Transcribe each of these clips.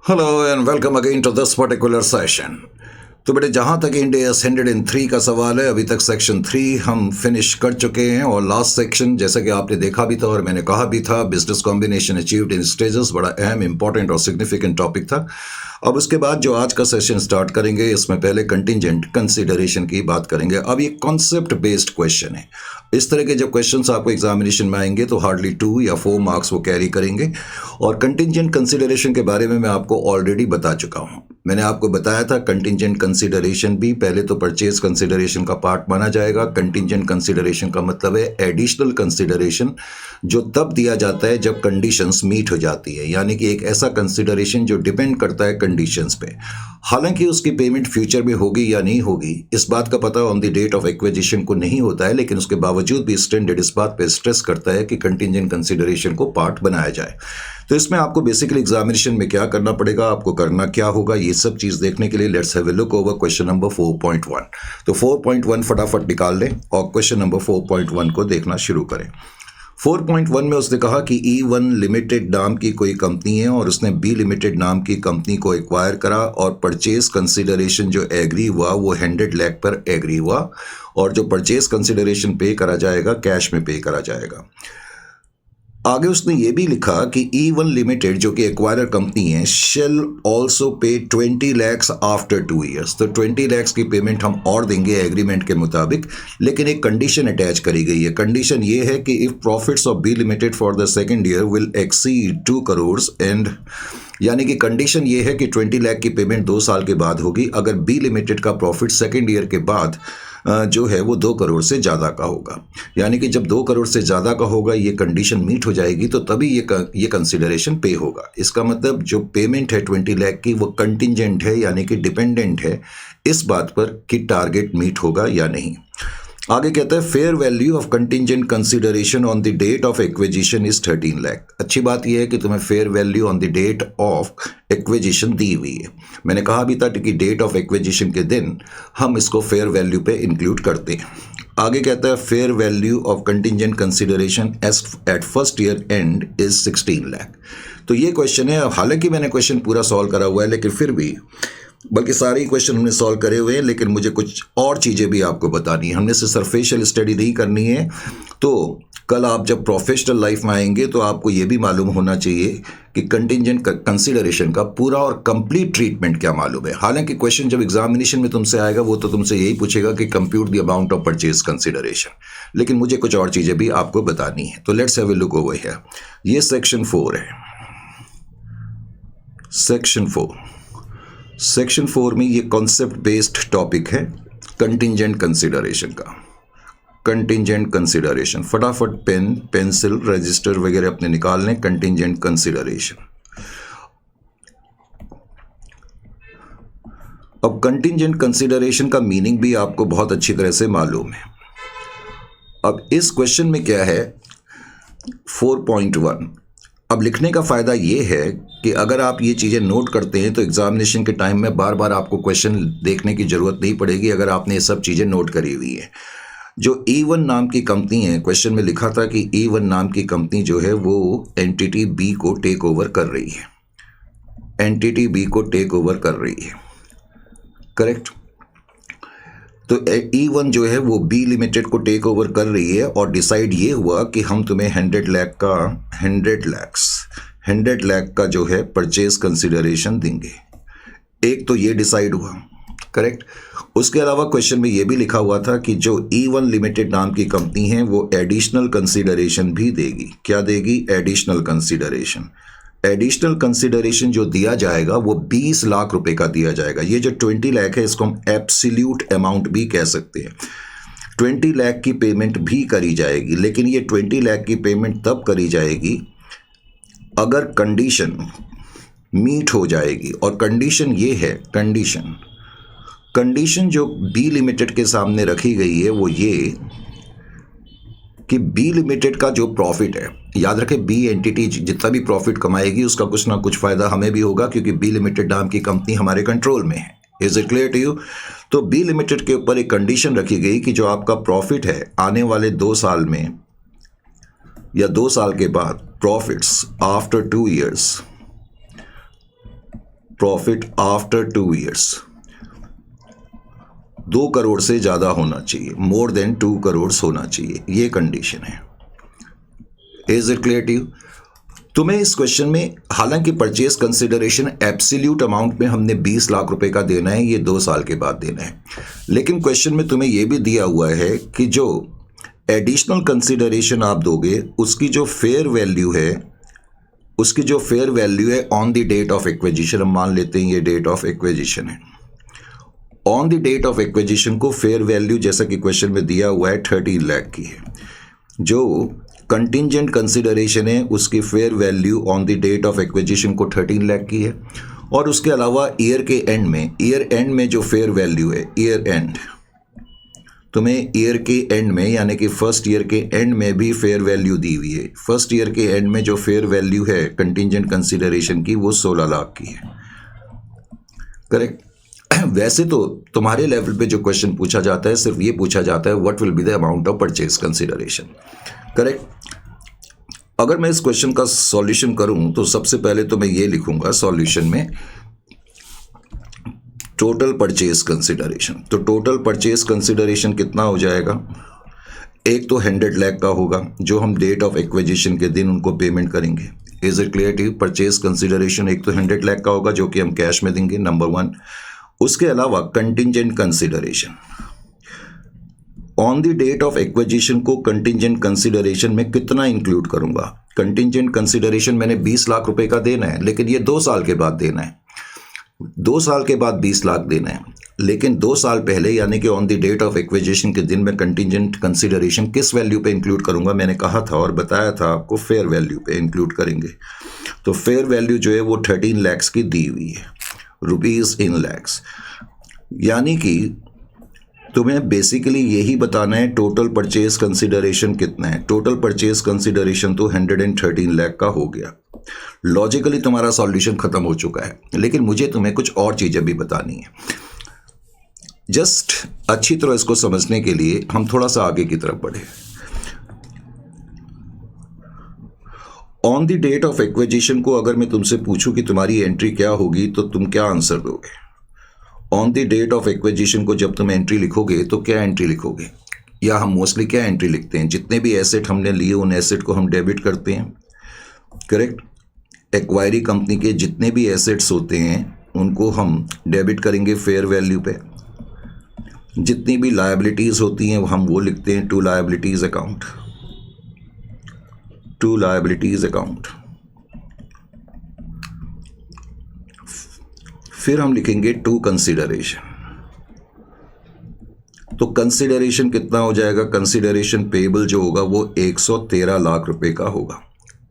Hello and welcome again to this particular session. तो बेटे जहाँ तक इंडिया 103 का सवाल है, अभी तक सेक्शन 3 हम फिनिश कर चुके हैं और लास्ट सेक्शन जैसा कि आपने देखा भी था और मैंने कहा भी था, business combination achieved in stages, बड़ा अहम इंपॉर्टेंट और सिग्निफिकेंट टॉपिक था। अब उसके बाद जो आज का सेशन स्टार्ट करेंगे, इसमें पहले कंटिंजेंट कंसिडरेशन की बात करेंगे। अब ये कॉन्सेप्ट बेस्ड क्वेश्चन है। इस तरह के जब क्वेश्चंस आपको एग्जामिनेशन में आएंगे तो हार्डली 2 या 4 मार्क्स वो कैरी करेंगे। और कंटिंजेंट कंसिडरेशन के बारे में मैं आपको ऑलरेडी बता चुका हूँ। मैंने आपको बताया था कंटिंजेंट कंसिडरेशन भी पहले तो परचेज कंसिडरेशन का पार्ट माना जाएगा। कंटिंजेंट कंसिडरेशन का मतलब है एडिशनल कंसिडरेशन, जो तब दिया जाता है जब कंडीशंस मीट हो जाती है, यानी कि एक ऐसा कंसिडरेशन जो डिपेंड करता है कंडीशंस पे। हालांकि उसकी पेमेंट फ्यूचर में होगी या नहीं होगी, इस बात का पता on the date of acquisition को नहीं होता है, लेकिन उसके बावजूद भी स्टैंडर्ड इस बात पे स्ट्रेस करता है कि कंटिंजेंट कंसिडरेशन को पार्ट बनाया जाए। तो इसमें आपको बेसिकली एग्जामिनेशन में क्या करना पड़ेगा, आपको करना क्या होगा, ये सब चीज़ देखने के लिए let's have a look over question number 4.1। तो 4.1 फटाफट निकाल लें और क्वेश्चन नंबर 4.1 को देखना शुरू करें। 4.1 में उसने कहा कि E1 लिमिटेड नाम की कोई कंपनी है और उसने B लिमिटेड नाम की कंपनी को एक्वायर करा और परचेज कंसिडरेशन जो एग्री हुआ वो 100 लाख पर एग्री हुआ, और जो परचेज कंसिडरेशन पे करा जाएगा कैश में पे करा जाएगा। आगे उसने ये भी लिखा कि E1 लिमिटेड जो कि एक्वायरर कंपनी है शेल ऑल्सो पे 20 लैक्स आफ्टर 2 ईयर्स। तो 20 लैक्स की पेमेंट हम और देंगे एग्रीमेंट के मुताबिक, लेकिन एक कंडीशन अटैच करी गई है। कंडीशन ये है कि if profits of B limited for the second year will exceed 2 crore and, यानी कि कंडीशन ये है कि 20 लाख की पेमेंट 2 साल के बाद होगी अगर B लिमिटेड का प्रॉफिट सेकेंड ईयर के बाद जो है वो 2 करोड़ से ज़्यादा का होगा। यानी कि जब 2 करोड़ से ज़्यादा का होगा, ये कंडीशन मीट हो जाएगी तो तभी ये कंसिडरेशन पे होगा। इसका मतलब जो पेमेंट है 20 लाख की वो कंटिंजेंट है, यानी कि डिपेंडेंट है इस बात पर कि टारगेट मीट होगा या नहीं। आगे कहता है fair value of contingent consideration on the date of acquisition is 13 lakh. अच्छी बात यह है कि तुम्हें fair value on the date of acquisition दी हुई है। मैंने कहा भी था कि डेट ऑफ एक्विजिशन के दिन हम इसको फेयर वैल्यू पे इंक्लूड करते हैं। आगे कहता है fair value of contingent consideration at first year and is 16 lakh. तो ये क्वेश्चन है। हालांकि मैंने क्वेश्चन पूरा सॉल्व करा हुआ है, लेकिन फिर भी, बल्कि सारे क्वेश्चन हमने सॉल्व करे हुए हैं, लेकिन मुझे कुछ और चीज़ें भी आपको बतानी है। हमने सिर्फ सरफेशियल स्टडी नहीं करनी है। तो कल आप जब प्रोफेशनल लाइफ में आएंगे तो आपको ये भी मालूम होना चाहिए कि कंटिंजेंट कंसिडरेशन का पूरा और कंप्लीट ट्रीटमेंट क्या मालूम है। हालांकि क्वेश्चन जब एग्जामिनेशन में तुमसे आएगा वो तो तुमसे यही पूछेगा कि compute the amount of purchase consideration, लेकिन मुझे कुछ और चीज़ें भी आपको बतानी है। तो let's have a look over here. ये सेक्शन 4 है। सेक्शन 4 में ये कॉन्सेप्ट बेस्ड टॉपिक है कंटिंजेंट कंसिडरेशन का। कंटिंजेंट कंसिडरेशन, फटाफट पेन पेंसिल रजिस्टर वगैरह अपने निकाल लें। Contingent consideration. अब कंटिंजेंट कंसिडरेशन का मीनिंग भी आपको बहुत अच्छी तरह से मालूम है। अब इस क्वेश्चन में क्या है 4.1। अब लिखने का फ़ायदा ये है कि अगर आप ये चीज़ें नोट करते हैं तो एग्जामिनेशन के टाइम में बार बार आपको क्वेश्चन देखने की ज़रूरत नहीं पड़ेगी अगर आपने ये सब चीज़ें नोट करी हुई है। जो E1 नाम की कंपनी है, क्वेश्चन में लिखा था कि E1 नाम की कंपनी जो है वो एंटिटी B को टेक ओवर कर रही है। एंटिटी B को टेक ओवर कर रही है, करेक्ट। तो E1 जो है वो B लिमिटेड को टेक ओवर कर रही है और डिसाइड ये हुआ कि हम तुम्हें 100 लाख का जो है परचेज कंसिडरेशन देंगे। एक तो ये डिसाइड हुआ, करेक्ट। उसके अलावा क्वेश्चन में ये भी लिखा हुआ था कि जो E1 लिमिटेड नाम की कंपनी है वो एडिशनल कंसिडरेशन भी देगी। क्या देगी? Additional consideration. एडिशनल कंसिडरेशन जो दिया जाएगा वो 20 लाख रुपए का दिया जाएगा। ये जो 20 लाख है इसको हम एब्सोल्यूट अमाउंट भी कह सकते हैं। 20 लाख की पेमेंट भी करी जाएगी, लेकिन ये 20 लाख की पेमेंट तब करी जाएगी अगर कंडीशन मीट हो जाएगी। और कंडीशन ये है, कंडीशन जो B लिमिटेड के सामने रखी गई है वो ये कि B लिमिटेड का जो प्रॉफिट है, याद रखें B एंटिटी जितना भी प्रॉफिट कमाएगी उसका कुछ ना कुछ फ़ायदा हमें भी होगा, क्योंकि B लिमिटेड नाम की कंपनी हमारे कंट्रोल में है। Is it clear to you? तो B लिमिटेड के ऊपर एक कंडीशन रखी गई कि जो आपका प्रॉफिट है आने वाले 2 साल में या 2 साल के बाद, profits after 2 years profit after 2 years 2 crore से ज़्यादा होना चाहिए, मोर देन 2 करोड़ होना चाहिए, ये कंडीशन है। Is it clear to you? तुम्हें इस क्वेश्चन में हालांकि परचेज कंसिडरेशन एब्सोल्यूट अमाउंट में हमने 20 लाख रुपए का देना है, ये 2 साल के बाद देना है, लेकिन क्वेश्चन में तुम्हें ये भी दिया हुआ है कि जो एडिशनल कंसिडरेशन आप दोगे उसकी जो फेयर वैल्यू है on the date of acquisition, हम मान लेते हैं ये डेट ऑफ एक्विजिशन है, on the date of acquisition को फेयर वैल्यू जैसा कि क्वेश्चन में दिया हुआ है 13 लाख की है। जो कंटिंजेंट कंसिडरेशन है उसकी fair value on the date of acquisition को 13 लाख की है, और उसके अलावा ईयर एंड में जो फेयर वैल्यू है, ईयर एंड, तुम्हें ईयर के एंड में यानी कि फर्स्ट ईयर के एंड में भी फेयर वैल्यू दी हुई है। फर्स्ट ईयर के एंड में जो फेयर वैल्यू है कंटिंजेंट कंसिडरेशन की वो 16 लाख की है। करेक्ट। वैसे तो तुम्हारे लेवल पे जो क्वेश्चन पूछा जाता है सिर्फ ये पूछा जाता है what will be the amount of purchase consideration. Correct. अगर मैं इस क्वेश्चन का सॉल्यूशन करूं तो सबसे पहले तो मैं ये लिखूंगा सॉल्यूशन में टोटल परचेज कंसिडरेशन। तो टोटल परचेज कंसिडरेशन कितना हो जाएगा? एक तो 100 लाख का होगा जो हम डेट ऑफ एक्विजिशन के दिन उनको पेमेंट करेंगे। Is it clear to? Purchase consideration एक तो 100 लाख का होगा जो कि हम कैश में देंगे, नंबर 1। उसके अलावा contingent consideration on the date of acquisition को कंटिंजेंट कंसिडरेशन में कितना इंक्लूड करूंगा? कंटिंजेंट कंसिडरेशन मैंने 20 लाख रुपए का देना है, लेकिन ये 2 साल के बाद देना है। 2 साल के बाद 20 लाख देना है, लेकिन 2 साल पहले यानी कि on the date of acquisition के दिन में कंटिंजेंट कंसिडरेशन किस वैल्यू पे इंक्लूड करूंगा? मैंने कहा था और बताया था आपको फेयर वैल्यू पे इंक्लूड करेंगे। तो फेयर वैल्यू जो है वो 13 लैक्स की दी हुई है, रुपीज इन लैक्स। यानी कि तुम्हें बेसिकली यही बताना है टोटल परचेज कंसिडरेशन कितना है। टोटल परचेज कंसिडरेशन तो 113 लाख का हो गया। लॉजिकली तुम्हारा सॉल्यूशन खत्म हो चुका है, लेकिन मुझे तुम्हें कुछ और चीजें भी बतानी है। जस्ट अच्छी तरह इसको समझने के लिए हम थोड़ा सा आगे की तरफ बढ़े। On the date of acquisition को अगर मैं तुमसे पूछूं कि तुम्हारी एंट्री क्या होगी तो तुम क्या आंसर दोगे? On the date of acquisition को जब तुम एंट्री लिखोगे तो क्या एंट्री लिखोगे? या हम मोस्टली क्या एंट्री लिखते हैं? जितने भी एसेट हमने लिए उन एसेट को हम डेबिट करते हैं। करेक्ट। एक्वायरी कंपनी के जितने भी एसेट्स होते हैं उनको हम डेबिट करेंगे फेयर वैल्यू पे। जितनी भी लायबिलिटीज होती हैं हम वो लिखते हैं to liabilities account, to liabilities account. फिर हम लिखेंगे टू कंसिडरेशन। तो कंसिडरेशन कितना हो जाएगा? कंसिडरेशन पेबल जो होगा वो 113 लाख रुपए का होगा।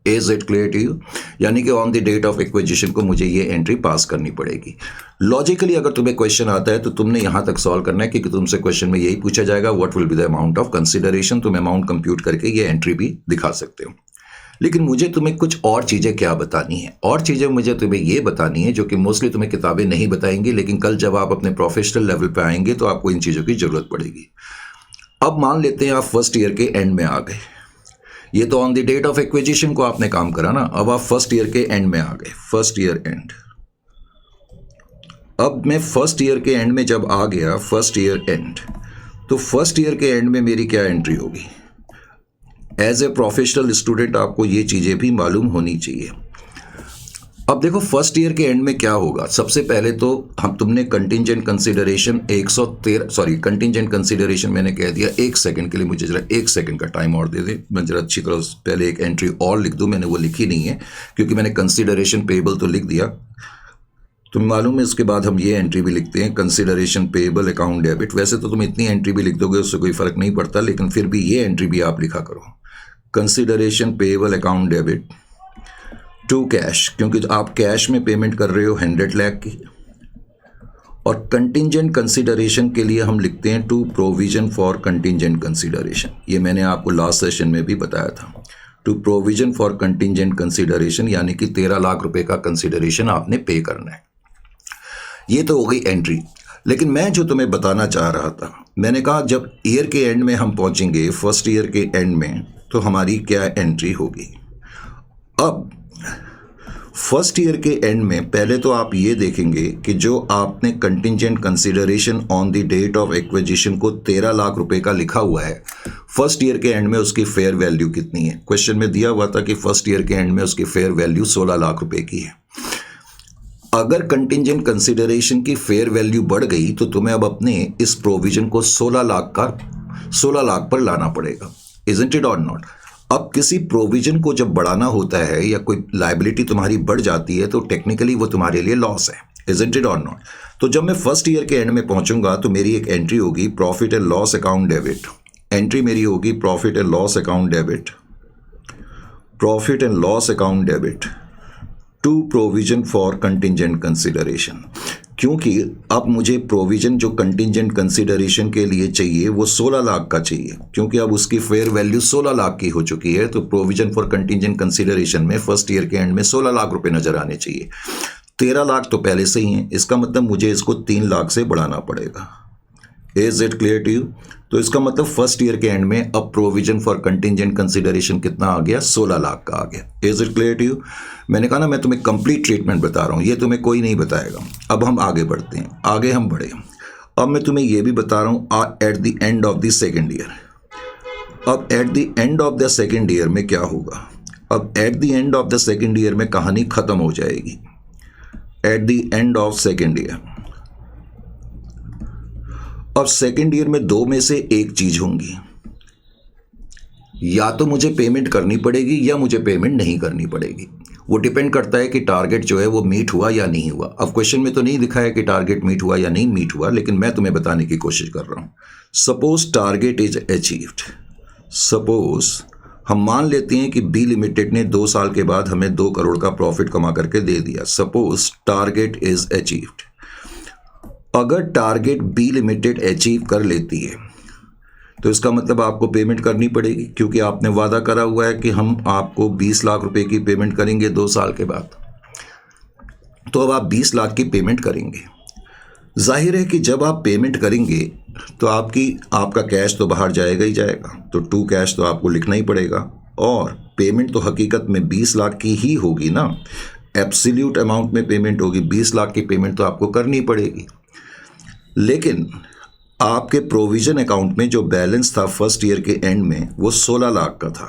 Is it clear to you? यानी कि on the date of acquisition को मुझे ये एंट्री पास करनी पड़ेगी। लॉजिकली अगर तुम्हें क्वेश्चन आता है तो तुमने यहां तक सॉल्व करना है, क्योंकि तुमसे क्वेश्चन में यही पूछा जाएगा what will be the amount of consideration. तुम अमाउंट कंप्यूट करके ये एंट्री भी दिखा सकते हो। लेकिन मुझे तुम्हें कुछ और चीजें क्या बतानी है? और चीजें मुझे तुम्हें ये बतानी है जो कि मोस्टली तुम्हें किताबें नहीं बताएंगी, लेकिन कल जब आप अपने प्रोफेशनल लेवल पे आएंगे तो आपको इन चीजों की जरूरत पड़ेगी। अब मान लेते हैं आप फर्स्ट ईयर के एंड में आ गए। ये तो on the date of acquisition को आपने काम करा ना। अब आप फर्स्ट ईयर के एंड में आ गए, फर्स्ट ईयर एंड। अब मैं फर्स्ट ईयर के एंड में जब आ गया, फर्स्ट ईयर एंड, तो फर्स्ट ईयर के एंड में मेरी क्या एंट्री होगी? एज ए प्रोफेशनल स्टूडेंट आपको ये चीजें भी मालूम होनी चाहिए। अब देखो फर्स्ट ईयर के एंड में क्या होगा। सबसे पहले तो तुमने कंटिंजेंट कंसिडरेशन 113 कंटिंजेंट कंसिडरेशन मैंने कह दिया। 1 सेकंड के लिए मुझे जरा 1 सेकंड का टाइम और दे दे, मैं जरा अच्छी तरह पहले एक एंट्री और लिख दूं। मैंने वो लिखी नहीं है क्योंकि मैंने कंसिडरेशन पेबल तो लिख दिया, तुम्हें मालूम है। इसके बाद हम ये एंट्री भी लिखते हैं कंसिडरेशन पेबल अकाउंट डेबिट। वैसे तो तुम इतनी एंट्री भी लिख दोगे उससे कोई फर्क नहीं पड़ता, लेकिन फिर भी ये एंट्री भी आप लिखा करो, consideration payable account debit to cash, क्योंकि आप कैश में पेमेंट कर रहे हो 100 लाख की। और कंटिंजेंट कंसिडरेशन के लिए हम लिखते हैं to provision for contingent consideration. ये मैंने आपको लास्ट सेशन में भी बताया था, to provision for contingent consideration, यानी कि 13 लाख रुपए का कंसिडरेशन आपने पे करना है। ये तो हो गई एंट्री। लेकिन मैं जो तुम्हें बताना चाह रहा था, मैंने कहा जब ईयर के एंड में हम पहुंचेंगे, फर्स्ट ईयर के एंड में, तो हमारी क्या एंट्री होगी। अब फर्स्ट ईयर के एंड में पहले तो आप ये देखेंगे कि जो आपने contingent consideration on the date of acquisition को 13 लाख रुपए का लिखा हुआ है, फर्स्ट ईयर के एंड में उसकी फेयर वैल्यू कितनी है। क्वेश्चन में दिया हुआ था कि फर्स्ट ईयर के एंड में उसकी फेयर वैल्यू 16 लाख रुपए की है। अगर कंटिंजेंट कंसिडरेशन की फेयर वैल्यू बढ़ गई तो तुम्हें अब अपने इस प्रोविजन को 16 लाख पर लाना पड़ेगा। इजंट इट और नॉट। अब किसी प्रोविजन को जब बढ़ाना होता है या कोई लायबिलिटी तुम्हारी बढ़ जाती है तो टेक्निकली वो तुम्हारे लिए लॉस है। इजंट इट और नॉट। तो जब मैं फर्स्ट ईयर के एंड में पहुंचूंगा तो मेरी एक एंट्री होगी profit and loss account debit. Entry मेरी होगी profit and loss account debit, profit and loss account debit to provision for contingent consideration. क्योंकि अब मुझे प्रोविजन जो कंटिंजेंट कंसिडरेशन के लिए चाहिए वो 16 लाख का चाहिए, क्योंकि अब उसकी फेयर वैल्यू 16 लाख की हो चुकी है। तो प्रोविजन फॉर कंटिंजेंट कंसिडरेशन में फर्स्ट ईयर के एंड में 16 लाख रुपए नजर आने चाहिए। 13 लाख तो पहले से ही है, इसका मतलब मुझे इसको 3 लाख से बढ़ाना पड़ेगा। Is it clear to you? तो इसका मतलब फर्स्ट ईयर के एंड में अब प्रोविजन फॉर कंटिंजेंट कंसिडरेशन कितना आ गया? 16 लाख का आ गया। Is it clear to you? मैंने कहा ना मैं तुम्हें कंप्लीट ट्रीटमेंट बता रहा हूँ, ये तुम्हें कोई नहीं बताएगा। अब हम आगे बढ़ते हैं, आगे हम बढ़े। अब मैं तुम्हें ये भी बता रहा हूँ at the end of the second year. अब at the end of the second year में क्या होगा? अब at the end of the second year में कहानी खत्म हो जाएगी। At the end of second year, अब सेकेंड ईयर में दो में से एक चीज होंगी, या तो मुझे पेमेंट करनी पड़ेगी या मुझे पेमेंट नहीं करनी पड़ेगी। वो डिपेंड करता है कि टारगेट जो है वो मीट हुआ या नहीं हुआ। अब क्वेश्चन में तो नहीं दिखा है कि टारगेट मीट हुआ या नहीं मीट हुआ, लेकिन मैं तुम्हें बताने की कोशिश कर रहा हूं। Suppose target is achieved. Suppose हम मान लेते हैं कि बी लिमिटेड ने 2 साल के बाद हमें 2 करोड़ का प्रॉफिट कमा करके दे दिया। Suppose target is achieved. अगर टारगेट बी लिमिटेड अचीव कर लेती है तो इसका मतलब आपको पेमेंट करनी पड़ेगी, क्योंकि आपने वादा करा हुआ है कि हम आपको 20 लाख रुपए की पेमेंट करेंगे 2 साल के बाद। तो अब आप 20 लाख की पेमेंट करेंगे। जाहिर है कि जब आप पेमेंट करेंगे तो आपका कैश तो बाहर जाएगा ही जाएगा, तो टू कैश तो आपको लिखना ही पड़ेगा। और पेमेंट तो हकीकत में 20 लाख की ही होगी ना, एब्सोल्यूट अमाउंट में पेमेंट होगी। 20 लाख की पेमेंट तो आपको करनी पड़ेगी। लेकिन आपके प्रोविजन अकाउंट में जो बैलेंस था फर्स्ट ईयर के एंड में वो 16 लाख का था।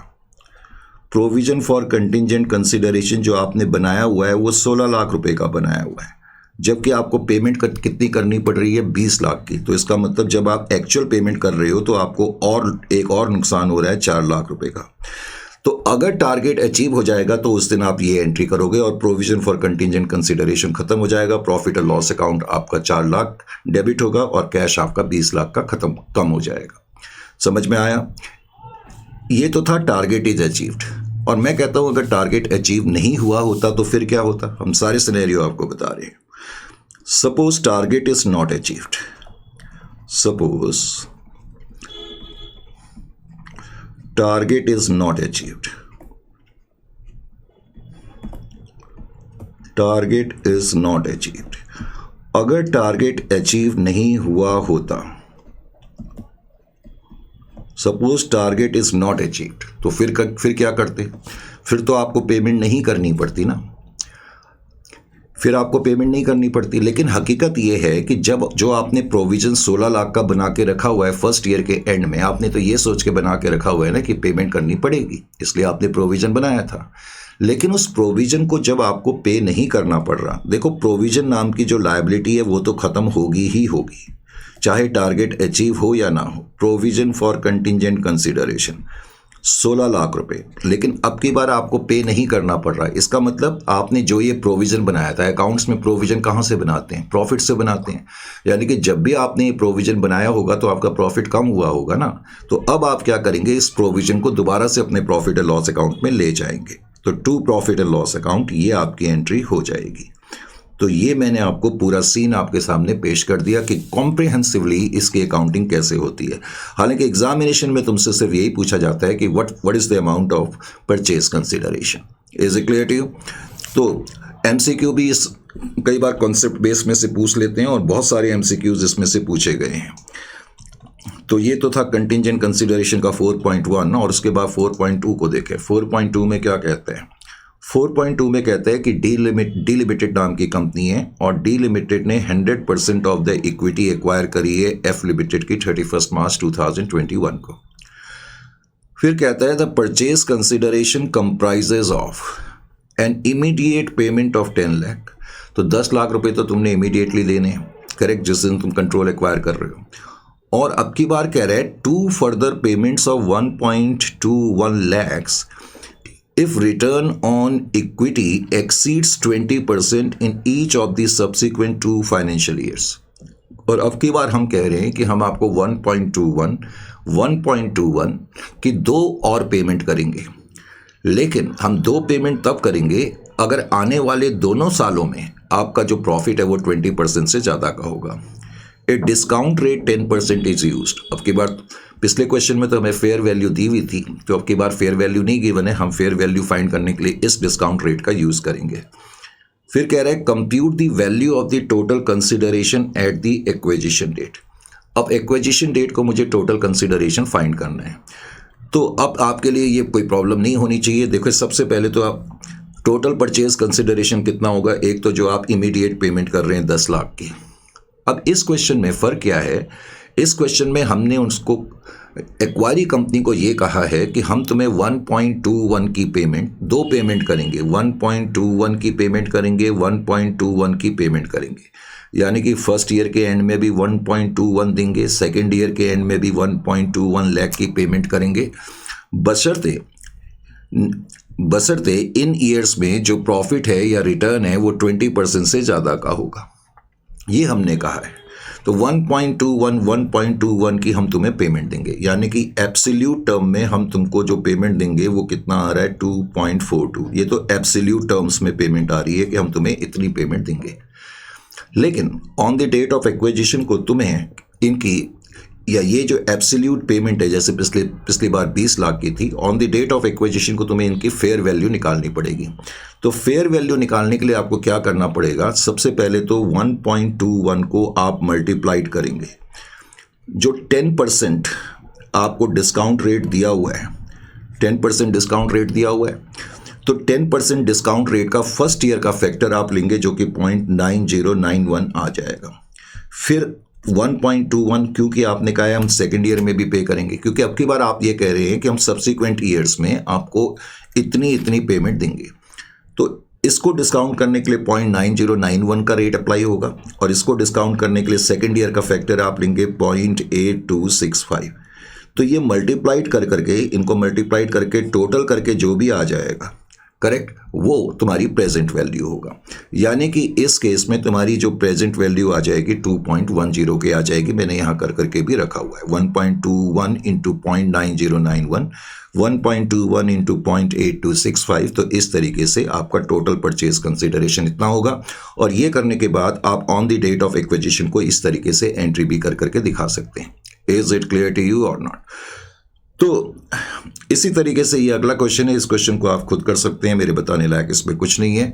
प्रोविजन फॉर कंटिंजेंट कंसिडरेशन जो आपने बनाया हुआ है वो 16 लाख रुपए का बनाया हुआ है, जबकि आपको पेमेंट कितनी करनी पड़ रही है? 20 लाख की। तो इसका मतलब जब आप एक्चुअल पेमेंट कर रहे हो तो आपको एक और नुकसान हो रहा है 4 लाख रुपए का। तो अगर टारगेट अचीव हो जाएगा तो उस दिन आप ये एंट्री करोगे और प्रोविजन फॉर कंटिंजेंट कंसिडरेशन खत्म हो जाएगा। प्रॉफिट और लॉस अकाउंट आपका 4 लाख डेबिट होगा और कैश आपका 20 लाख का कम हो जाएगा। समझ में आया? ये तो था टारगेट इज अचीव्ड। और मैं कहता हूं अगर टारगेट अचीव नहीं हुआ होता तो फिर क्या होता? हम सारे सिनेरियो आपको बता रहे हैं। Suppose target is not achieved. Suppose target is not achieved. Target is not achieved. अगर टारगेट अचीव नहीं हुआ होता, suppose target is not achieved, तो फिर क्या करते? फिर तो आपको पेमेंट नहीं करनी पड़ती ना, फिर आपको पेमेंट नहीं करनी पड़ती। लेकिन हकीकत यह है कि जो आपने प्रोविजन 16 लाख का बना के रखा हुआ है फर्स्ट ईयर के एंड में, आपने तो ये सोच के बना के रखा हुआ है ना कि पेमेंट करनी पड़ेगी, इसलिए आपने प्रोविजन बनाया था। लेकिन उस प्रोविजन को जब आपको पे नहीं करना पड़ रहा, देखो प्रोविजन नाम की जो लायबिलिटी है वो तो खत्म होगी ही होगी, चाहे टारगेट अचीव हो या ना हो। Provision for contingent consideration 16 lakh रुपए, लेकिन अब की बार आपको पे नहीं करना पड़ रहा है। इसका मतलब आपने जो ये प्रोविजन बनाया था, अकाउंट्स में प्रोविजन कहाँ से बनाते हैं? प्रॉफिट से बनाते हैं। यानी कि जब भी आपने ये प्रोविजन बनाया होगा तो आपका प्रॉफिट कम हुआ होगा ना। तो अब आप क्या करेंगे? इस प्रोविजन को दोबारा से अपने प्रॉफिट एंड लॉस अकाउंट में ले जाएंगे। तो to profit and loss account ये आपकी एंट्री हो जाएगी। तो ये मैंने आपको पूरा सीन आपके सामने पेश कर दिया कि कॉम्प्रिहेंसिवली इसकी अकाउंटिंग कैसे होती है। हालांकि एग्जामिनेशन में तुमसे सिर्फ यही पूछा जाता है कि what is the amount of purchase consideration. Is it clear to you? तो एमसीक्यू भी इस कई बार कॉन्सेप्ट बेस में से पूछ लेते हैं और बहुत सारे एमसीक्यूज इसमें से पूछे गए हैं। तो ये तो था कंटिंजेंट कंसिडरेशन का 4.1 और उसके बाद 4.2 को देखें। 4.2 में क्या कहते हैं? 4.2 में कहता है कि डी लिमिटेड नाम की कंपनी है और डी लिमिटेड ने 100% ऑफ द इक्विटी एक्वायर करी है एफ लिमिटेड की 31 मार्च 2021 को। फिर कहता है the purchase consideration comprises of an immediate payment of 10 lakh. तो 10 लाख रुपए तो तुमने इमीडिएटली लेने हैं, करेक्ट, जिस दिन तुम कंट्रोल एक्वायर कर रहे हो। और अब की बार कह रहा है 2 further payments of 1.21 lakhs if return on equity exceeds 20% in each of the subsequent 2 financial years। और अब की बार हम कह रहे हैं कि हम आपको 1.21 की 2 और पेमेंट करेंगे, लेकिन हम 2 पेमेंट तब करेंगे अगर आने वाले दोनों सालों में आपका जो प्रॉफिट है वो 20% से ज़्यादा का होगा। A discount rate 10% is used. अब की बार पिछले क्वेश्चन में तो हमें फेयर वैल्यू दी हुई थी, तो अब की बार फेयर वैल्यू नहीं गिवन है, हम फेयर वैल्यू फाइंड करने के लिए इस डिस्काउंट रेट का यूज़ करेंगे। फिर कह रहा है compute the value of the total consideration at the acquisition date. अब एक्विजिशन डेट को मुझे टोटल कंसिडरेशन फाइंड करना है, तो अब आपके लिए ये कोई प्रॉब्लम नहीं होनी चाहिए। देखो सबसे पहले तो आप टोटल परचेज कंसिडरेशन कितना होगा, एक तो जो आप इमीडिएट पेमेंट कर रहे हैं 10 लाख की। अब इस क्वेश्चन में फ़र्क क्या है, इस क्वेश्चन में हमने उसको एक्वायरी कंपनी को ये कहा है कि हम तुम्हें 1.21 की पेमेंट 2 पेमेंट करेंगे, 1.21 की पेमेंट करेंगे, 1.21 की पेमेंट करेंगे, यानी कि फर्स्ट ईयर के एंड में भी 1.21 देंगे, सेकेंड ईयर के एंड में भी 1.21 लाख की पेमेंट करेंगे, बशर्ते इन ईयर्स में जो प्रॉफिट है या रिटर्न है वो 20% से ज़्यादा का होगा, ये हमने कहा है। तो 1.21 की हम तुम्हें पेमेंट देंगे, यानी कि एब्सोल्यूट टर्म में हम तुमको जो पेमेंट देंगे वो कितना आ रहा है 2.42। ये तो एब्सोल्यूट टर्म्स में पेमेंट आ रही है कि हम तुम्हें इतनी पेमेंट देंगे, लेकिन on the date of acquisition को तुम्हें इनकी या ये जो एब्सोल्यूट पेमेंट है जैसे पिछली बार 20 लाख की थी, on the date of acquisition को तुम्हें इनकी फेयर वैल्यू निकालनी पड़ेगी। तो फेयर वैल्यू निकालने के लिए आपको क्या करना पड़ेगा, सबसे पहले तो 1.21 को आप मल्टीप्लाइड करेंगे, जो 10% आपको डिस्काउंट रेट दिया हुआ है, 10% डिस्काउंट रेट दिया हुआ है, तो 10% डिस्काउंट रेट का फर्स्ट ईयर का फैक्टर आप लेंगे जो कि 0.9091 आ जाएगा। फिर 1.21 क्योंकि आपने कहा है हम सेकेंड ईयर में भी पे करेंगे, क्योंकि अब की बार आप ये कह रहे हैं कि हम सब्सिक्वेंट ईयर्स में आपको इतनी पेमेंट देंगे, तो इसको डिस्काउंट करने के लिए 0.9091 का रेट अप्लाई होगा और इसको डिस्काउंट करने के लिए सेकेंड ईयर का फैक्टर आप लेंगे 0.8265। तो ये मल्टीप्लाइड करके इनको मल्टीप्लाइड करके टोटल करके जो भी आ जाएगा, करेक्ट, वो तुम्हारी प्रेजेंट वैल्यू होगा। यानी कि इस केस में तुम्हारी जो प्रेजेंट वैल्यू आ जाएगी 2.10 के आ जाएगी, मैंने यहाँ करके भी रखा हुआ है 1.21 इंटू 0.9091, 1.21 इंटू 0.8265। तो इस तरीके से आपका टोटल परचेज कंसिडरेशन इतना होगा, और ये करने के बाद आप on the date of acquisition को इस तरीके से एंट्री भी करके दिखा सकते हैं। Is it clear to you और नॉट? तो इसी तरीके से ये अगला क्वेश्चन है, इस क्वेश्चन को आप खुद कर सकते हैं, मेरे बताने लायक इसमें कुछ नहीं है।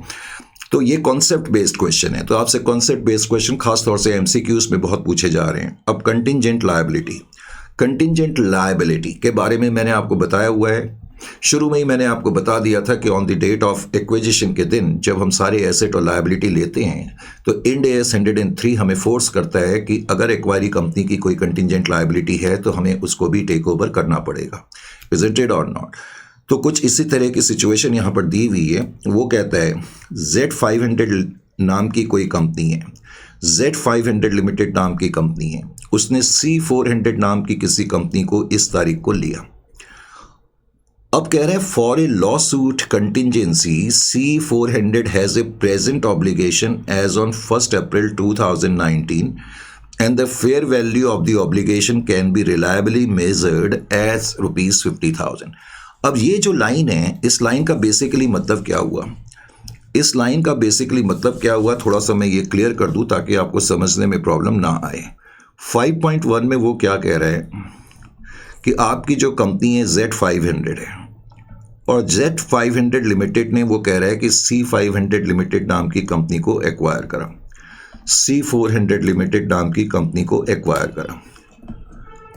तो ये कॉन्सेप्ट बेस्ड क्वेश्चन है, तो आपसे कॉन्सेप्ट बेस्ड क्वेश्चन खासतौर से एमसीक्यूज में बहुत पूछे जा रहे हैं। अब कंटिंजेंट लायबिलिटी के बारे में मैंने आपको बताया हुआ है, शुरू में ही मैंने आपको बता दिया था कि on the date of acquisition के दिन जब हम सारे एसेट और लायबिलिटी लेते हैं तो इंड AS 103 हमें फोर्स करता है कि अगर एक्वायरी कंपनी की कोई कंटिंजेंट लायबिलिटी है तो हमें उसको भी टेक ओवर करना पड़ेगा, इजंट इट और नॉट? तो कुछ इसी तरह की सिचुएशन यहाँ पर दी हुई है। वो कहता है Z500 नाम की कोई कंपनी है, Z500 लिमिटेड नाम की कंपनी है, उसने C400 नाम की किसी कंपनी को इस तारीख को लिया। अब कह रहे हैं for a lawsuit contingency C400 has a present obligation as on 1 April 2019 and the fair value of the obligation can be reliably measured as ₹50,000। अब ये जो लाइन है, इस लाइन का बेसिकली मतलब क्या हुआ, इस लाइन का बेसिकली मतलब क्या हुआ, थोड़ा सा मैं ये क्लियर कर दूं ताकि आपको समझने में प्रॉब्लम ना आए। 5.1 में वो क्या कह रहा है कि आपकी जो कंपनी है Z500 है और Z500 लिमिटेड ने वो कह रहा है कि C500 लिमिटेड नाम की कंपनी को एक्वायर करा, C400 लिमिटेड नाम की कंपनी को एक्वायर करा।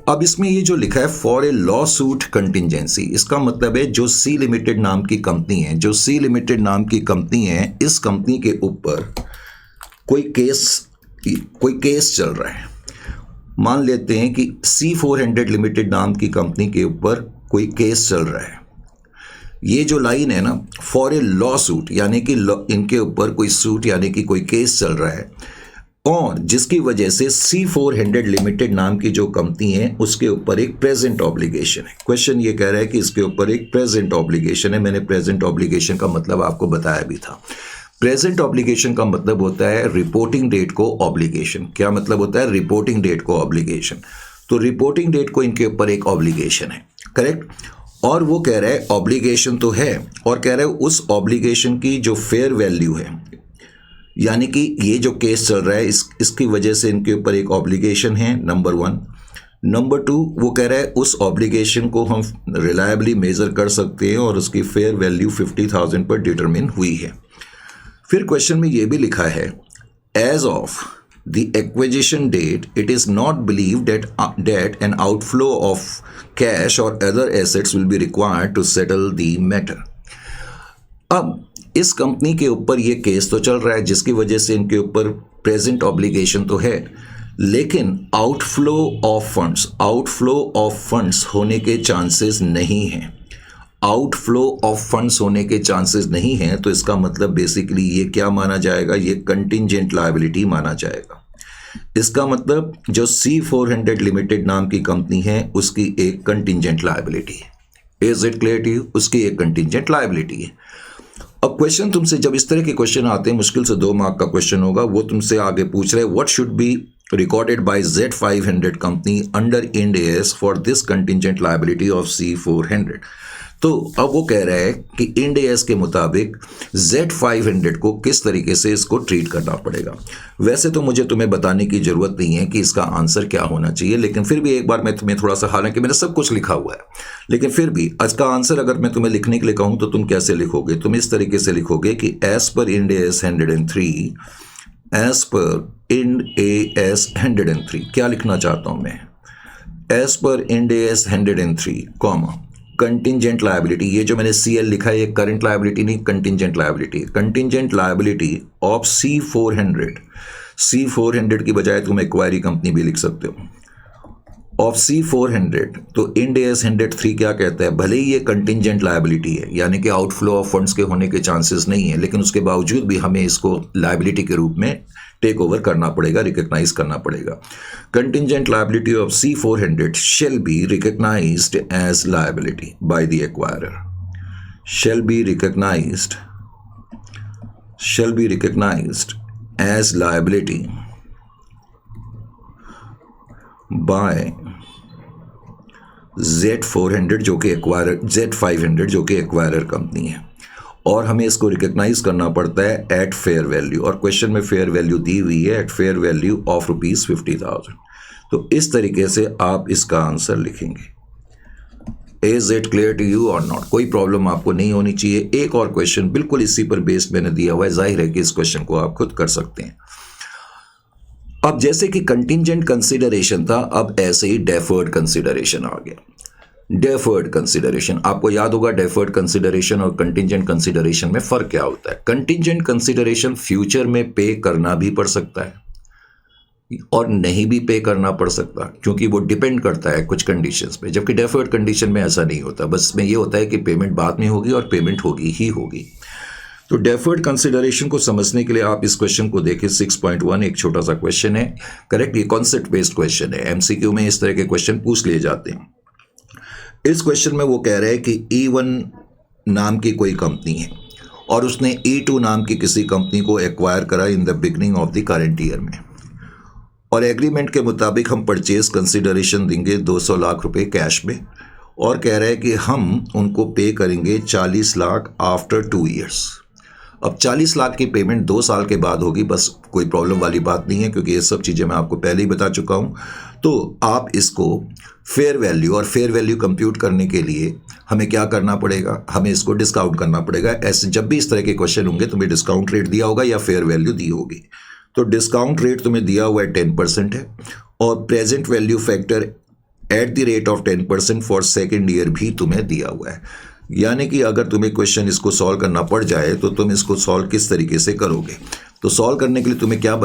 अब इसमें ये जो लिखा है for a law suit contingency, इसका मतलब है जो सी लिमिटेड नाम की कंपनी है, जो सी लिमिटेड नाम की कंपनी है, इस कंपनी के ऊपर कोई केस चल रहा है। मान लेते हैं कि C400 लिमिटेड नाम की कंपनी के ऊपर कोई केस चल रहा है। ये जो लाइन है ना, फॉर ए लॉ सूट, यानी कि इनके ऊपर कोई सूट यानी कि कोई केस चल रहा है, और जिसकी वजह से C400 लिमिटेड नाम की जो कंपनी है उसके ऊपर एक प्रेजेंट ऑब्लिगेशन है। क्वेश्चन ये कह रहा है कि इसके ऊपर एक प्रेजेंट ऑब्लिगेशन है। मैंने प्रेजेंट ऑब्लिगेशन का मतलब आपको बताया भी था। प्रेजेंट ऑब्लिगेशन का मतलब होता है रिपोर्टिंग डेट को ऑब्लिगेशन। क्या मतलब होता है? रिपोर्टिंग डेट को ऑब्लिगेशन। तो रिपोर्टिंग डेट को इनके ऊपर एक ऑब्लिगेशन है, करेक्ट। और वो कह रहा है ऑब्लिगेशन तो है, और कह रहा है उस ऑब्लिगेशन की जो फेयर वैल्यू है, यानी कि ये जो केस चल रहा है इसकी वजह से इनके ऊपर एक ऑब्लिगेशन है, नंबर 1। नंबर 2, वो कह रहा है उस ऑब्लिगेशन को हम रिलायबली मेजर कर सकते हैं और उसकी फेयर वैल्यू 50,000 पर डिटरमिन हुई है। फिर क्वेश्चन में ये भी लिखा है as of the acquisition date it is not believe that an outflow of cash or other assets will be required to settle the matter। अब इस कंपनी के ऊपर ये केस तो चल रहा है जिसकी वजह से इनके ऊपर प्रेजेंट ऑब्लिगेशन तो है, लेकिन आउटफ्लो ऑफ फंड्स होने के चांसेस नहीं हैं। आउटफ्लो ऑफ फंड्स होने के चांसेस नहीं हैं, तो इसका मतलब बेसिकली ये क्या माना जाएगा? ये कंटिंजेंट लायबिलिटी माना जाएगा। इसका मतलब जो C400 लिमिटेड नाम की कंपनी है उसकी एक कंटिंजेंट लायबिलिटी है। Is it clear to you? उसकी एक कंटिंजेंट लायबिलिटी है। अब क्वेश्चन तुमसे जब इस तरह के क्वेश्चन आते हैं, मुश्किल से 2 मार्क का क्वेश्चन होगा, वो तुमसे आगे पूछ रहे हैं what should be recorded by Z500 company under Ind AS for this contingent liability of C400। तो अब वो कह रहा है कि Ind AS के मुताबिक Z500 को किस तरीके से इसको ट्रीट करना पड़ेगा। वैसे तो मुझे तुम्हें बताने की ज़रूरत नहीं है कि इसका आंसर क्या होना चाहिए, लेकिन फिर भी एक बार मैं तुम्हें थोड़ा सा, हालांकि मैंने सब कुछ लिखा हुआ है, लेकिन फिर भी इसका आंसर अगर मैं तुम्हें लिखने के लिए कहूँ तो तुम कैसे लिखोगे? तुम इस तरीके से लिखोगे कि as per Ind AS 103, as per Ind AS 103, क्या लिखना चाहता हूं मैं? As per Ind AS 103, comma contingent liability. ये जो मैंने CL लिखा है ये करंट लायबिलिटी नहीं, contingent liability. Contingent liability of C400 की बजाय तुम एक्वायरी कंपनी भी लिख सकते हो, ऑफ C400। तो Ind AS 103 क्या कहता है? भले ही ये कंटिंजेंट लायबिलिटी है, यानी कि आउटफ्लो ऑफ फंड्स के होने के चांसेस नहीं है, लेकिन उसके बावजूद भी हमें इसको लायबिलिटी के रूप में टेक ओवर करना पड़ेगा, रिकॉग्नाइज करना पड़ेगा। Contingent liability of C400 shall be recognised as liability by the acquirer, shall be recognised as liability by Z500 जो कि एक्वायरर कंपनी है, और हमें इसको रिकॉग्नाइज करना पड़ता है एट फेयर वैल्यू, और क्वेश्चन में फेयर वैल्यू दी हुई है एट फेयर वैल्यू ऑफ ₹50,000। तो इस तरीके से आप इसका आंसर लिखेंगे। Is it clear to you और नॉट? कोई प्रॉब्लम आपको नहीं होनी चाहिए। एक और क्वेश्चन बिल्कुल इसी पर बेस्ड मैंने दिया हुआ है, जाहिर है कि इस क्वेश्चन को आप खुद कर सकते हैं। अब जैसे कि कंटिंजेंट कंसिडरेशन था, अब ऐसे ही डेफर्ड कंसिडरेशन आ गया। डेफर्ड कंसिडरेशन, आपको याद होगा डेफर्ड कंसिडरेशन और कंटिंजेंट कंसिडरेशन में फ़र्क क्या होता है। कंटिंजेंट कंसिडरेशन फ्यूचर में पे करना भी पड़ सकता है और नहीं भी पे करना पड़ सकता, क्योंकि वो डिपेंड करता है कुछ कंडीशंस पे, जबकि डेफर्ड कंडीशन में ऐसा नहीं होता। बस में ये होता है कि पेमेंट बाद में होगी और पेमेंट होगी ही होगी। तो डेफर्ड कंसिडरेशन को समझने के लिए आप इस क्वेश्चन को देखें। 6.1 एक छोटा सा क्वेश्चन है, करेक्ट। ये कॉन्सेप्ट बेस्ड क्वेश्चन है, MCQ में इस तरह के क्वेश्चन पूछ लिए जाते हैं। इस क्वेश्चन में वो कह रहे हैं कि E1 नाम की कोई कंपनी है और उसने E2 नाम की किसी कंपनी को एक्वायर करा in the beginning of the current year में, और एग्रीमेंट के मुताबिक हम परचेज कंसिडरेशन देंगे 200 लाख रुपए कैश में, और कह रहे हैं कि हम उनको पे करेंगे 40 लाख आफ्टर 2 ईयर्स। अब 40 लाख की पेमेंट 2 साल के बाद होगी, बस कोई प्रॉब्लम वाली बात नहीं है, क्योंकि ये सब चीज़ें मैं आपको पहले ही बता चुका हूँ। तो आप इसको फेयर वैल्यू, और फेयर वैल्यू कंप्यूट करने के लिए हमें क्या करना पड़ेगा? हमें इसको डिस्काउंट करना पड़ेगा। ऐसे जब भी इस तरह के क्वेश्चन होंगे तुम्हें डिस्काउंट रेट दिया होगा या फेयर वैल्यू दी होगी। तो डिस्काउंट रेट तुम्हें दिया हुआ है 10% है, और present value factor at the rate of 10% for second year भी तुम्हें दिया हुआ है। यानी कि अगर तुम्हें क्वेश्चन इसको सॉल्व करना पड़ जाए तो तुम इसको सॉल्व किस तरीके से करोगे। तो सॉल्व करने के लिए तुम्हें क्या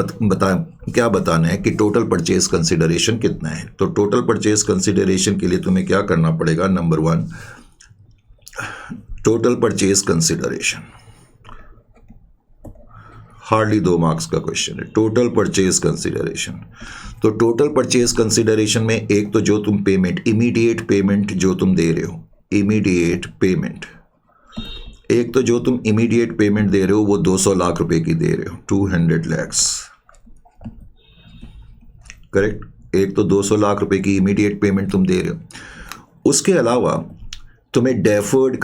बताना है कि टोटल परचेज कंसिडरेशन कितना है। तो टोटल परचेज कंसिडरेशन के लिए तुम्हें क्या करना पड़ेगा, number 1 total purchase consideration, hardly 2 marks का क्वेश्चन है। टोटल परचेज कंसिडरेशन, तो टोटल परचेज कंसिडरेशन में एक तो जो तुम पेमेंट, इमीडिएट पेमेंट जो तुम दे रहे हो, इमीडिएट पेमेंट, एक तो जो तुम इमीडिएट पेमेंट दे रहे हो वो 200 लाख रुपए की दे रहे हो, 200 lakhs, करेक्ट। एक तो 200 लाख रुपए की इमीडिएट पेमेंट तुम दे रहे हो। उसके अलावा तुम्हें डेफर्ड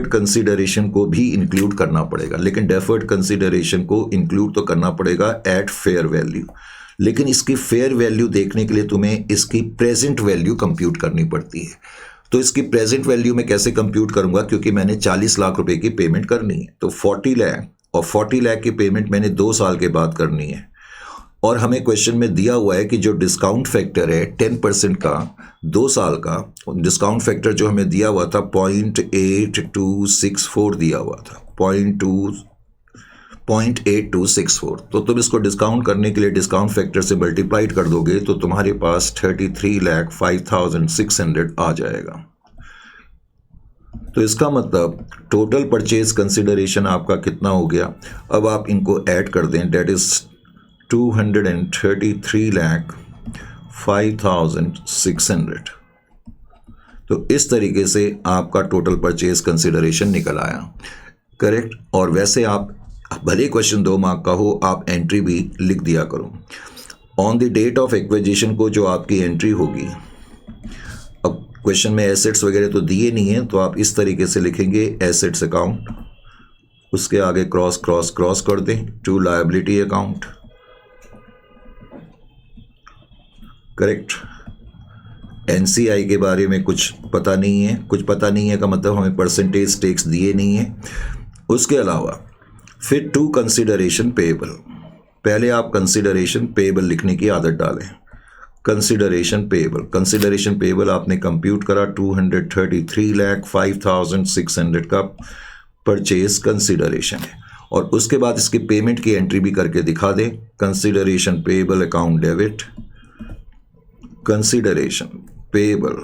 कंसिडरेशन को भी इंक्लूड करना पड़ेगा, लेकिन डेफर्ड कंसिडरेशन को इंक्लूड तो करना पड़ेगा एट फेयर वैल्यू, लेकिन इसकी फेयर वैल्यू देखने के लिए तुम्हें इसकी प्रेजेंट वैल्यू कंप्यूट करनी पड़ती है। तो इसकी प्रेजेंट वैल्यू में कैसे कंप्यूट करूंगा, क्योंकि मैंने 40 लाख रुपए की पेमेंट करनी है, तो 40 लाख और 40 लाख की पेमेंट मैंने 2 साल के बाद करनी है। और हमें क्वेश्चन में दिया हुआ है कि जो डिस्काउंट फैक्टर है 10% का 2 साल का डिस्काउंट फैक्टर जो हमें दिया हुआ था 0.8264 दिया हुआ था, 0.8264। तो तुम इसको डिस्काउंट करने के लिए डिस्काउंट फैक्टर से मल्टीप्लाइड कर दोगे तो तुम्हारे पास 33,05,600 आ जाएगा। तो इसका मतलब टोटल परचेज कंसिडरेशन आपका कितना हो गया। अब आप इनको ऐड कर दें, डेट इज 233,05,600। तो इस तरीके से आपका टोटल परचेज कंसिडरेशन निकल आया, करेक्ट। और वैसे आप भले क्वेश्चन 2 मार्क का हो, आप एंट्री भी लिख दिया करो। On the date of acquisition को जो आपकी एंट्री होगी, अब क्वेश्चन में एसेट्स वगैरह तो दिए नहीं है, तो आप इस तरीके से लिखेंगे एसेट्स अकाउंट, उसके आगे क्रॉस क्रॉस क्रॉस कर दें to liability account, correct. NCI के बारे में कुछ पता नहीं है, कुछ पता नहीं है का मतलब हमें परसेंटेज टैक्स दिए नहीं है। उसके अलावा फिर टू कंसिडरेशन पेएबल, पहले आप कंसिडरेशन पेएबल लिखने की आदत डालें। कंसिडरेशन पेएबल आपने कंप्यूट करा 233,05,600 का परचेज कंसिडरेशन है, और उसके बाद इसके पेमेंट की एंट्री भी करके दिखा दें। Consideration payable account debit, consideration payable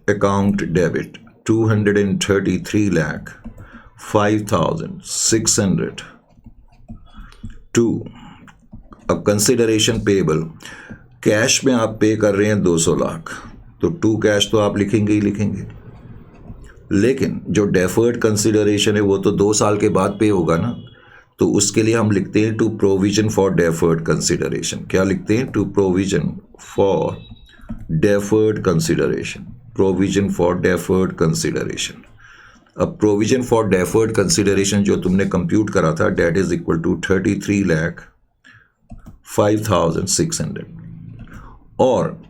account debit 233,05,600 to, अब कंसिडरेशन पेएबल कैश में आप पे कर रहे हैं 200 लाख, तो टू कैश तो आप लिखेंगे ही लिखेंगे, लेकिन जो डेफर्ड कंसिडरेशन है वो तो 2 साल के बाद पे होगा ना, तो उसके लिए हम लिखते हैं to provision for deferred consideration. क्या लिखते हैं, to provision for deferred consideration, provision for deferred consideration. अब प्रोविजन फॉर डेफर्ड कंसिडरेशन जो तुमने कंप्यूट करा था, डेट इज इक्वल टू 33,05,600। और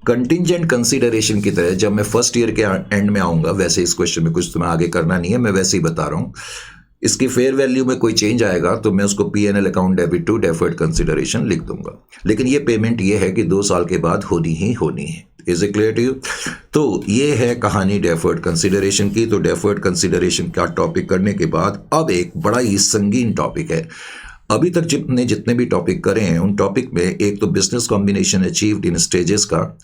कंटिंजेंट कंसिडरेशन की तरह जब मैं फर्स्ट ईयर के एंड में आऊंगा, वैसे इस क्वेश्चन में कुछ तुम्हें आगे करना नहीं है, मैं वैसे ही बता रहा हूं, इसकी फेयर वैल्यू में कोई चेंज आएगा तो मैं उसको P&L account debit to deferred consideration लिख दूंगा, लेकिन ये पेमेंट ये है कि 2 साल के बाद होनी ही होनी है। Is it clear to you? तो ये है कहानी डेफर्ड कंसिडरेशन की। तो डेफर्ड कंसिडरेशन का टॉपिक करने के बाद अब एक बड़ा ही संगीन टॉपिक है। अभी तक जितने भी टॉपिक करे हैं उन टॉपिक में एक तो business combination achieved in stages का,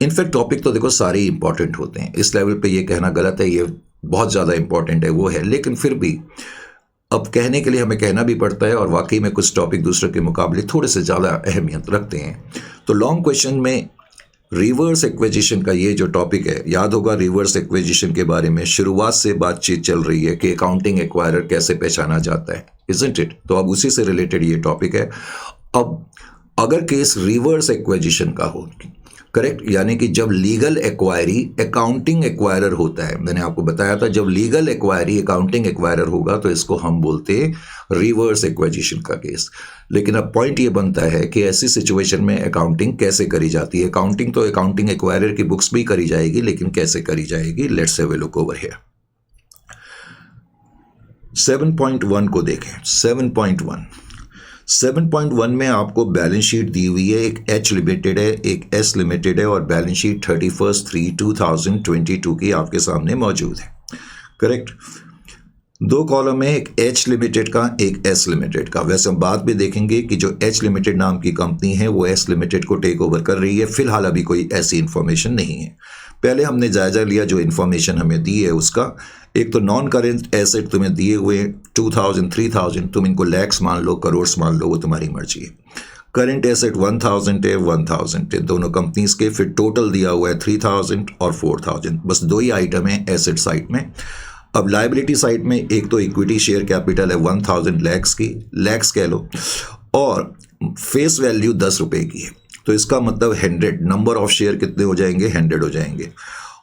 इनफैक्ट टॉपिक तो देखो सारे ही इंपॉर्टेंट होते हैं, इस लेवल पे ये कहना गलत है, ये बहुत ज़्यादा इंपॉर्टेंट है वो है, लेकिन फिर भी अब कहने के लिए हमें कहना भी पड़ता है, और वाकई में कुछ टॉपिक दूसरे के मुकाबले थोड़े से ज़्यादा अहमियत रखते हैं। तो लॉन्ग क्वेश्चन में रिवर्स एक्विजिशन का ये जो टॉपिक है, याद होगा रिवर्स एक्विजिशन के बारे में शुरुआत से बातचीत चल रही है कि अकाउंटिंग एक्वायरर कैसे पहचाना जाता है, इजंट इट? तो अब उसी से रिलेटेड ये टॉपिक है। अब अगर केस रिवर्स एक्विजिशन का हो, करेक्ट, यानी कि जब लीगल एक्वायरी अकाउंटिंग एक्वायरर होता है, मैंने आपको बताया था जब लीगल एक्वायरी अकाउंटिंग एक्वायरर होगा तो इसको हम बोलते हैं रिवर्स एक्विजिशन का केस। लेकिन अब पॉइंट ये बनता है कि ऐसी सिचुएशन में अकाउंटिंग कैसे करी जाती है। अकाउंटिंग तो अकाउंटिंग एक्वायरर की बुक्स भी करी जाएगी, लेकिन कैसे करी जाएगी, let's have a look over here. 7.1 को देखें। 7.1 7.1 में आपको बैलेंस शीट दी हुई है, एक एच लिमिटेड है, एक एस लिमिटेड है और बैलेंस शीट 31/3/2022 की आपके सामने मौजूद है। करेक्ट। दो कॉलम है, एक एच लिमिटेड का, एक एस लिमिटेड का। वैसे हम बाद में देखेंगे कि जो एच लिमिटेड नाम की कंपनी है वो एस लिमिटेड को टेक ओवर कर रही है। फिलहाल अभी कोई ऐसी इंफॉर्मेशन नहीं है। पहले हमने जायजा लिया जो इन्फॉर्मेशन हमें दी है उसका। एक तो नॉन करेंट एसेट तुम्हें दिए हुए 2000 3000, तुम इनको लैक्स मान लो, करोड़ मान लो, वो तुम्हारी मर्जी है। करंट एसेट 1000 है, 1000 है दोनों कंपनीज के। फिर टोटल दिया हुआ है 3000 और 4000, बस दो ही आइटम है एसेट साइड में। अब लाइबिलिटी साइड में एक तो इक्विटी शेयर कैपिटल है 1000 लैक्स की, लैक्स कह लो, और फेस वैल्यू 10 रुपए की है। तो इसका मतलब 100, नंबर ऑफ शेयर कितने हो जाएंगे, 100 हो जाएंगे।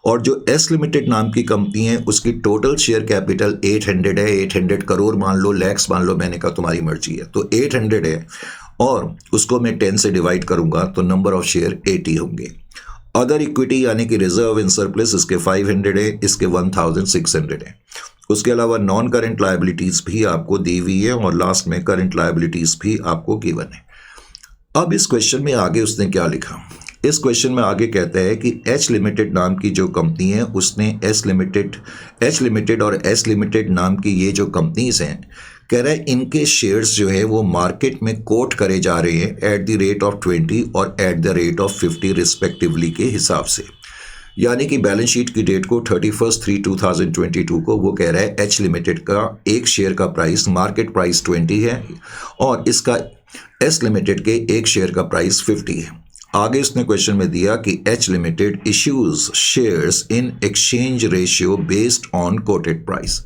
और जो एस लिमिटेड नाम की कंपनी है उसकी टोटल शेयर कैपिटल 800 है, 800 करोड़ मान लो, लैक्स मान लो, मैंने कहा तुम्हारी मर्जी है। तो 800 है और उसको मैं 10 से डिवाइड करूंगा तो नंबर ऑफ शेयर 80 होंगे। अदर इक्विटी यानी कि रिजर्व इन सरप्लस इसके 500 है, इसके 1600 है। उसके अलावा नॉन करंट लायबिलिटीज भी आपको दी हुई है और लास्ट में करंट लायबिलिटीज भी आपको गिवन है। अब इस क्वेश्चन में आगे उसने क्या लिखा, इस क्वेश्चन में आगे कहता है कि एच लिमिटेड नाम की जो कंपनी है उसने एच लिमिटेड और एस लिमिटेड नाम की ये जो कंपनीज हैं, कह रहा है इनके शेयर्स जो है वो मार्केट में कोट करे जा रहे हैं एट द रेट ऑफ 20 और at the rate of 50 respectively के हिसाब से। यानी कि बैलेंस शीट की डेट को 31/3/2022 को वो कह रहा है एच लिमिटेड का एक शेयर का प्राइस, मार्केट प्राइस 20 है और इसका एस लिमिटेड के एक शेयर का प्राइस 50 है। आगे उसने क्वेश्चन में दिया कि H limited issues shares in exchange ratio based on coated price.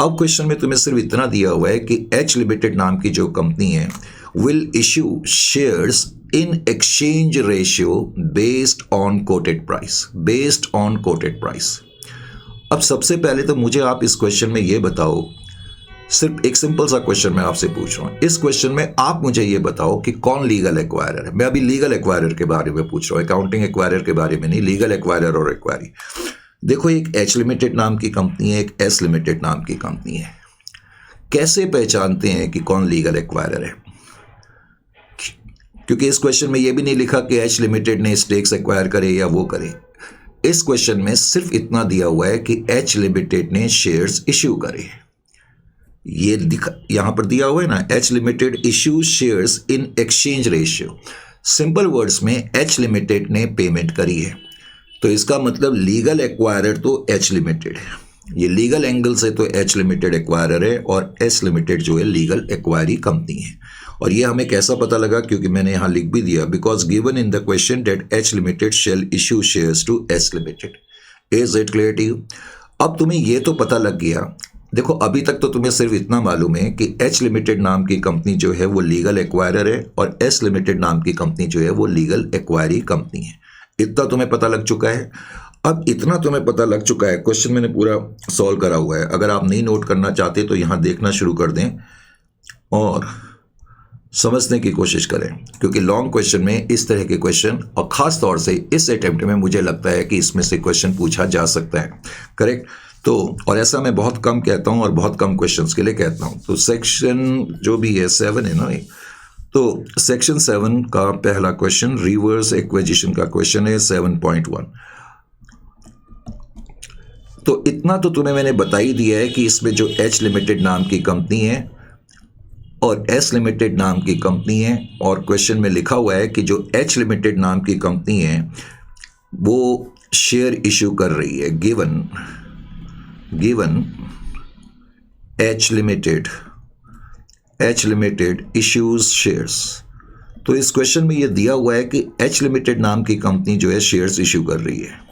अब क्वेश्चन में तुम्हें सिर्फ इतना दिया हुआ है कि एच लिमिटेड नाम की जो कंपनी है will issue shares in exchange ratio based on coated price, based on coated price. अब सबसे पहले तो मुझे आप इस क्वेश्चन में ये बताओ, सिर्फ एक सिंपल सा क्वेश्चन मैं आपसे पूछ रहा हूं, इस क्वेश्चन में आप मुझे ये बताओ कि कौन लीगल एक्वायरर है। मैं अभी लीगल एक्वायरर के बारे में पूछ रहा हूं, अकाउंटिंग एक्वायरर के बारे में नहीं, लीगल एक्वायरर और एक्वायरी। देखो एक एच लिमिटेड नाम की कंपनी है, एक एस लिमिटेड नाम की कंपनी है। कैसे पहचानते हैं कि कौन लीगल एक्वायरर है? क्योंकि इस क्वेश्चन में यह भी नहीं लिखा कि एच लिमिटेड ने स्टेक्स एक्वायर करे या वो करे। इस क्वेश्चन में सिर्फ इतना दिया हुआ है कि एच लिमिटेड ने शेयर्स इश्यू करे। ये यहां पर दिया हुआ है ना, H limited issue shares in exchange ratio. Simple words में एच लिमिटेड ने पेमेंट करी है, तो इसका मतलब लीगल एक्वायरर तो एच लिमिटेड है। ये लीगल एंगल से तो एच लिमिटेड एक्वायरर है और एस लिमिटेड जो है लीगल एक्वायरी कंपनी है। और ये हमें कैसा पता लगा, क्योंकि मैंने यहां लिख भी दिया, because given in the question that H limited shall issue shares to S limited. Is it clear to you? अब तुम्हें ये तो पता लग गया। देखो अभी तक तो तुम्हें सिर्फ इतना मालूम है कि एच लिमिटेड नाम की कंपनी जो है वो लीगल एक्वायरर है और एस लिमिटेड नाम की कंपनी जो है वो लीगल एक्वायरी कंपनी है। इतना तुम्हें पता लग चुका है। अब इतना तुम्हें पता लग चुका है, क्वेश्चन मैंने पूरा सॉल्व करा हुआ है। अगर आप नहीं नोट करना चाहते तो यहां देखना शुरू कर दें और समझने की कोशिश करें, क्योंकि लॉन्ग क्वेश्चन में इस तरह के क्वेश्चन और खास तौर से इस अटेम्प्ट में मुझे लगता है कि इसमें से क्वेश्चन पूछा जा सकता है। करेक्ट। तो और ऐसा मैं बहुत कम कहता हूं और बहुत कम क्वेश्चंस के लिए कहता हूं। तो सेक्शन जो भी है 7 है ना, तो सेक्शन 7 का पहला क्वेश्चन रिवर्स एक्विजिशन का क्वेश्चन है 7.1। तो इतना तो तुम्हें मैंने बता ही दिया है कि इसमें जो एच लिमिटेड नाम की कंपनी है और एस लिमिटेड नाम की कंपनी है, और क्वेश्चन में लिखा हुआ है कि जो एच लिमिटेड नाम की कंपनी है वो शेयर इश्यू कर रही है। Given H limited issues shares. तो इस क्वेश्चन में ये दिया हुआ है कि एच लिमिटेड नाम की कंपनी जो है शेयर्स इश्यू कर रही है।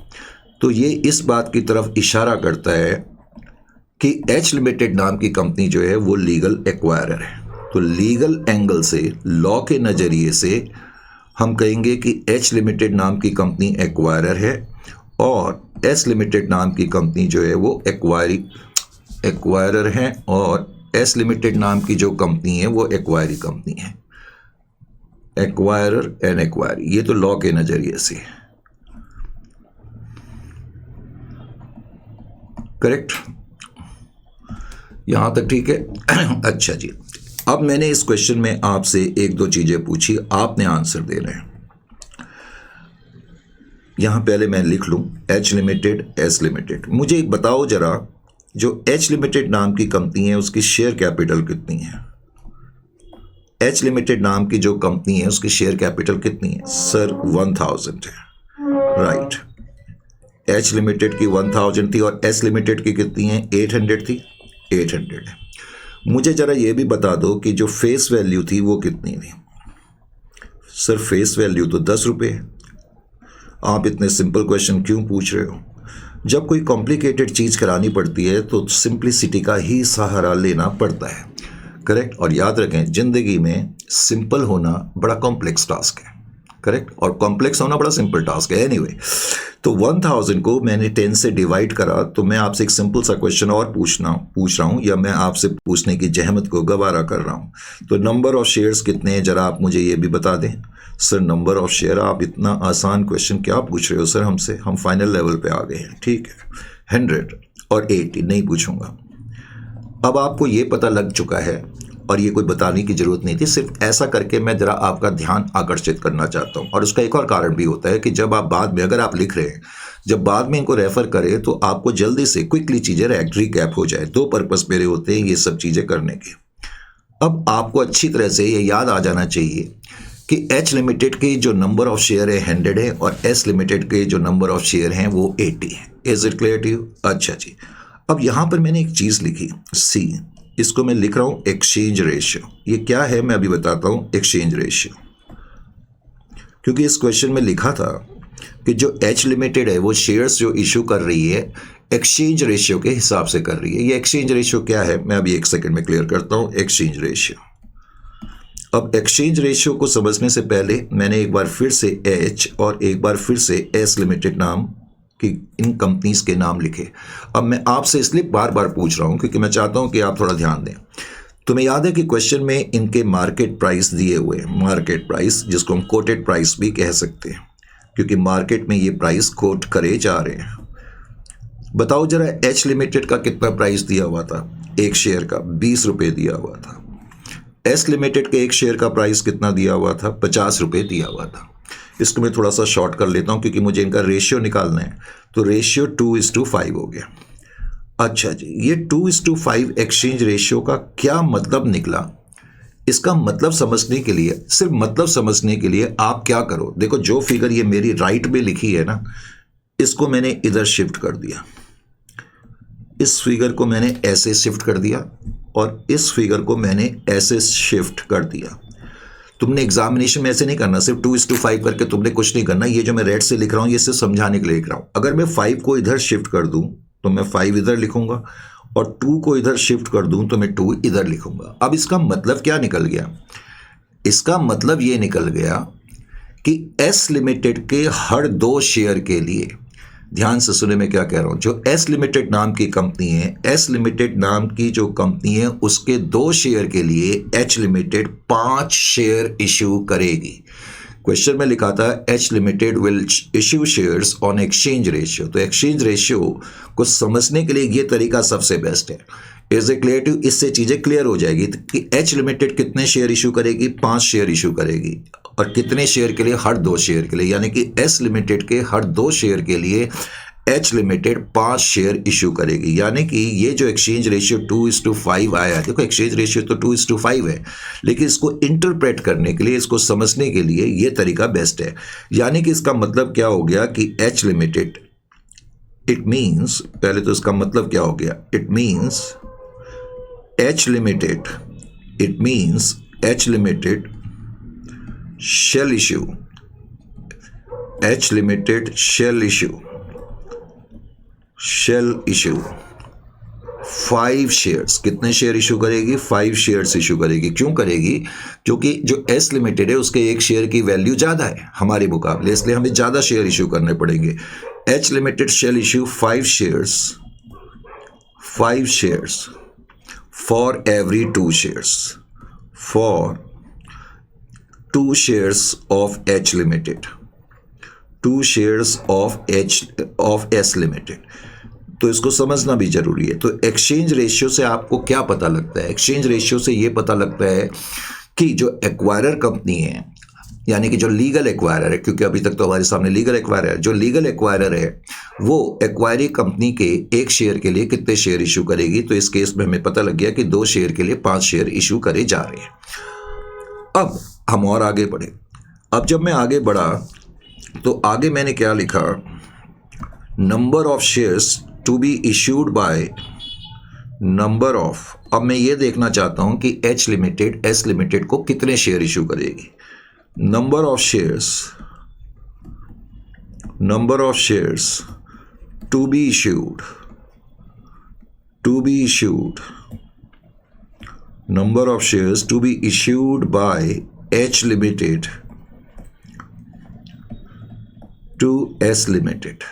तो ये इस बात की तरफ इशारा करता है कि एच लिमिटेड नाम की कंपनी जो है वो लीगल एक्वायरर है। तो लीगल एंगल से, लॉ के नज़रिए से हम कहेंगे कि एच लिमिटेड नाम की कंपनी एक्वायरर है और एस लिमिटेड नाम की कंपनी जो है वो एक्वायरर है और एस लिमिटेड नाम की जो कंपनी है वो एक्वायरी कंपनी है। एक्वायरर एंड एक्वायरी, ये तो लॉ के नज़रिए से। करेक्ट, यहां तक ठीक है? अच्छा जी, अब मैंने इस क्वेश्चन में आपसे एक दो चीजें पूछी, आपने आंसर देना है। यहां पहले मैं लिख लूं एच लिमिटेड, एस लिमिटेड। मुझे बताओ जरा, जो एच लिमिटेड नाम की कंपनी है उसकी शेयर कैपिटल कितनी है? एच लिमिटेड नाम की जो कंपनी है उसकी शेयर कैपिटल कितनी है? सर 1000 है, राइट। एच लिमिटेड की 1000 थी और एस लिमिटेड की कितनी है? 800 थी, 800 है। मुझे जरा ये भी बता दो कि जो फेस वैल्यू थी वो कितनी थी? सर फेस वैल्यू तो 10 रुपये है। आप इतने सिंपल क्वेश्चन क्यों पूछ रहे हो? जब कोई कॉम्प्लिकेटेड चीज़ करानी पड़ती है तो सिंप्लिसिटी का ही सहारा लेना पड़ता है, करेक्ट। और याद रखें, जिंदगी में सिंपल होना बड़ा कॉम्प्लेक्स टास्क है, करेक्ट, और कॉम्प्लेक्स होना बड़ा सिंपल टास्क है। एनीवे, तो 1000 को मैंने 10 से डिवाइड करा, तो मैं आपसे एक सिंपल सा क्वेश्चन और पूछ रहा हूँ, या मैं आपसे पूछने की जहमत को गवारा कर रहा हूँ। तो नंबर ऑफ शेयर्स कितने हैं, जरा आप मुझे ये भी बता दें। सर नंबर ऑफ शेयर, आप इतना आसान क्वेश्चन क्या पूछ रहे हो सर हमसे? हम फाइनल लेवल पे आ गए हैं, ठीक है। 100 और 80 नहीं पूछूंगा। अब आपको ये पता लग चुका है और ये कोई बताने की जरूरत नहीं थी, सिर्फ ऐसा करके मैं जरा आपका ध्यान आकर्षित करना चाहता हूँ। और उसका एक और कारण भी होता है कि जब आप बाद में, अगर आप लिख रहे हैं, जब बाद में इनको रेफर करें तो आपको जल्दी से क्विकली चीजें रिकैप हो जाए। दो पर्पस मेरे होते हैं ये सब चीजें करने के। अब आपको अच्छी तरह से ये याद आ जाना चाहिए कि एच लिमिटेड के जो नंबर ऑफ शेयर है 100 है और एस लिमिटेड के जो नंबर ऑफ शेयर हैं वो 80 है। Is it clear to you? अच्छा जी। अब यहां पर मैंने एक चीज लिखी सी, इसको मैं लिख रहा हूं एक्सचेंज रेशियो। ये क्या है मैं अभी बताता हूं, एक्सचेंज रेशियो। क्योंकि इस क्वेश्चन में लिखा था कि जो एच लिमिटेड है वो शेयर्स जो इशू कर रही है एक्सचेंज रेशियो के हिसाब से कर रही है। ये एक्सचेंज रेशियो क्या है मैं अभी एक सेकंड में क्लियर करता हूं। एक्सचेंज रेशियो, अब एक्सचेंज रेशियो को समझने से पहले मैंने एक बार फिर से एच और एक बार फिर से एस लिमिटेड नाम कि इन कंपनीज के नाम लिखे। अब मैं आपसे इसलिए बार बार पूछ रहा हूं क्योंकि मैं चाहता हूं कि आप थोड़ा ध्यान दें। तुम्हें याद है कि क्वेश्चन में इनके मार्केट प्राइस दिए हुए हैं, मार्केट प्राइस जिसको हम कोटेड प्राइस भी कह सकते हैं क्योंकि मार्केट में ये प्राइस कोट करे जा रहे हैं। बताओ जरा एच लिमिटेड का कितना प्राइस दिया हुआ था? एक शेयर का 20 रुपये दिया हुआ था। एस लिमिटेड के एक शेयर का प्राइस कितना दिया हुआ था? 50 रुपये दिया हुआ था। इसको मैं थोड़ा सा शॉर्ट कर लेता हूं क्योंकि मुझे इनका रेशियो निकालना है। तो रेशियो 2:5 हो गया। अच्छा जी, ये 2:5 एक्सचेंज रेशियो का क्या मतलब निकला? इसका मतलब समझने के लिए, सिर्फ मतलब समझने के लिए आप क्या करो, देखो जो फिगर ये मेरी राइट में लिखी है ना, इसको मैंने इधर शिफ्ट कर दिया, इस फिगर को मैंने ऐसे शिफ्ट कर दिया और इस फिगर को मैंने ऐसे शिफ्ट कर दिया। तुमने एग्जामिनेशन में ऐसे नहीं करना, सिर्फ 2:5 करके तुमने कुछ नहीं करना। ये जो मैं रेड से लिख रहा हूं ये सिर्फ समझाने के लिए लिख रहा हूं। अगर मैं 5 को इधर शिफ्ट कर दूं तो मैं 5 इधर लिखूंगा और 2 को इधर शिफ्ट कर दूं तो मैं 2 इधर लिखूंगा। अब इसका मतलब क्या निकल गया? इसका मतलब ये निकल गया कि एस लिमिटेड के हर 2 शेयर के लिए, ध्यान से सुने मैं क्या कह रहा हूं, जो एस लिमिटेड नाम की कंपनी है, एस लिमिटेड नाम की जो कंपनी है उसके 2 शेयर के लिए एच लिमिटेड 5 शेयर इश्यू करेगी। क्वेश्चन में लिखा था H limited will issue shares on exchange ratio. तो एक्सचेंज रेशियो को समझने के लिए ये तरीका सबसे बेस्ट है। Is a clear to? इससे चीजें क्लियर हो जाएगी कि एच लिमिटेड कितने शेयर इशू करेगी? 5 शेयर इशू करेगी। और कितने शेयर के लिए? हर 2 शेयर के लिए, यानी कि एस लिमिटेड के हर 2 शेयर के लिए एच लिमिटेड 5 शेयर इशू करेगी। यानी कि ये जो एक्सचेंज रेशियो 2:5 आया, देखो एक्सचेंज रेशियो तो 2:5 है, लेकिन इसको इंटरप्रेट करने के लिए, इसको समझने के लिए ये तरीका बेस्ट है। यानी कि इसका मतलब क्या हो गया कि एच लिमिटेड, इट मीन्स, पहले तो इसका मतलब क्या हो गया, it means H limited, it means H limited shall issue, H limited shall issue 5 shares. कितने शेयर इशू करेगी? 5 शेयर्स इशू करेगी। क्यों करेगी? क्योंकि जो एस लिमिटेड है उसके एक शेयर की वैल्यू ज्यादा है हमारे मुकाबले, इसलिए हमें ज्यादा शेयर इशू करने पड़ेंगे। H limited shall issue 5 shares for every 2 shares, for 2 shares of H limited, 2 shares of S limited। तो इसको समझना भी जरूरी है। तो एक्सचेंज रेशियो से आपको क्या पता लगता है? एक्सचेंज रेशियो से ये पता लगता है कि जो एक्वायरर कंपनी है, यानी कि जो लीगल एक्वायरर है, क्योंकि अभी तक तो हमारे सामने लीगल एक्वायरर है, जो लीगल एक्वायरर है वो एक्वायरी कंपनी के एक शेयर के लिए कितने शेयर इशू करेगी। तो इस केस में हमें पता लग गया कि 2 शेयर के लिए 5 शेयर इशू करे जा रहे हैं। अब हम और आगे बढ़े। अब जब मैं आगे बढ़ा तो आगे मैंने क्या लिखा, number of shares to be issued by number of. अब मैं ये देखना चाहता हूं कि एच लिमिटेड एस लिमिटेड को कितने शेयर इशू करेगी। Number of shares to be issued, number of shares to be issued by H Limited to S Limited।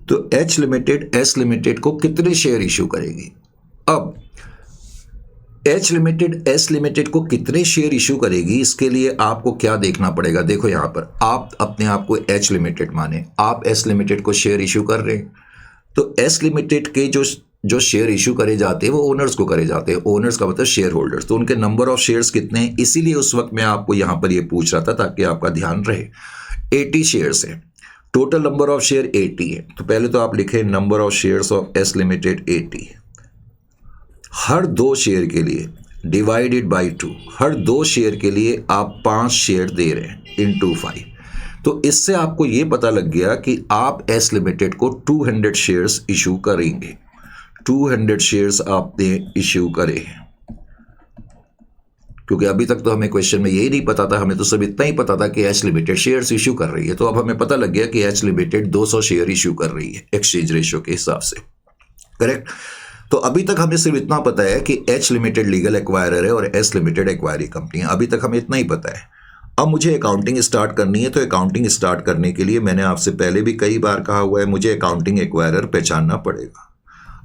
तो H Limited S Limited को कितने शेयर इशू करेगी। अब H Limited S Limited को कितने शेयर इशू करेगी, इसके लिए आपको क्या देखना पड़ेगा। देखो यहां पर आप अपने आप को H Limited माने, आप S Limited को शेयर इशू कर रहे हैं, तो S Limited के जो शेयर इशू करे जाते हैं वो ओनर्स को करे जाते हैं। ओनर्स का मतलब शेयर होल्डर्स। तो उनके नंबर ऑफ शेयर्स कितने हैं, इसीलिए उस वक्त मैं आपको यहां पर ये पूछ रहा था ताकि आपका ध्यान रहे। 80 शेयर्स है, टोटल नंबर ऑफ शेयर 80 है। तो पहले तो आप लिखें number of shares of S limited 80, her 2 share के लिए डिवाइडेड बाई 2, हर 2 शेयर के लिए आप 5 शेयर दे रहे हैं इनटू 5। तो इससे आपको ये पता लग गया कि आप एस लिमिटेड को 200 शेयर्स इशू करेंगे। 200 शेयर्स आपने इश्यू करे हैं, क्योंकि अभी तक तो हमें क्वेश्चन में यही नहीं पता था, हमें तो सब इतना ही पता था कि एच लिमिटेड शेयर्स इश्यू कर रही है। तो अब हमें पता लग गया कि एच लिमिटेड 200 शेयर इश्यू कर रही है एक्सचेंज रेशियो के हिसाब से, करेक्ट। तो अभी तक हमें सिर्फ इतना पता है कि एच लिमिटेड लीगल एक्वायरर है और एस लिमिटेड एक्वायरी कंपनी है, अभी तक हमें इतना ही पता है। अब मुझे अकाउंटिंग स्टार्ट करनी है, तो अकाउंटिंग स्टार्ट करने के लिए मैंने आपसे पहले भी कई बार कहा हुआ है, मुझे अकाउंटिंग एक्वायरर पहचानना पड़ेगा।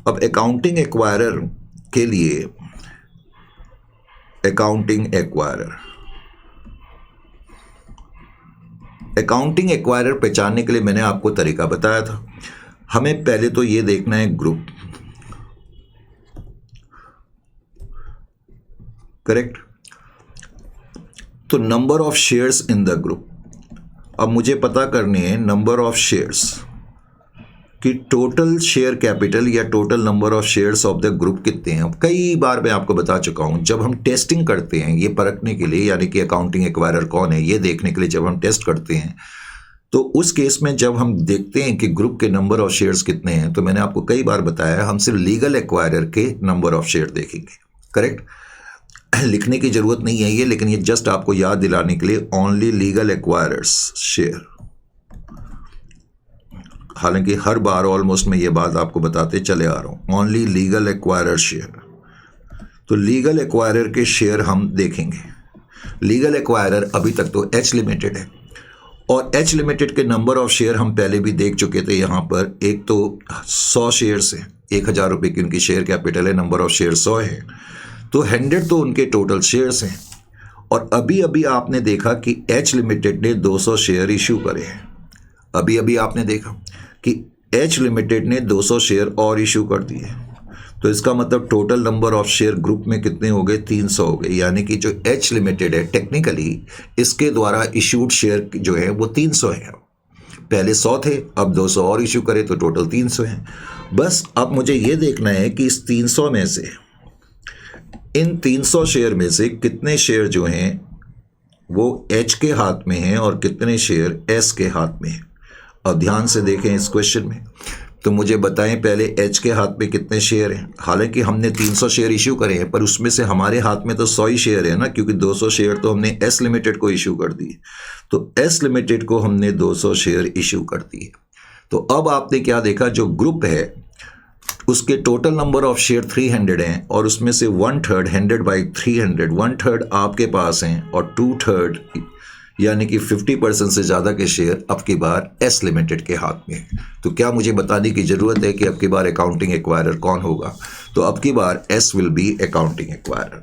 अब अकाउंटिंग एक्वायरर के लिए अकाउंटिंग एक्वायरर पहचानने के लिए मैंने आपको तरीका बताया था। हमें पहले तो ये देखना है ग्रुप, करेक्ट। तो number of shares in the group. अब मुझे पता करने हैं नंबर ऑफ शेयर्स कि टोटल शेयर कैपिटल या total number of shares of the group कितने हैं। अब कई बार मैं आपको बता चुका हूं, जब हम टेस्टिंग करते हैं ये परखने के लिए, यानी कि अकाउंटिंग एक्वायरर कौन है ये देखने के लिए जब हम टेस्ट करते हैं, तो उस केस में जब हम देखते हैं कि ग्रुप के नंबर ऑफ शेयर्स कितने हैं, तो मैंने आपको कई बार बताया हम सिर्फ लीगल एक्वायरर के नंबर ऑफ शेयर देखेंगे, करेक्ट। लिखने की जरूरत नहीं है ये, लेकिन ये जस्ट आपको याद दिलाने के लिए, ओनली लीगल एक्वायरर्स शेयर। हालांकि हर बार ऑलमोस्ट मैं ये बात आपको बताते चले आ रहा हूं, ओनली लीगल एक्वायरर शेयर। तो लीगल एक्वायरर के शेयर हम देखेंगे। लीगल एक्वायरर अभी तक तो एच लिमिटेड है, और एच लिमिटेड के नंबर ऑफ शेयर हम पहले भी देख चुके थे। यहाँ पर एक तो 100 शेयर्स है, 1000 रुपये की उनकी शेयर कैपिटल है, नंबर ऑफ शेयर 100 है, तो 100 तो उनके टोटल शेयर्स हैं। और अभी अभी आपने देखा कि एच लिमिटेड ने 200 शेयर इशू करे हैं। अभी अभी आपने देखा कि एच लिमिटेड ने 200 शेयर और इशू कर दिए, तो इसका मतलब total number of share group में कितने हो गए, 300 हो गए। यानी कि जो एच लिमिटेड है टेक्निकली इसके द्वारा इशूड शेयर जो है वो 300 है। पहले 100 थे, अब 200 और इशू करे तो टोटल 300 है। बस अब मुझे ये देखना है कि इस 300 में से, इन 300 शेयर में से कितने शेयर जो हैं वो एच के हाथ में हैं और कितने शेयर एस के हाथ में हैं। अब ध्यान से देखें इस क्वेश्चन में, तो मुझे बताएं पहले एच के हाथ में कितने शेयर हैं। हालांकि हमने 300 शेयर इशू करे हैं, पर उसमें से हमारे हाथ में तो 100 ही शेयर है ना, क्योंकि 200 शेयर तो हमने एस लिमिटेड को इशू कर दिए। तो एस लिमिटेड को हमने 200 शेयर इशू कर दिए। तो अब आपने क्या देखा, जो ग्रुप है उसके टोटल नंबर ऑफ शेयर 300 हैं, और उसमें से 1/3 100/300 1/3 आपके पास हैं, और 2/3 यानी कि 50% से ज़्यादा के शेयर अब की बार एस लिमिटेड के हाथ में है। तो क्या मुझे बताने की ज़रूरत है कि अब की बार अकाउंटिंग एक्वायरर कौन होगा? तो अब की बार S will be accounting acquirer.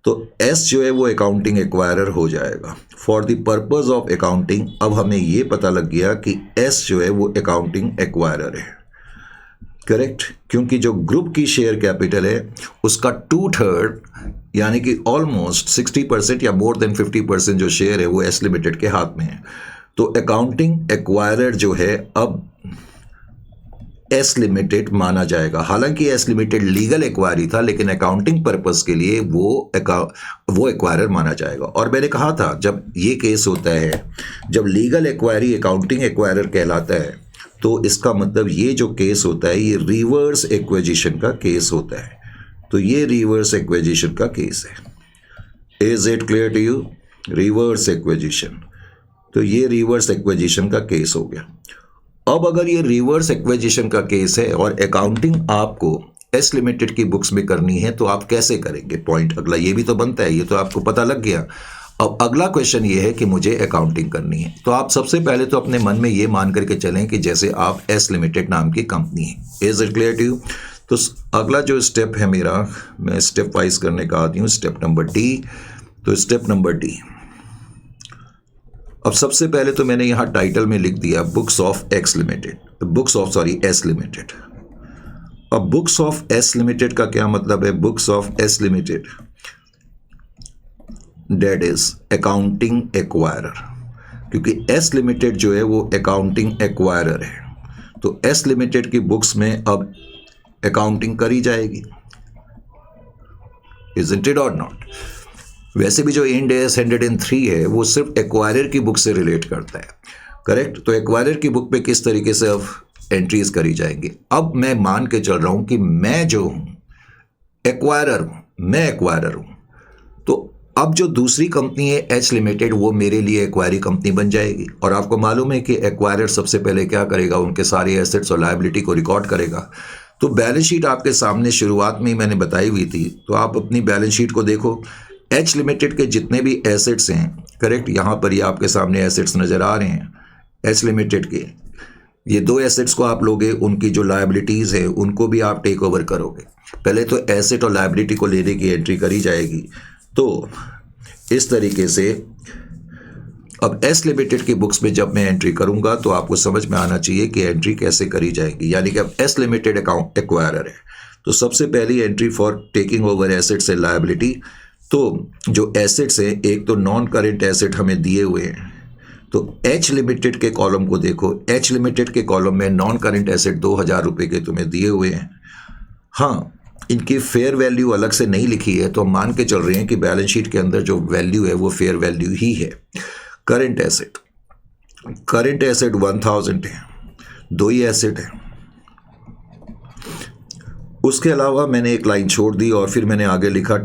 तो एस जो है वो अकाउंटिंग एक्वायरर हो जाएगा for the purpose of accounting. अब हमें ये पता लग गया कि एस जो है वो अकाउंटिंग एक्वायरर है। करेक्ट, क्योंकि जो ग्रुप की शेयर कैपिटल है उसका 2/3 यानी कि ऑलमोस्ट 60% या मोर देन 50% जो शेयर है वो एस लिमिटेड के हाथ में है। तो अकाउंटिंग एक्वायरर जो है अब एस लिमिटेड माना जाएगा। हालांकि एस लिमिटेड लीगल एक्वायरी था, लेकिन अकाउंटिंग पर्पस के लिए वो एक्वायरर माना जाएगा। और मैंने कहा था जब ये केस होता है, जब लीगल एक्वायरी अकाउंटिंग एक्वायरर कहलाता है, तो इसका मतलब ये जो केस होता है ये रिवर्स एक्विजिशन का केस होता है। तो ये रिवर्स एक्विजिशन का केस है। Is it clear to you? Reverse acquisition, तो ये रिवर्स एक्विजिशन का केस हो गया। अब अगर ये रिवर्स एक्विजिशन का केस है और अकाउंटिंग आपको एस लिमिटेड की बुक्स में करनी है, तो आप कैसे करेंगे? पॉइंट अगला ये भी तो बनता है, ये तो आपको पता लग गया। अब अगला क्वेश्चन ये है कि मुझे अकाउंटिंग करनी है। तो आप सबसे पहले तो अपने मन में ये मान करके चलें कि जैसे आप एस लिमिटेड नाम की कंपनी है। Is it clear to you? तो अगला जो स्टेप है मेरा, मैं स्टेप वाइज करने का आती हूँ। Step number D. तो स्टेप नंबर डी, अब सबसे पहले तो मैंने यहाँ टाइटल में लिख दिया बुक्स ऑफ एस लिमिटेड। अब बुक्स ऑफ एस लिमिटेड का क्या मतलब है? Books of S limited that is accounting acquirer, क्योंकि एस लिमिटेड जो है वो अकाउंटिंग एक्वायरर है। तो एस लिमिटेड की बुक्स में अब अकाउंटिंग करी जाएगी। इजंट इट और नॉट? वैसे भी जो इंड AS 103 है वो सिर्फ एक्वायरर की बुक से रिलेट करता है, करेक्ट? तो एक्वायरर की बुक पे किस तरीके से अब एंट्रीज करी जाएंगी? अब मैं मान के चल रहा हूं कि मैं जो हूं एक्वायरर हूं, मैं एक्वायरर हूं। तो अब जो दूसरी कंपनी है एच लिमिटेड, वो मेरे लिए एक्वायरी कंपनी बन जाएगी। और आपको मालूम है कि एक्वायरर सबसे पहले क्या करेगा? उनके सारे एसेट्स और लायबिलिटी को रिकॉर्ड करेगा। तो बैलेंस शीट आपके सामने शुरुआत में ही मैंने बताई हुई थी, तो आप अपनी बैलेंस शीट को देखो। एच लिमिटेड के जितने भी एसेट्स हैं, करेक्ट, यहाँ पर ये आपके सामने एसेट्स नज़र आ रहे हैं एच लिमिटेड के। ये 2 एसेट्स को आप लोगे, उनकी जो लायबिलिटीज़ है उनको भी आप टेक ओवर करोगे। पहले तो एसेट और लायबिलिटी को लेने की एंट्री करी जाएगी। तो इस तरीके से अब एस लिमिटेड की बुक्स में जब मैं एंट्री करूंगा तो आपको समझ में आना चाहिए कि एंट्री कैसे करी जाएगी। यानी कि अब एस लिमिटेड अकाउंट एक्वायरर है, तो सबसे पहली entry for taking over assets and liability. तो जो एसेट्स हैं, एक तो नॉन करेंट एसेट हमें दिए हुए हैं, तो एच लिमिटेड के कॉलम को देखो। एच लिमिटेड के कॉलम में नॉन करेंट एसेट 2000 रुपये के तुम्हें दिए हुए हैं। हाँ, इनकी फेयर वैल्यू अलग से नहीं लिखी है, तो हम मान के चल रहे हैं कि बैलेंस शीट के अंदर जो वैल्यू है वो फेयर वैल्यू ही है। करेंट एसेट 1000 है, 2 ही एसेट है। उसके अलावा मैंने एक लाइन छोड़ दी और फिर मैंने आगे लिखा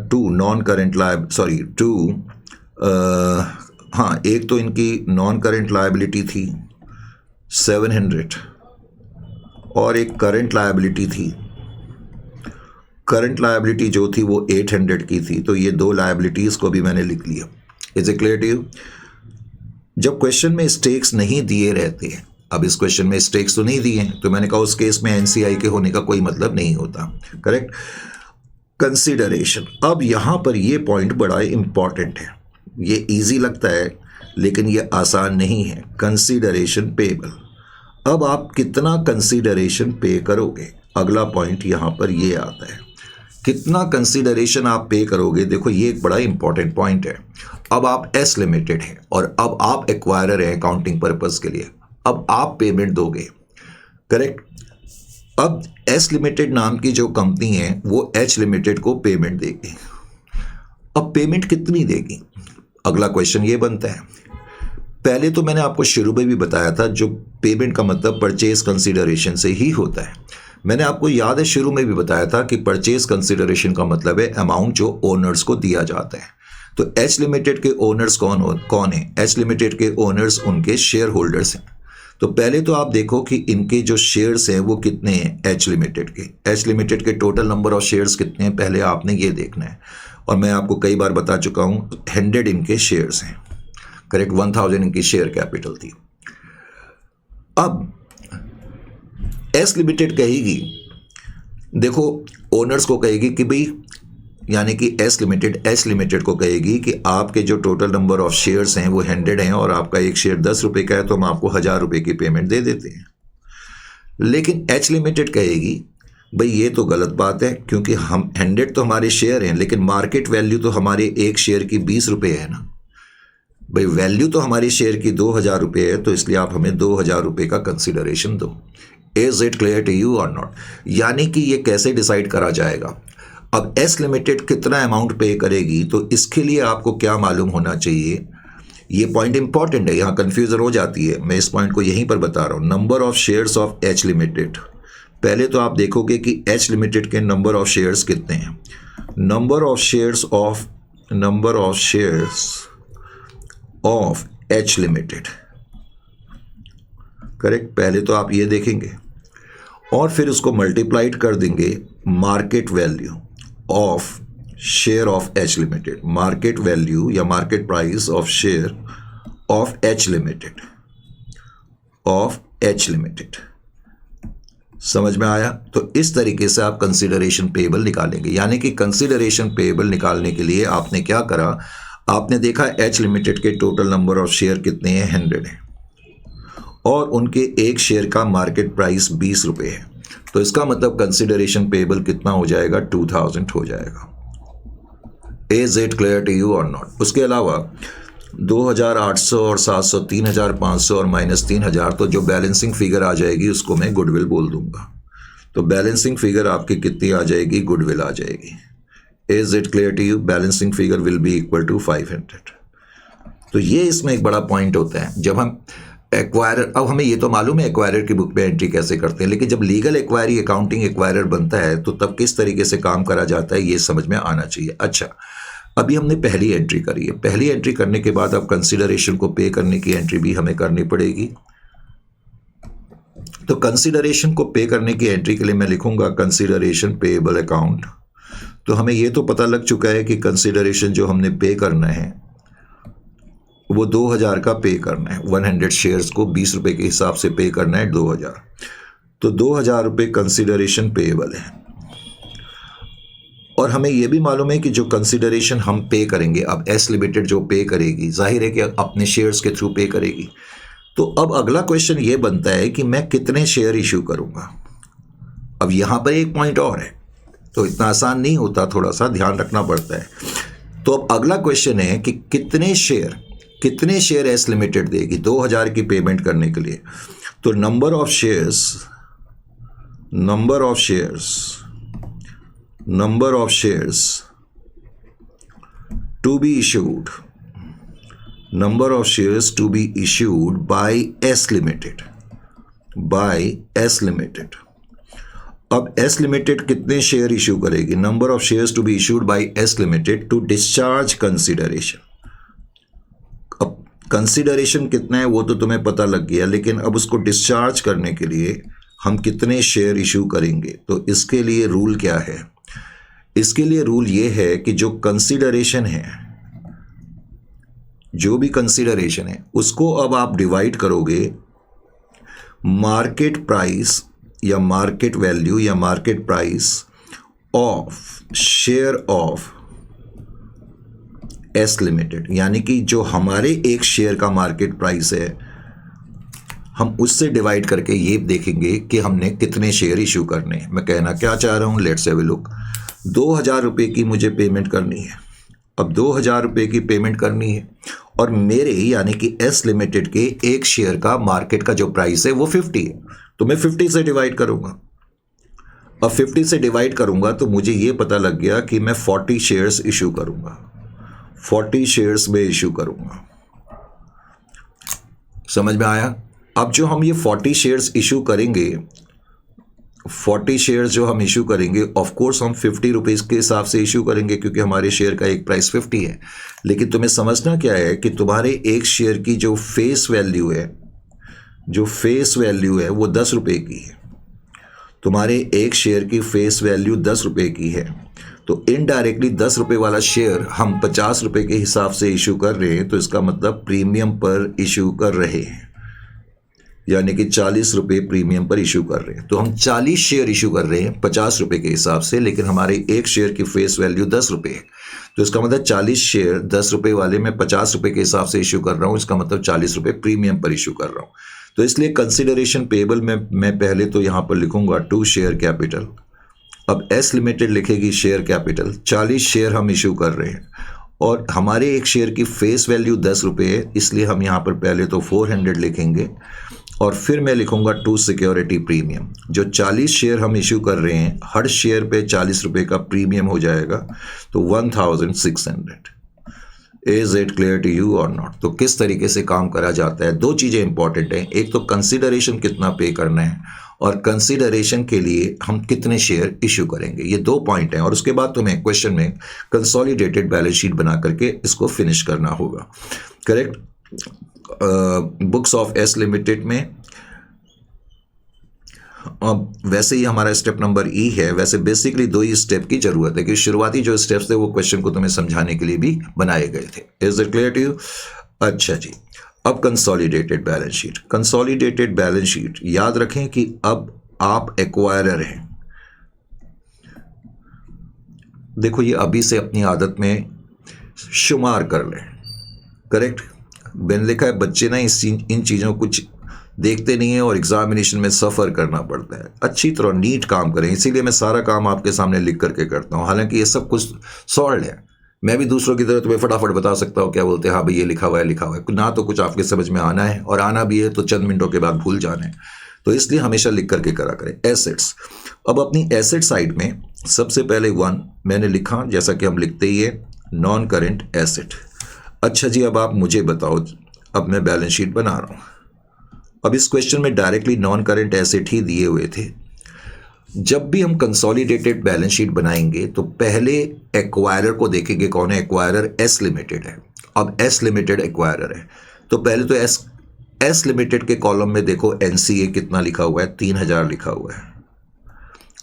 हाँ, एक तो इनकी नॉन करेंट लायबिलिटी थी 700 और एक करंट लायबिलिटी थी। करंट लायबिलिटी जो थी वो 800 की थी। तो ये 2 लायबिलिटीज़ को भी मैंने लिख लिया। Is it clear to you? जब क्वेश्चन में स्टेक्स नहीं दिए रहते हैं, अब इस क्वेश्चन में स्टेक्स तो नहीं दिए हैं, तो मैंने कहा उस केस में एनसीआई के होने का कोई मतलब नहीं होता, करेक्ट? कंसीडरेशन, अब यहाँ पर ये पॉइंट बड़ा इंपॉर्टेंट है। ये इजी लगता है लेकिन ये आसान नहीं है। कंसीडरेशन पेबल, अब आप कितना कंसीडरेशन पे करोगे, अगला पॉइंट यहाँ पर ये आता है। कितना कंसीडरेशन आप पे करोगे, देखो ये एक बड़ा इंपॉर्टेंट पॉइंट है। अब आप एस लिमिटेड हैं और अब आप एक्वायरर हैं अकाउंटिंग पर्पस के लिए, अब आप पेमेंट दोगे, करेक्ट? अब एस लिमिटेड नाम की जो कंपनी है वो एच लिमिटेड को पेमेंट देगी। अब पेमेंट कितनी देगी, अगला क्वेश्चन ये बनता है। पहले तो मैंने आपको शुरू में भी बताया था, जो पेमेंट का मतलब परचेज कंसीडरेशन से ही होता है। मैंने आपको याद है शुरू में भी बताया था कि परचेज कंसीडरेशन का मतलब है अमाउंट जो ओनर्स को दिया जाता है। तो एच लिमिटेड के ओनर्स कौन है? एच लिमिटेड के ओनर्स उनके शेयर होल्डर्स हैं। तो पहले तो आप देखो कि इनके जो शेयर्स हैं वो कितने हैं एच लिमिटेड के। एच लिमिटेड के टोटल नंबर ऑफ शेयर्स कितने हैं, पहले आपने ये देखना है। और मैं आपको कई बार बता चुका हूँ 100 इनके शेयर्स हैं, करेक्ट? 1000 इनकी शेयर कैपिटल थी। अब एस लिमिटेड कहेगी, देखो ओनर्स को कहेगी कि भाई, यानी कि एच लिमिटेड को कहेगी कि आपके जो टोटल नंबर ऑफ शेयर्स हैं वो 100 हैं और आपका एक शेयर 10 रुपये का है, तो हम आपको 1000 रुपये की पेमेंट दे देते हैं। लेकिन एच लिमिटेड कहेगी भाई ये तो गलत बात है, क्योंकि हम 100 तो हमारे शेयर हैं, लेकिन मार्केट वैल्यू तो हमारे एक शेयर की 20 रुपये है ना भाई, वैल्यू तो हमारी शेयर की 2000 रुपये है, तो इसलिए आप हमें 2000 रुपये का कंसिडरेशन दो। Is it clear to you और नॉट? यानी कि ये कैसे डिसाइड करा जाएगा? अब एस लिमिटेड कितना अमाउंट पे करेगी, तो इसके लिए आपको क्या मालूम होना चाहिए, ये पॉइंट इंपॉर्टेंट है, यहाँ कंफ्यूजन हो जाती है, मैं इस पॉइंट को यहीं पर बता रहा हूँ। Number of shares of H limited, पहले तो आप देखोगे कि एच लिमिटेड के नंबर ऑफ शेयर्स कितने हैं। Number of shares of H limited, correct. पहले तो आप ये देखेंगे और फिर उसको मल्टीप्लाइड कर देंगे market value of share of H limited, market value या market price of share of H limited. समझ में आया? तो इस तरीके से आप कंसिडरेशन पेएबल निकालेंगे। यानी कि कंसिडरेशन पेएबल निकालने के लिए आपने क्या करा, आपने देखा एच लिमिटेड के टोटल नंबर ऑफ शेयर कितने हैं, 100 हैं, और उनके एक शेयर का मार्केट प्राइस 20 रुपये है, तो इसका मतलब कंसिडरेशन पेएबल कितना हो जाएगा, 2000 हो जाएगा। Is it clear to you और नॉट? उसके अलावा 2800 और 700, 3500 और -3000, तो जो बैलेंसिंग फिगर आ जाएगी उसको मैं गुडविल बोल दूंगा। तो बैलेंसिंग फिगर आपकी कितनी आ जाएगी, गुडविल आ जाएगी। Is it clear to you? Balancing figure will be equal to 500। तो ये इसमें एक बड़ा पॉइंट होता है जब हम एक्वायरर, अब हमें ये तो मालूम है एक्वायरर की बुक पे एंट्री कैसे करते हैं, लेकिन जब लीगल एक्वायरी अकाउंटिंग एक्वायरर बनता है तो तब किस तरीके से काम करा जाता है ये समझ में आना चाहिए। अच्छा, अभी हमने पहली एंट्री करी है, पहली एंट्री करने के बाद अब कंसिडरेशन को पे करने की एंट्री भी हमें करनी पड़ेगी। तो कंसिडरेशन को पे करने की एंट्री के लिए मैं लिखूंगा कंसिडरेशन पेएबल अकाउंट। तो हमें ये तो पता लग चुका है कि कंसिडरेशन जो हमने पे करना है वो 2000 का पे करना है, 100 शेयर्स को 20 रुपये के हिसाब से पे करना है 2000। तो 2000 रुपये कंसिडरेशन पेएबल है, और हमें यह भी मालूम है कि जो कंसिडरेशन हम पे करेंगे, अब एस लिमिटेड जो पे करेगी जाहिर है कि अपने शेयर्स के थ्रू पे करेगी। तो अब अगला क्वेश्चन ये बनता है कि मैं कितने शेयर इशू करूंगा। अब यहां पर एक पॉइंट और है, तो इतना आसान नहीं होता, थोड़ा सा ध्यान रखना पड़ता है। तो अब अगला क्वेश्चन है कि कितने शेयर एस लिमिटेड देगी 2000 की पेमेंट करने के लिए। तो number of shares to be issued by S limited. अब एस लिमिटेड कितने शेयर इशू करेगी, number of shares to be issued by S limited to discharge consideration. अब कंसिडरेशन कितना है वो तो तुम्हें पता लग गया, लेकिन अब उसको डिस्चार्ज करने के लिए हम कितने शेयर इशू करेंगे। तो इसके लिए रूल क्या है, इसके लिए रूल ये है कि जो भी कंसिडरेशन है उसको अब आप डिवाइड करोगे मार्केट प्राइस या मार्केट वैल्यू या market price of share of S limited. यानी कि जो हमारे एक शेयर का मार्केट प्राइस है हम उससे डिवाइड करके ये देखेंगे कि हमने कितने शेयर इशू करने हैं। मैं कहना क्या चाह रहा हूं, लेट्स हैव अ लुक। 2000 रुपये की मुझे पेमेंट करनी है। अब 2000 रुपये की पेमेंट करनी है और मेरे यानी कि एस लिमिटेड के एक शेयर का मार्केट का जो प्राइस है वो 50 है, तो मैं 50 से डिवाइड करूंगा। अब 50 से डिवाइड करूंगा तो मुझे ये पता लग गया कि मैं 40 शेयर्स इशू करूंगा, 40 शेयर्स में इशू करूंगा। समझ में आया? अब जो हम ये 40 शेयर्स इशू करेंगे, 40 शेयर्स जो हम इशू करेंगे, ऑफ कोर्स हम 50 रुपीज़ के हिसाब से इशू करेंगे क्योंकि हमारे शेयर का एक प्राइस 50 है। लेकिन तुम्हें समझना क्या है कि तुम्हारे एक शेयर की जो फेस वैल्यू है वो 10 रुपये की है। तुम्हारे एक शेयर की फेस वैल्यू 10 रुपये की है, तो इनडायरेक्टली 10 रुपये वाला शेयर हम 50 रुपये के हिसाब से इशू कर रहे हैं, तो इसका मतलब प्रीमियम पर इशू कर रहे हैं, यानी कि 40 रुपये प्रीमियम पर इशू कर रहे हैं। तो हम 40 शेयर इशू कर रहे हैं 50 रुपये के हिसाब से, लेकिन हमारे एक शेयर की फेस वैल्यू 10 रुपये है, तो इसका मतलब 40 शेयर 10 रुपये वाले मैं 50 रुपये के हिसाब से इशू कर रहा हूँ, इसका मतलब 40 रुपये प्रीमियम पर इशू कर रहा हूँ। तो इसलिए कंसिडरेशन पेबल में मैं पहले तो यहाँ पर लिखूंगा टू शेयर कैपिटल। अब एस लिमिटेड लिखेगी शेयर कैपिटल, 40 शेयर हम इशू कर रहे हैं और हमारे एक शेयर की फेस वैल्यू 10 रुपये है, इसलिए हम यहाँ पर पहले तो 400 लिखेंगे और फिर मैं लिखूंगा टू सिक्योरिटी प्रीमियम। जो 40 शेयर हम इशू कर रहे हैं, हर शेयर पे 40 रुपये का प्रीमियम हो जाएगा, तो 1600। Is it clear to you और नॉट? तो किस तरीके से काम करा जाता है, दो चीज़ें इंपॉर्टेंट हैं। एक तो कंसिडरेशन कितना पे करना है और कंसिडरेशन के लिए हम कितने शेयर इशू करेंगे, ये दो पॉइंट हैं। और उसके बाद तुम्हें क्वेश्चन में कंसोलिडेटेड बैलेंस शीट बना करके इसको फिनिश करना होगा। Correct? Books of S limited में अब वैसे ही हमारा स्टेप नंबर ई है। वैसे बेसिकली दो ही स्टेप की जरूरत है, क्योंकि शुरुआती जो स्टेप्स थे वो क्वेश्चन को तुम्हें समझाने के लिए भी बनाए गए थे। Is it clear to you? अच्छा जी, अब consolidated balance sheet. Consolidated balance sheet याद रखें कि अब आप एक्वायरर हैं। देखो ये अभी से अपनी आदत में शुमार कर लें। करेक्ट? मैंने लिखा है बच्चे ना इन चीज़ों को कुछ देखते नहीं है और एग्जामिनेशन में सफ़र करना पड़ता है। अच्छी तरह नीट काम करें, इसीलिए मैं सारा काम आपके सामने लिख करके करता हूँ। हालांकि ये सब कुछ सॉल्व है, मैं भी दूसरों की तरह तुम्हें फटाफट बता सकता हूँ क्या बोलते हैं, हाँ भाई ये लिखा हुआ है, लिखा हुआ है ना, तो कुछ आपके समझ में आना है और आना भी है तो चंद मिनटों के बाद भूल जाना है, तो इसलिए हमेशा लिख करके करा करें। एसेट्स। अब अपनी एसेट साइड में सबसे पहले 1 मैंने लिखा, जैसा कि हम लिखते ही है, नॉन करेंट एसेट। अच्छा जी, अब आप मुझे बताओ, अब मैं बैलेंस शीट बना रहा हूँ। अब इस क्वेश्चन में डायरेक्टली नॉन करेंट एसेट ही दिए हुए थे। जब भी हम कंसोलिडेटेड बैलेंस शीट बनाएंगे तो पहले एक्वायरर को देखेंगे, कौन है एक्वायरर? एस लिमिटेड है। अब एस लिमिटेड एक्वायरर है, तो पहले तो एस लिमिटेड के कॉलम में देखो एनसीए कितना लिखा हुआ है, 3000 लिखा हुआ है।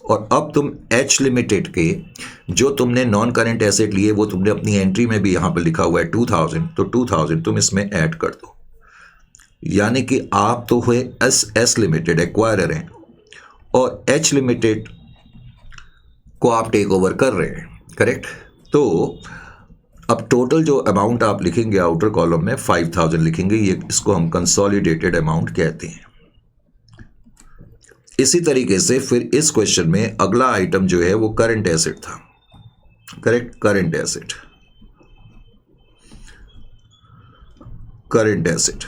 और अब तुम एच लिमिटेड के जो तुमने नॉन करेंट एसेट लिए वो तुमने अपनी एंट्री में भी यहाँ पर लिखा हुआ है 2000, तो 2000 तुम इसमें ऐड कर दो। यानी कि आप तो हुए एस लिमिटेड एक्वायरर हैं और एच लिमिटेड को आप टेक ओवर कर रहे हैं। करेक्ट? तो अब टोटल जो अमाउंट आप लिखेंगे आउटर कॉलम में 5000 लिखेंगे, ये इसको हम कंसोलिडेटेड अमाउंट कहते हैं। इसी तरीके से फिर इस क्वेश्चन में अगला आइटम जो है वो करंट एसेट था। Correct? Current asset, current asset.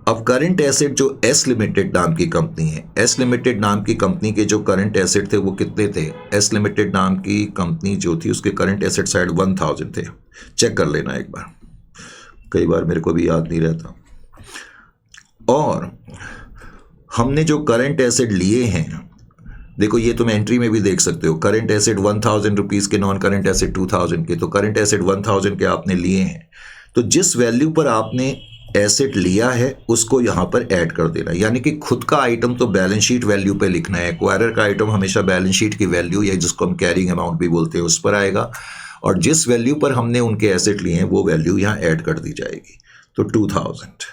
अब करंट एसेट जो एस लिमिटेड नाम की कंपनी है, एस लिमिटेड नाम की कंपनी के जो करंट एसेट थे वो कितने थे? एस लिमिटेड नाम की कंपनी जो थी उसके करंट एसेट साइड 1000 थे। चेक कर लेना एक बार, कई बार मेरे को भी याद नहीं रहता। और हमने जो करंट एसेट लिए हैं, देखो ये तुम एंट्री में भी देख सकते हो, करंट एसेट 1000 रुपीज़ के, नॉन करंट एसेट 2000 के। तो करंट एसेट 1000 के आपने लिए हैं, तो जिस वैल्यू पर आपने एसेट लिया है उसको यहाँ पर ऐड कर देना। यानी कि खुद का आइटम तो बैलेंस शीट वैल्यू पे लिखना है, एक्वायरर का आइटम हमेशा बैलेंस शीट की वैल्यू या जिसको हम कैरिंग अमाउंट भी बोलते हैं उस पर आएगा, और जिस वैल्यू पर हमने उनके एसेट लिए हैं वो वैल्यू यहाँ ऐड कर दी जाएगी। तो 2000।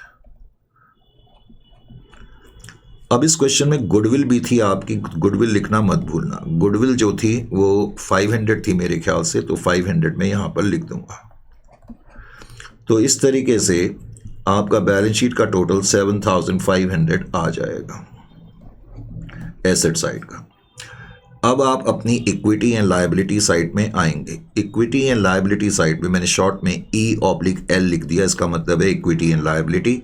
अब इस क्वेश्चन में गुडविल भी थी आपकी, गुडविल लिखना मत भूलना। गुडविल जो थी वो 500 थी मेरे ख्याल से, तो 500 में यहाँ पर लिख दूंगा। तो इस तरीके से आपका बैलेंस शीट का टोटल 7500 आ जाएगा एसेट साइड का। अब आप अपनी इक्विटी एंड लायबिलिटी साइड में आएंगे। इक्विटी एंड लायबिलिटी साइड में मैंने शॉर्ट में E/L लिख दिया, इसका मतलब है equity and liability.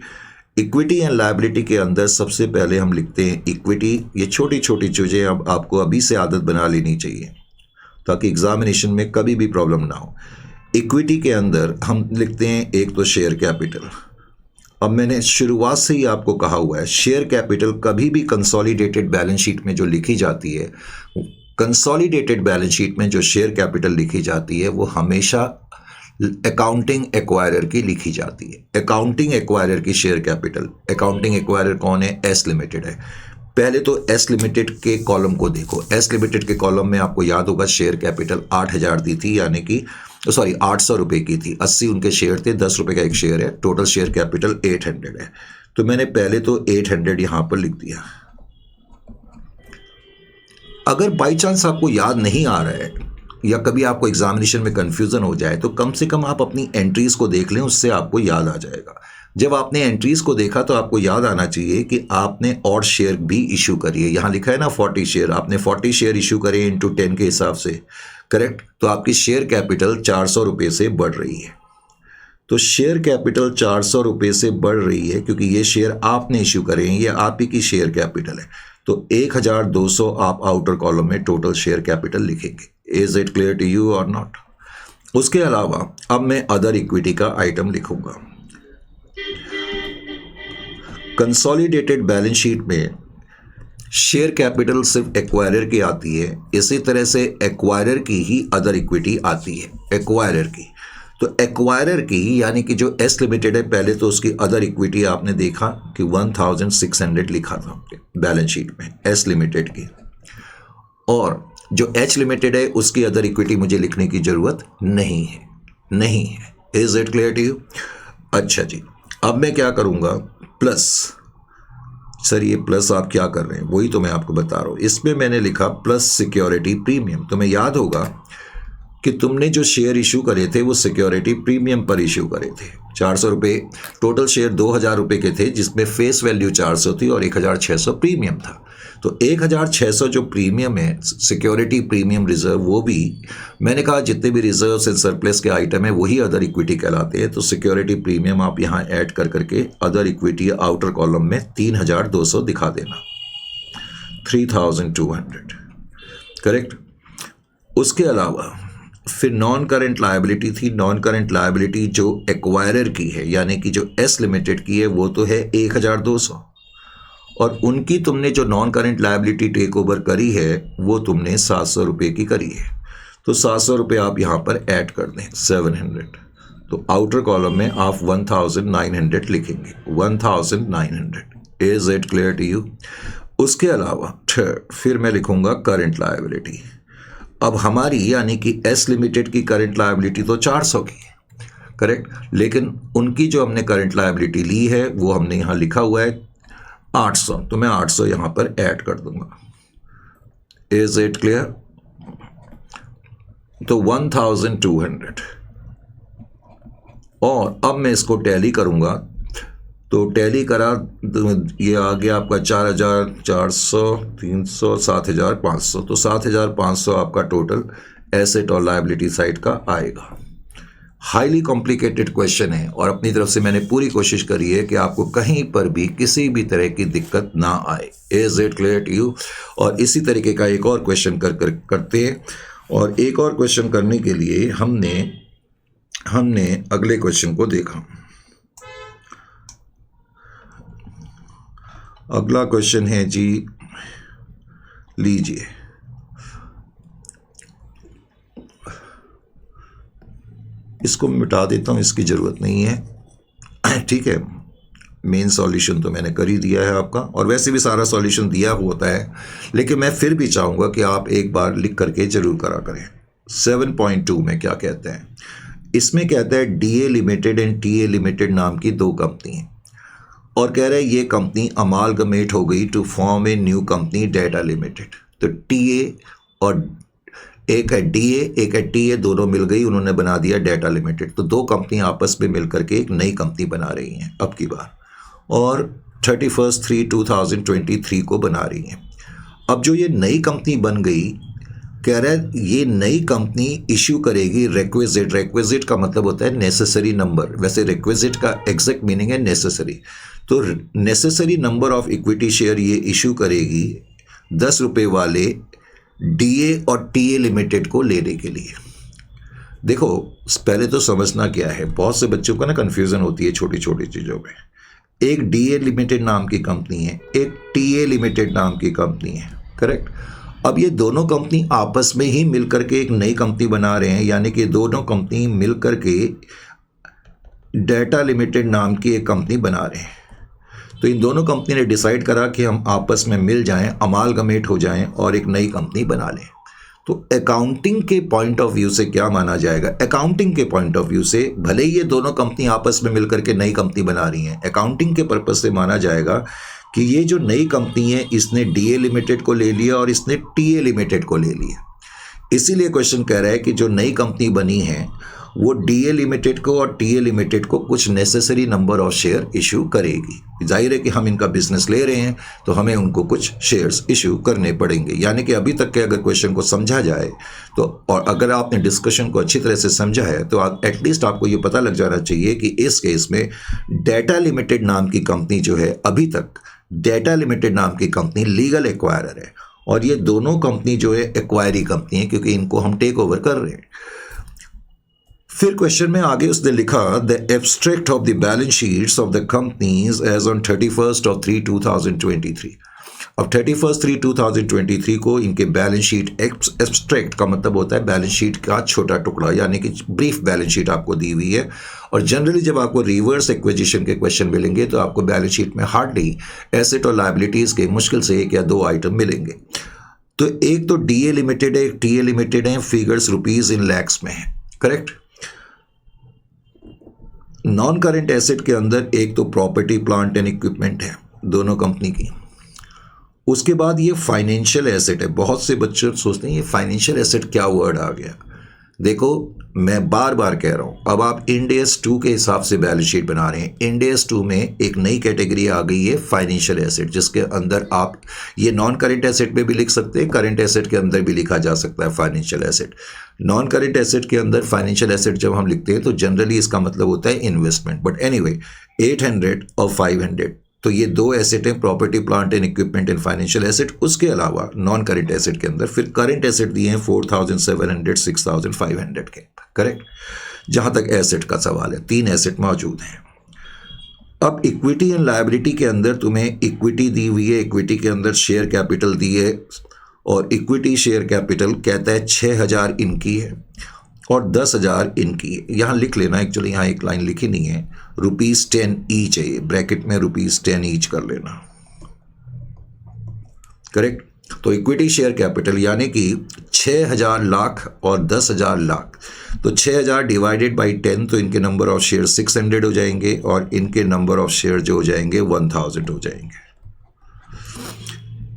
Equity and liability के अंदर सबसे पहले हम लिखते हैं इक्विटी। ये छोटी छोटी चीज़ें अब आपको अभी से आदत बना लेनी चाहिए ताकि एग्जामिनेशन में कभी भी प्रॉब्लम ना हो। इक्विटी के अंदर हम लिखते हैं एक तो शेयर कैपिटल। अब मैंने शुरुआत से ही आपको कहा हुआ है शेयर कैपिटल कभी भी कंसोलिडेटेड बैलेंस शीट में जो लिखी जाती है, कंसोलिडेटेड बैलेंस शीट में जो शेयर कैपिटल लिखी जाती है वो हमेशा अकाउंटिंग एक्वायरर की लिखी जाती है। अकाउंटिंग एक्वायरर की शेयर कैपिटल, अकाउंटिंग एक्वायरर कौन है? एस लिमिटेड है। पहले तो एस लिमिटेड के कॉलम को देखो। एस लिमिटेड के कॉलम में आपको याद होगा शेयर कैपिटल 8000 दी थी, यानी कि 800 रुपये की थी। 80 उनके शेयर थे, 10 रुपये का एक शेयर है। टोटल शेयर कैपिटल 800 है। तो मैंने पहले तो 800 यहाँ पर लिख दिया। अगर बाई चांस आपको याद नहीं आ रहा है या कभी आपको एग्जामिनेशन में कंफ्यूजन हो जाए तो कम से कम आप अपनी एंट्रीज को देख लें, उससे आपको याद आ जाएगा। जब आपने एंट्रीज को देखा तो आपको याद आना चाहिए कि आपने और शेयर भी इशू करिए। यहाँ लिखा है ना 40 शेयर, आपने 40 शेयर इशू करे इंटू 10 के हिसाब से, करेक्ट। तो आपकी शेयर कैपिटल 400 रुपये से बढ़ रही है। तो शेयर कैपिटल 400 रुपये से बढ़ रही है क्योंकि ये शेयर आपने इशू करे हैं, ये आप ही की शेयर कैपिटल है। तो 1200 आप आउटर कॉलम में टोटल शेयर कैपिटल लिखेंगे। Is it clear to you और नॉट? उसके अलावा अब मैं अदर इक्विटी का आइटम लिखूंगा। कंसोलिडेटेड बैलेंस शीट में शेयर कैपिटल सिर्फ एक्वायरर की आती है, इसी तरह से एक्वायरर की ही अदर इक्विटी आती है, एक्वायरर की। तो एक्वायरर की यानी कि जो एस लिमिटेड है, पहले तो उसकी अदर इक्विटी आपने देखा कि 1600 लिखा था बैलेंस शीट में एस लिमिटेड की, और जो एच लिमिटेड है उसकी अदर इक्विटी मुझे लिखने की जरूरत नहीं है, नहीं है। Is it clear to you? अच्छा जी, अब मैं क्या करूंगा, प्लस। सर ये प्लस आप क्या कर रहे हैं, वही तो मैं आपको बता रहा हूं। इसमें मैंने लिखा प्लस सिक्योरिटी प्रीमियम। तुम्हें याद होगा कि तुमने जो शेयर इशू करे थे वो सिक्योरिटी प्रीमियम पर इशू करे थे। 400 रुपये टोटल शेयर 2000 रुपये के थे, जिसमें फेस वैल्यू 400 थी और 1600 प्रीमियम था। तो 1600 जो प्रीमियम है सिक्योरिटी प्रीमियम रिजर्व, वो भी मैंने कहा जितने भी रिजर्व्स एंड सरप्लस के आइटम है वही अदर इक्विटी कहलाते हैं। तो सिक्योरिटी प्रीमियम आप यहाँ ऐड कर करके अदर इक्विटी आउटर कॉलम में 3200 दिखा देना, 3200, करेक्ट। उसके अलावा फिर नॉन करेंट लायबिलिटी थी। नॉन करेंट लायबिलिटी जो एक्वायरर की है यानी कि जो एस लिमिटेड की है वो तो है 1200, और उनकी तुमने जो non current liability take over करी है वो तुमने 700 रुपये की करी है। तो 700 रुपये आप यहाँ पर ऐड कर दें, 700। तो आउटर कॉलम में आप 1900 लिखेंगे, 1900। Is it clear to you? उसके अलावा फिर मैं लिखूंगा करंट लायबिलिटी। अब हमारी यानी कि एस लिमिटेड की करंट लायबिलिटी तो 400 की है, करेक्ट, लेकिन उनकी जो हमने करंट लायबिलिटी ली है वो हमने यहाँ लिखा हुआ है 800, तो मैं 800 यहाँ पर ऐड कर दूंगा। Is it clear? तो 1200, और अब मैं इसको टैली करूंगा। तो टैली करा तो ये आ गया आपका 4400, 300, 7500। तो 7500 आपका टोटल एसेट और लायबिलिटी साइड का आएगा। हाईली कॉम्प्लिकेटेड क्वेश्चन है और अपनी तरफ से मैंने पूरी कोशिश करी है कि आपको कहीं पर भी किसी भी तरह की दिक्कत ना आए। Is it clear to you? और इसी तरीके का एक और क्वेश्चन करते हैं, और एक और क्वेश्चन करने के लिए हमने अगले क्वेश्चन को देखा। अगला क्वेश्चन है जी, लीजिए, इसको मिटा देता हूं, इसकी ज़रूरत नहीं है, ठीक है। मेन सॉल्यूशन तो मैंने कर ही दिया है आपका, और वैसे भी सारा सॉल्यूशन दिया होता है, लेकिन मैं फिर भी चाहूँगा कि आप एक बार लिख करके ज़रूर करा करें। 7.2 में क्या कहते हैं, इसमें कहता है DA limited and TA limited नाम की दो कंपनी हैं, और कह रहे हैं ये कंपनी अमालगमेट हो गई to form a new company data limited. तो टीए और एक है डीए, एक है टीए, दोनों मिल गई, उन्होंने बना दिया डेटा लिमिटेड। तो दो कंपनी आपस में मिल करके एक नई कंपनी बना रही हैं अब की बार, और 31/3/2023 को बना रही हैं। अब जो ये नई कंपनी बन गई, कह रहा है ये नई कंपनी इश्यू करेगी रिक्विजिट। रिक्विजिट का मतलब होता है नेसेसरी नंबर, वैसे रिक्विजिट का एग्जैक्ट मीनिंग है नेसेसरी। तो necessary number of equity share ये इशू करेगी 10 रुपये वाले डीए और टीए लिमिटेड को लेने के लिए। देखो पहले तो समझना क्या है, बहुत से बच्चों को ना कन्फ्यूज़न होती है छोटी छोटी चीज़ों में। एक डीए लिमिटेड नाम की कंपनी है, एक टीए लिमिटेड नाम की कंपनी है, करेक्ट। अब ये दोनों कंपनी आपस में ही मिल करके एक नई कंपनी बना रहे हैं, यानी कि दोनों कंपनी मिल करके डेटा लिमिटेड नाम की एक कंपनी बना रहे हैं। तो इन दोनों कंपनी ने डिसाइड करा कि हम आपस में मिल जाएं, अमालगमेट हो जाएं और एक नई कंपनी बना लें। तो अकाउंटिंग के पॉइंट ऑफ व्यू से क्या माना जाएगा, अकाउंटिंग के पॉइंट ऑफ व्यू से भले ही ये दोनों कंपनी आपस में मिलकर के नई कंपनी बना रही हैं, अकाउंटिंग के पर्पज से माना जाएगा कि ये जो नई कंपनी है इसने डीए लिमिटेड को ले लिया और इसने टीए लिमिटेड को ले लिया। इसीलिए क्वेश्चन कह रहा है कि जो नई कंपनी बनी है वो डीए लिमिटेड को और टीए लिमिटेड को कुछ necessary number of share issue करेगी। जाहिर है कि हम इनका बिजनेस ले रहे हैं तो हमें उनको कुछ शेयर्स इशू करने पड़ेंगे। यानी कि अभी तक के अगर क्वेश्चन को समझा जाए तो, और अगर आपने डिस्कशन को अच्छी तरह से समझा है तो एटलीस्ट आपको ये पता लग जाना चाहिए कि इस केस में डेटा लिमिटेड नाम की कंपनी जो है, अभी तक डेटा लिमिटेड नाम की कंपनी लीगल एक्वायरर है, और ये दोनों कंपनी जो है एक्वायरी कंपनी है क्योंकि इनको हम टेक ओवर कर रहे हैं। फिर क्वेश्चन में आगे उसने लिखा the abstract of the balance sheets of the companies as on 31/3/2023। अब 31/3/2023 को इनके बैलेंस शीट, एब्स्ट्रैक्ट का मतलब होता है बैलेंस शीट का छोटा टुकड़ा, यानी कि ब्रीफ बैलेंस शीट आपको दी हुई है। और जनरली जब आपको रिवर्स एक्विजिशन के क्वेश्चन मिलेंगे तो आपको बैलेंस शीट में हार्डली एसेट और लायबिलिटीज के मुश्किल से 1 या 2 आइटम मिलेंगे। तो एक तो डीए लिमिटेड है, एक टीए लिमिटेड है, फिगर्स रुपीज इन लैक्स में है, करेक्ट। नॉन करेंट एसेट के अंदर एक तो प्रॉपर्टी प्लांट एंड इक्विपमेंट है दोनों कंपनी की। उसके बाद ये फाइनेंशियल एसेट है। बहुत से बच्चे सोचते हैं ये फाइनेंशियल एसेट क्या वर्ड आ गया। देखो मैं बार बार कह रहा हूं, अब आप इंड AS 2 के हिसाब से बैलेंस शीट बना रहे हैं। इंड AS 2 में एक नई कैटेगरी आ गई है फाइनेंशियल एसेट, जिसके अंदर आप ये नॉन करेंट एसेट में भी लिख सकते हैं, करेंट एसेट के अंदर भी लिखा जा सकता है financial asset. Non current asset के अंदर फाइनेंशियल एसेट जब हम लिखते हैं तो जनरली इसका मतलब होता है इन्वेस्टमेंट। बट एनीवे 800 और 500, तो ये 2 एसेट हैं, property plant and equipment and financial asset. उसके अलावा नॉन करेंट एसेट के अंदर फिर करेंट एसेट दिए हैं 4700, 6500 के, करेक्ट। जहां तक एसेट का सवाल है 3 एसेट मौजूद हैं। अब इक्विटी एंड लायबिलिटी के अंदर तुम्हें इक्विटी दी हुई है, इक्विटी के अंदर शेयर कैपिटल दी है, और इक्विटी शेयर कैपिटल कहता है 6000 इनकी है और 10,000 इनकी। यहाँ लिख लेना, एक्चुअली यहाँ एक लाइन लिखी नहीं है, ₹10 ईच है, ये ब्रैकेट में ₹10 ईच कर लेना, करेक्ट। तो इक्विटी शेयर कैपिटल यानी कि 6000 लाख और 10,000 लाख, तो 6000 डिवाइडेड बाई 10, तो इनके नंबर ऑफ शेयर 600 हो जाएंगे और इनके नंबर ऑफ शेयर जो हो जाएंगे 1000 हो जाएंगे।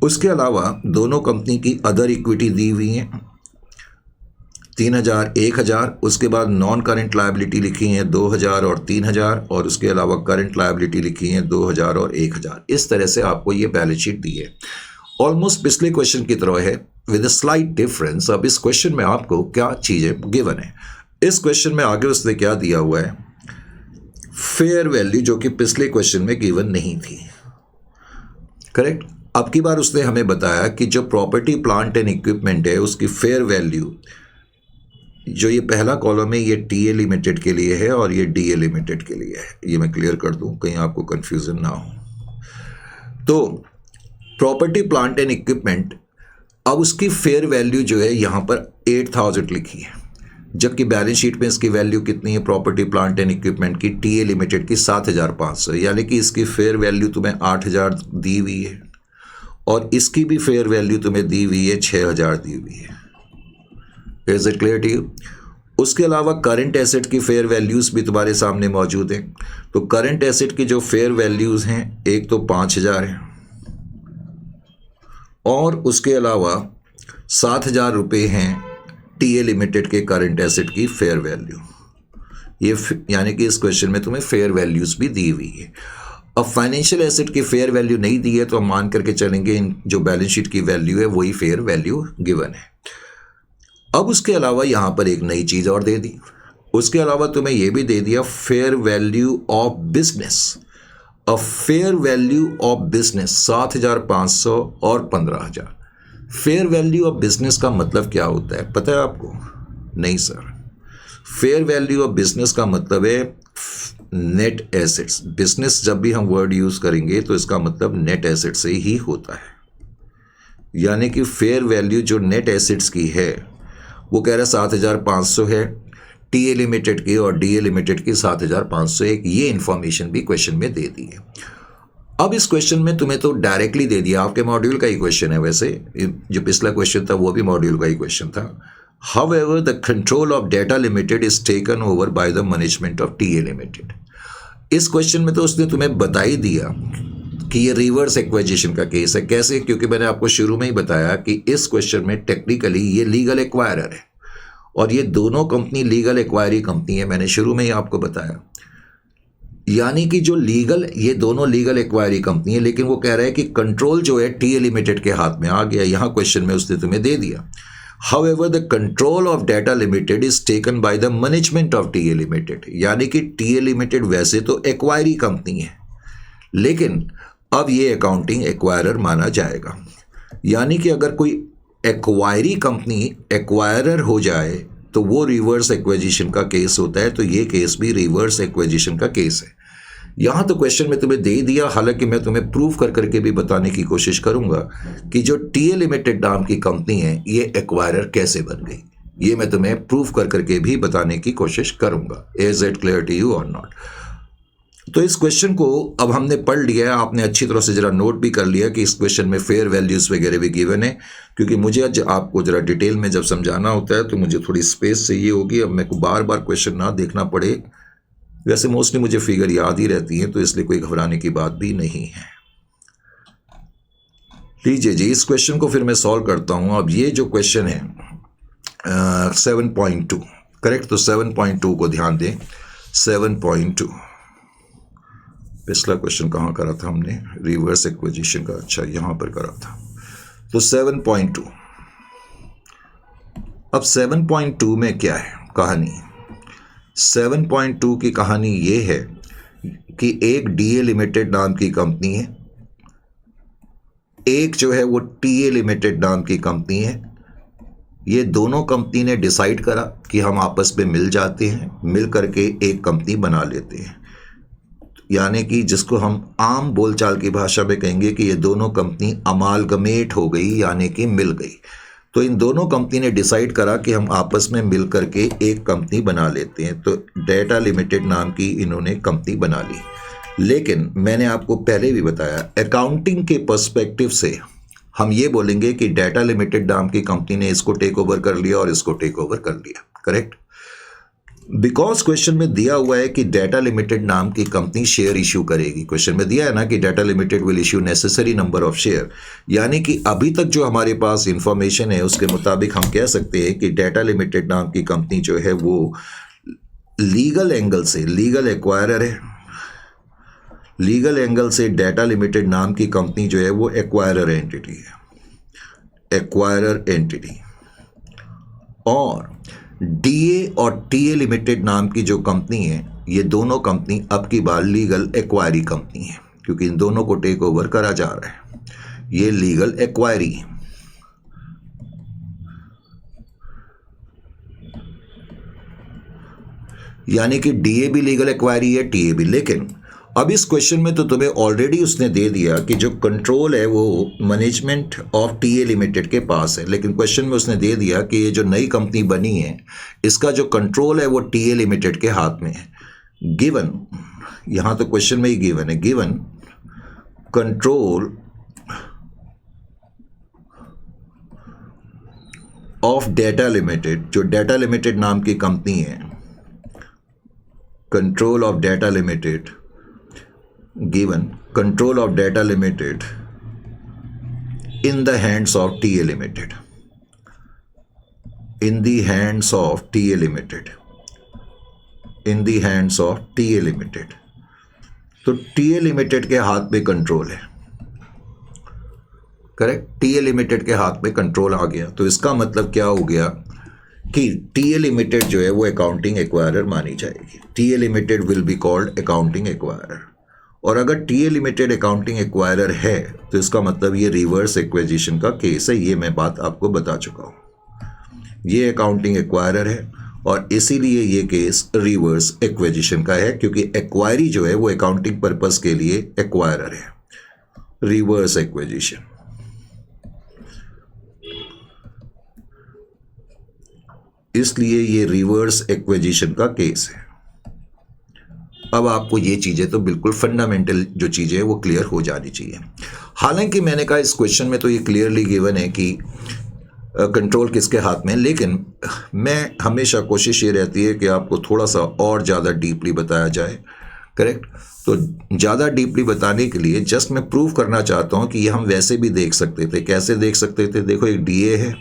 उसके अलावा दोनों कंपनी की अदर इक्विटी दी हुई है 3000, 1000। उसके बाद नॉन करेंट लायबिलिटी लिखी है 2000 और 3000, और उसके अलावा करंट लायबिलिटी लिखी है 2000 और 1000। इस तरह से आपको ये बैलेंस शीट दी है, ऑलमोस्ट पिछले क्वेश्चन की तरह है विद अ स्लाइट डिफरेंस। अब इस क्वेश्चन में आपको क्या चीजें गिवन है, इस क्वेश्चन में आगे उसने क्या दिया हुआ है, फेयर वैल्यू, जो कि पिछले क्वेश्चन में गिवन नहीं थी, करेक्ट। अब की बार उसने हमें बताया कि जो प्रॉपर्टी प्लांट एंड इक्विपमेंट है उसकी फेयर वैल्यू, जो ये पहला कॉलम है ये टीए लिमिटेड के लिए है और ये डीए लिमिटेड के लिए है। ये मैं क्लियर कर दूं कहीं आपको कंफ्यूजन ना हो। तो प्रॉपर्टी प्लांट एंड इक्विपमेंट, अब उसकी फेयर वैल्यू जो है यहाँ पर 8000 लिखी है, जबकि बैलेंस शीट में इसकी वैल्यू कितनी है प्रॉपर्टी प्लांट एंड इक्विपमेंट की, टीए लिमिटेड की 7500, यानी कि इसकी फेयर वैल्यू तुम्हें 8000 दी हुई है और इसकी भी फेयर वैल्यू तुम्हें दी हुई है 6000 दी हुई है। Is it clear to you? उसके अलावा करंट एसेट की फेयर वैल्यूज भी तुम्हारे सामने मौजूद हैं। तो करंट एसेट की जो फेयर वैल्यूज हैं एक तो 5000 है और उसके अलावा 7000 रुपये हैं टीए लिमिटेड के करंट एसेट की फेयर वैल्यू। ये यानी कि इस क्वेश्चन में तुम्हें फेयर वैल्यूज भी दी हुई है। अब फाइनेंशियल एसेट की फेयर वैल्यू नहीं दी है तो हम मान करके चलेंगे जो बैलेंस शीट की वैल्यू है वही फेयर वैल्यू गिवन है। अब उसके अलावा यहाँ पर एक नई चीज़ और दे दी, उसके अलावा तुम्हें यह भी दे दिया fair value of business. A fair value of business 7500 और 15000। फेयर वैल्यू ऑफ बिजनेस का मतलब क्या होता है पता है आपको? नहीं sir, fair value of business का मतलब है नेट एसेट्स। बिजनेस जब भी हम वर्ड यूज करेंगे तो इसका मतलब नेट एसेट से ही होता है, यानी कि फेयर वैल्यू जो नेट एसेट्स की है वो कह रहा है 7500 है टीए लिमिटेड की और डीए लिमिटेड की 7501। ये इंफॉर्मेशन भी क्वेश्चन में दे दी है। अब इस क्वेश्चन में तुम्हें तो डायरेक्टली दे दिया, आपके मॉड्यूल का ही क्वेश्चन है, वैसे जो पिछला क्वेश्चन था वो भी मॉड्यूल का ही क्वेश्चन था। However, the control of data limited is taken over by the management of TA limited। इस क्वेश्चन में तो उसने तुम्हें बता ही दिया कि ये रिवर्स एक्वाजिशन का केस है। कैसे? क्योंकि मैंने आपको शुरू में ही बताया कि इस क्वेश्चन में टेक्निकली ये लीगल एक्वायरर है और ये दोनों कंपनी लीगल एक्वायरी कंपनी है, मैंने शुरू में ही आपको बताया। यानी कि जो लीगल, ये दोनों लीगल एक्वायरी कंपनी है, लेकिन वो कह रहा है कि कंट्रोल जो है टीए लिमिटेड के हाथ में आ गया। यहाँ क्वेश्चन में उसने तुम्हें दे दिया, However, the control of Data Limited is taken by the management of TA Limited। यानी कि TA Limited वैसे तो एक्वायरी कंपनी है, लेकिन अब ये अकाउंटिंग एक्वायरर माना जाएगा। यानी कि अगर कोई एक्वायरी कंपनी एक्वायरर हो जाए तो वो रिवर्स एक्विजिशन का केस होता है, तो ये केस भी रिवर्स एक्विजिशन का केस है। यहाँ तो क्वेश्चन में तुम्हें दे दिया, हालांकि मैं तुम्हें प्रूव कर करके भी बताने की कोशिश करूंगा कि जो टीए लिमिटेड नाम की कंपनी है ये एक्वायरर कैसे बन गई, ये मैं तुम्हें प्रूव कर करके भी बताने की कोशिश करूंगा। Is it clear to you और नॉट? तो इस क्वेश्चन को अब हमने पढ़ लिया है, आपने अच्छी तरह से जरा नोट भी कर लिया कि इस क्वेश्चन में फेयर वैल्यूज वगैरह भी गिवन है, क्योंकि मुझे आज आपको जरा डिटेल में जब समझाना होता है तो मुझे थोड़ी स्पेस चाहिए होगी। अब मेरे को बार बार क्वेश्चन ना देखना पड़े, वैसे मोस्टली मुझे फिगर याद ही रहती है, तो इसलिए कोई घबराने की बात भी नहीं है। लीजिए जी, इस क्वेश्चन को फिर मैं सॉल्व करता हूं। अब ये जो क्वेश्चन है 7.2, करेक्ट? तो 7.2 को ध्यान दें। 7.2 पिछला क्वेश्चन कहाँ करा था हमने? रिवर्स एक्विजिशन का। अच्छा, यहां पर करा था। तो 7.2, अब 7.2 में क्या है कहानी? 7.2 की कहानी ये है कि एक डीए लिमिटेड नाम की कंपनी है, एक जो है वो टीए लिमिटेड नाम की कंपनी है। ये दोनों कंपनी ने डिसाइड करा कि हम आपस में मिल जाते हैं, मिल करके एक कंपनी बना लेते हैं। यानी कि जिसको हम आम बोलचाल की भाषा में कहेंगे कि ये दोनों कंपनी अमालगमेट हो गई, यानी कि मिल गई। तो इन दोनों कंपनी ने डिसाइड करा कि हम आपस में मिल करके एक कंपनी बना लेते हैं, तो डाटा लिमिटेड नाम की इन्होंने कंपनी बना ली। लेकिन मैंने आपको पहले भी बताया, अकाउंटिंग के पर्सपेक्टिव से हम ये बोलेंगे कि डाटा लिमिटेड नाम की कंपनी ने इसको टेक ओवर कर लिया और इसको टेक ओवर कर लिया, करेक्ट? बिकॉज क्वेश्चन में दिया हुआ है कि डाटा लिमिटेड नाम की कंपनी शेयर इश्यू करेगी। क्वेश्चन में दिया है ना कि data limited will issue necessary number of share, यानी कि अभी तक जो हमारे पास इंफॉर्मेशन है उसके मुताबिक हम कह सकते हैं कि डाटा लिमिटेड नाम की कंपनी जो है वो लीगल एंगल से लीगल एक्वायरर है। लीगल एंगल से डाटा लिमिटेड नाम की कंपनी जो है वो एक्वायरर एंटिटी है, एक्वायरर एंटिटी। और डीए और टीए लिमिटेड नाम की जो कंपनी है, ये दोनों कंपनी अब की बार लीगल एक्वायरी कंपनी है, क्योंकि इन दोनों को टेक ओवर करा जा रहा है। ये लीगल एक्वायरी है। यानी कि डीए भी लीगल एक्वायरी है, टीए भी। लेकिन अब इस क्वेश्चन में तो तुम्हें ऑलरेडी उसने दे दिया कि जो कंट्रोल है वो मैनेजमेंट ऑफ टीए लिमिटेड के पास है, लेकिन क्वेश्चन में उसने दे दिया कि ये जो नई कंपनी बनी है इसका जो कंट्रोल है वो टीए लिमिटेड के हाथ में है। गिवन, यहां तो क्वेश्चन में ही गिवन है, given control of data limited, जो डाटा लिमिटेड नाम की कंपनी है, control of data limited, given control of data limited in the hands of TA limited, in the hands of TA limited, in the hands of TA limited। तो TA limited के हाथ में control है, correct? TA limited के हाथ में control आ गया, तो इसका मतलब क्या हो गया कि TA लिमिटेड जो है वो अकाउंटिंग एक्वायरर मानी जाएगी। TA limited will be called accounting acquirer. और अगर टीए लिमिटेड अकाउंटिंग एक्वायरर है तो इसका मतलब ये रिवर्स एक्विजिशन का केस है। ये मैं बात आपको बता चुका हूँ। ये अकाउंटिंग एक्वायरर है और इसीलिए ये केस रिवर्स एक्विजिशन का है, क्योंकि एक्वायरी जो है वो अकाउंटिंग पर्पस के लिए एक्वायरर है, रिवर्स एक्विजिशन। इसलिए ये रिवर्स एक्विजिशन का केस है। अब आपको ये चीज़ें तो बिल्कुल फंडामेंटल जो चीज़ें हैं वो क्लियर हो जानी चाहिए। हालांकि मैंने कहा इस क्वेश्चन में तो ये क्लियरली गिवन है कि कंट्रोल किसके हाथ में, लेकिन मैं हमेशा कोशिश ये रहती है कि आपको थोड़ा सा और ज़्यादा डीपली बताया जाए, करेक्ट? तो ज़्यादा डीपली बताने के लिए जस्ट मैं प्रूव करना चाहता हूँ कि ये हम वैसे भी देख सकते थे। कैसे देख सकते थे? देखो, एक डीए है,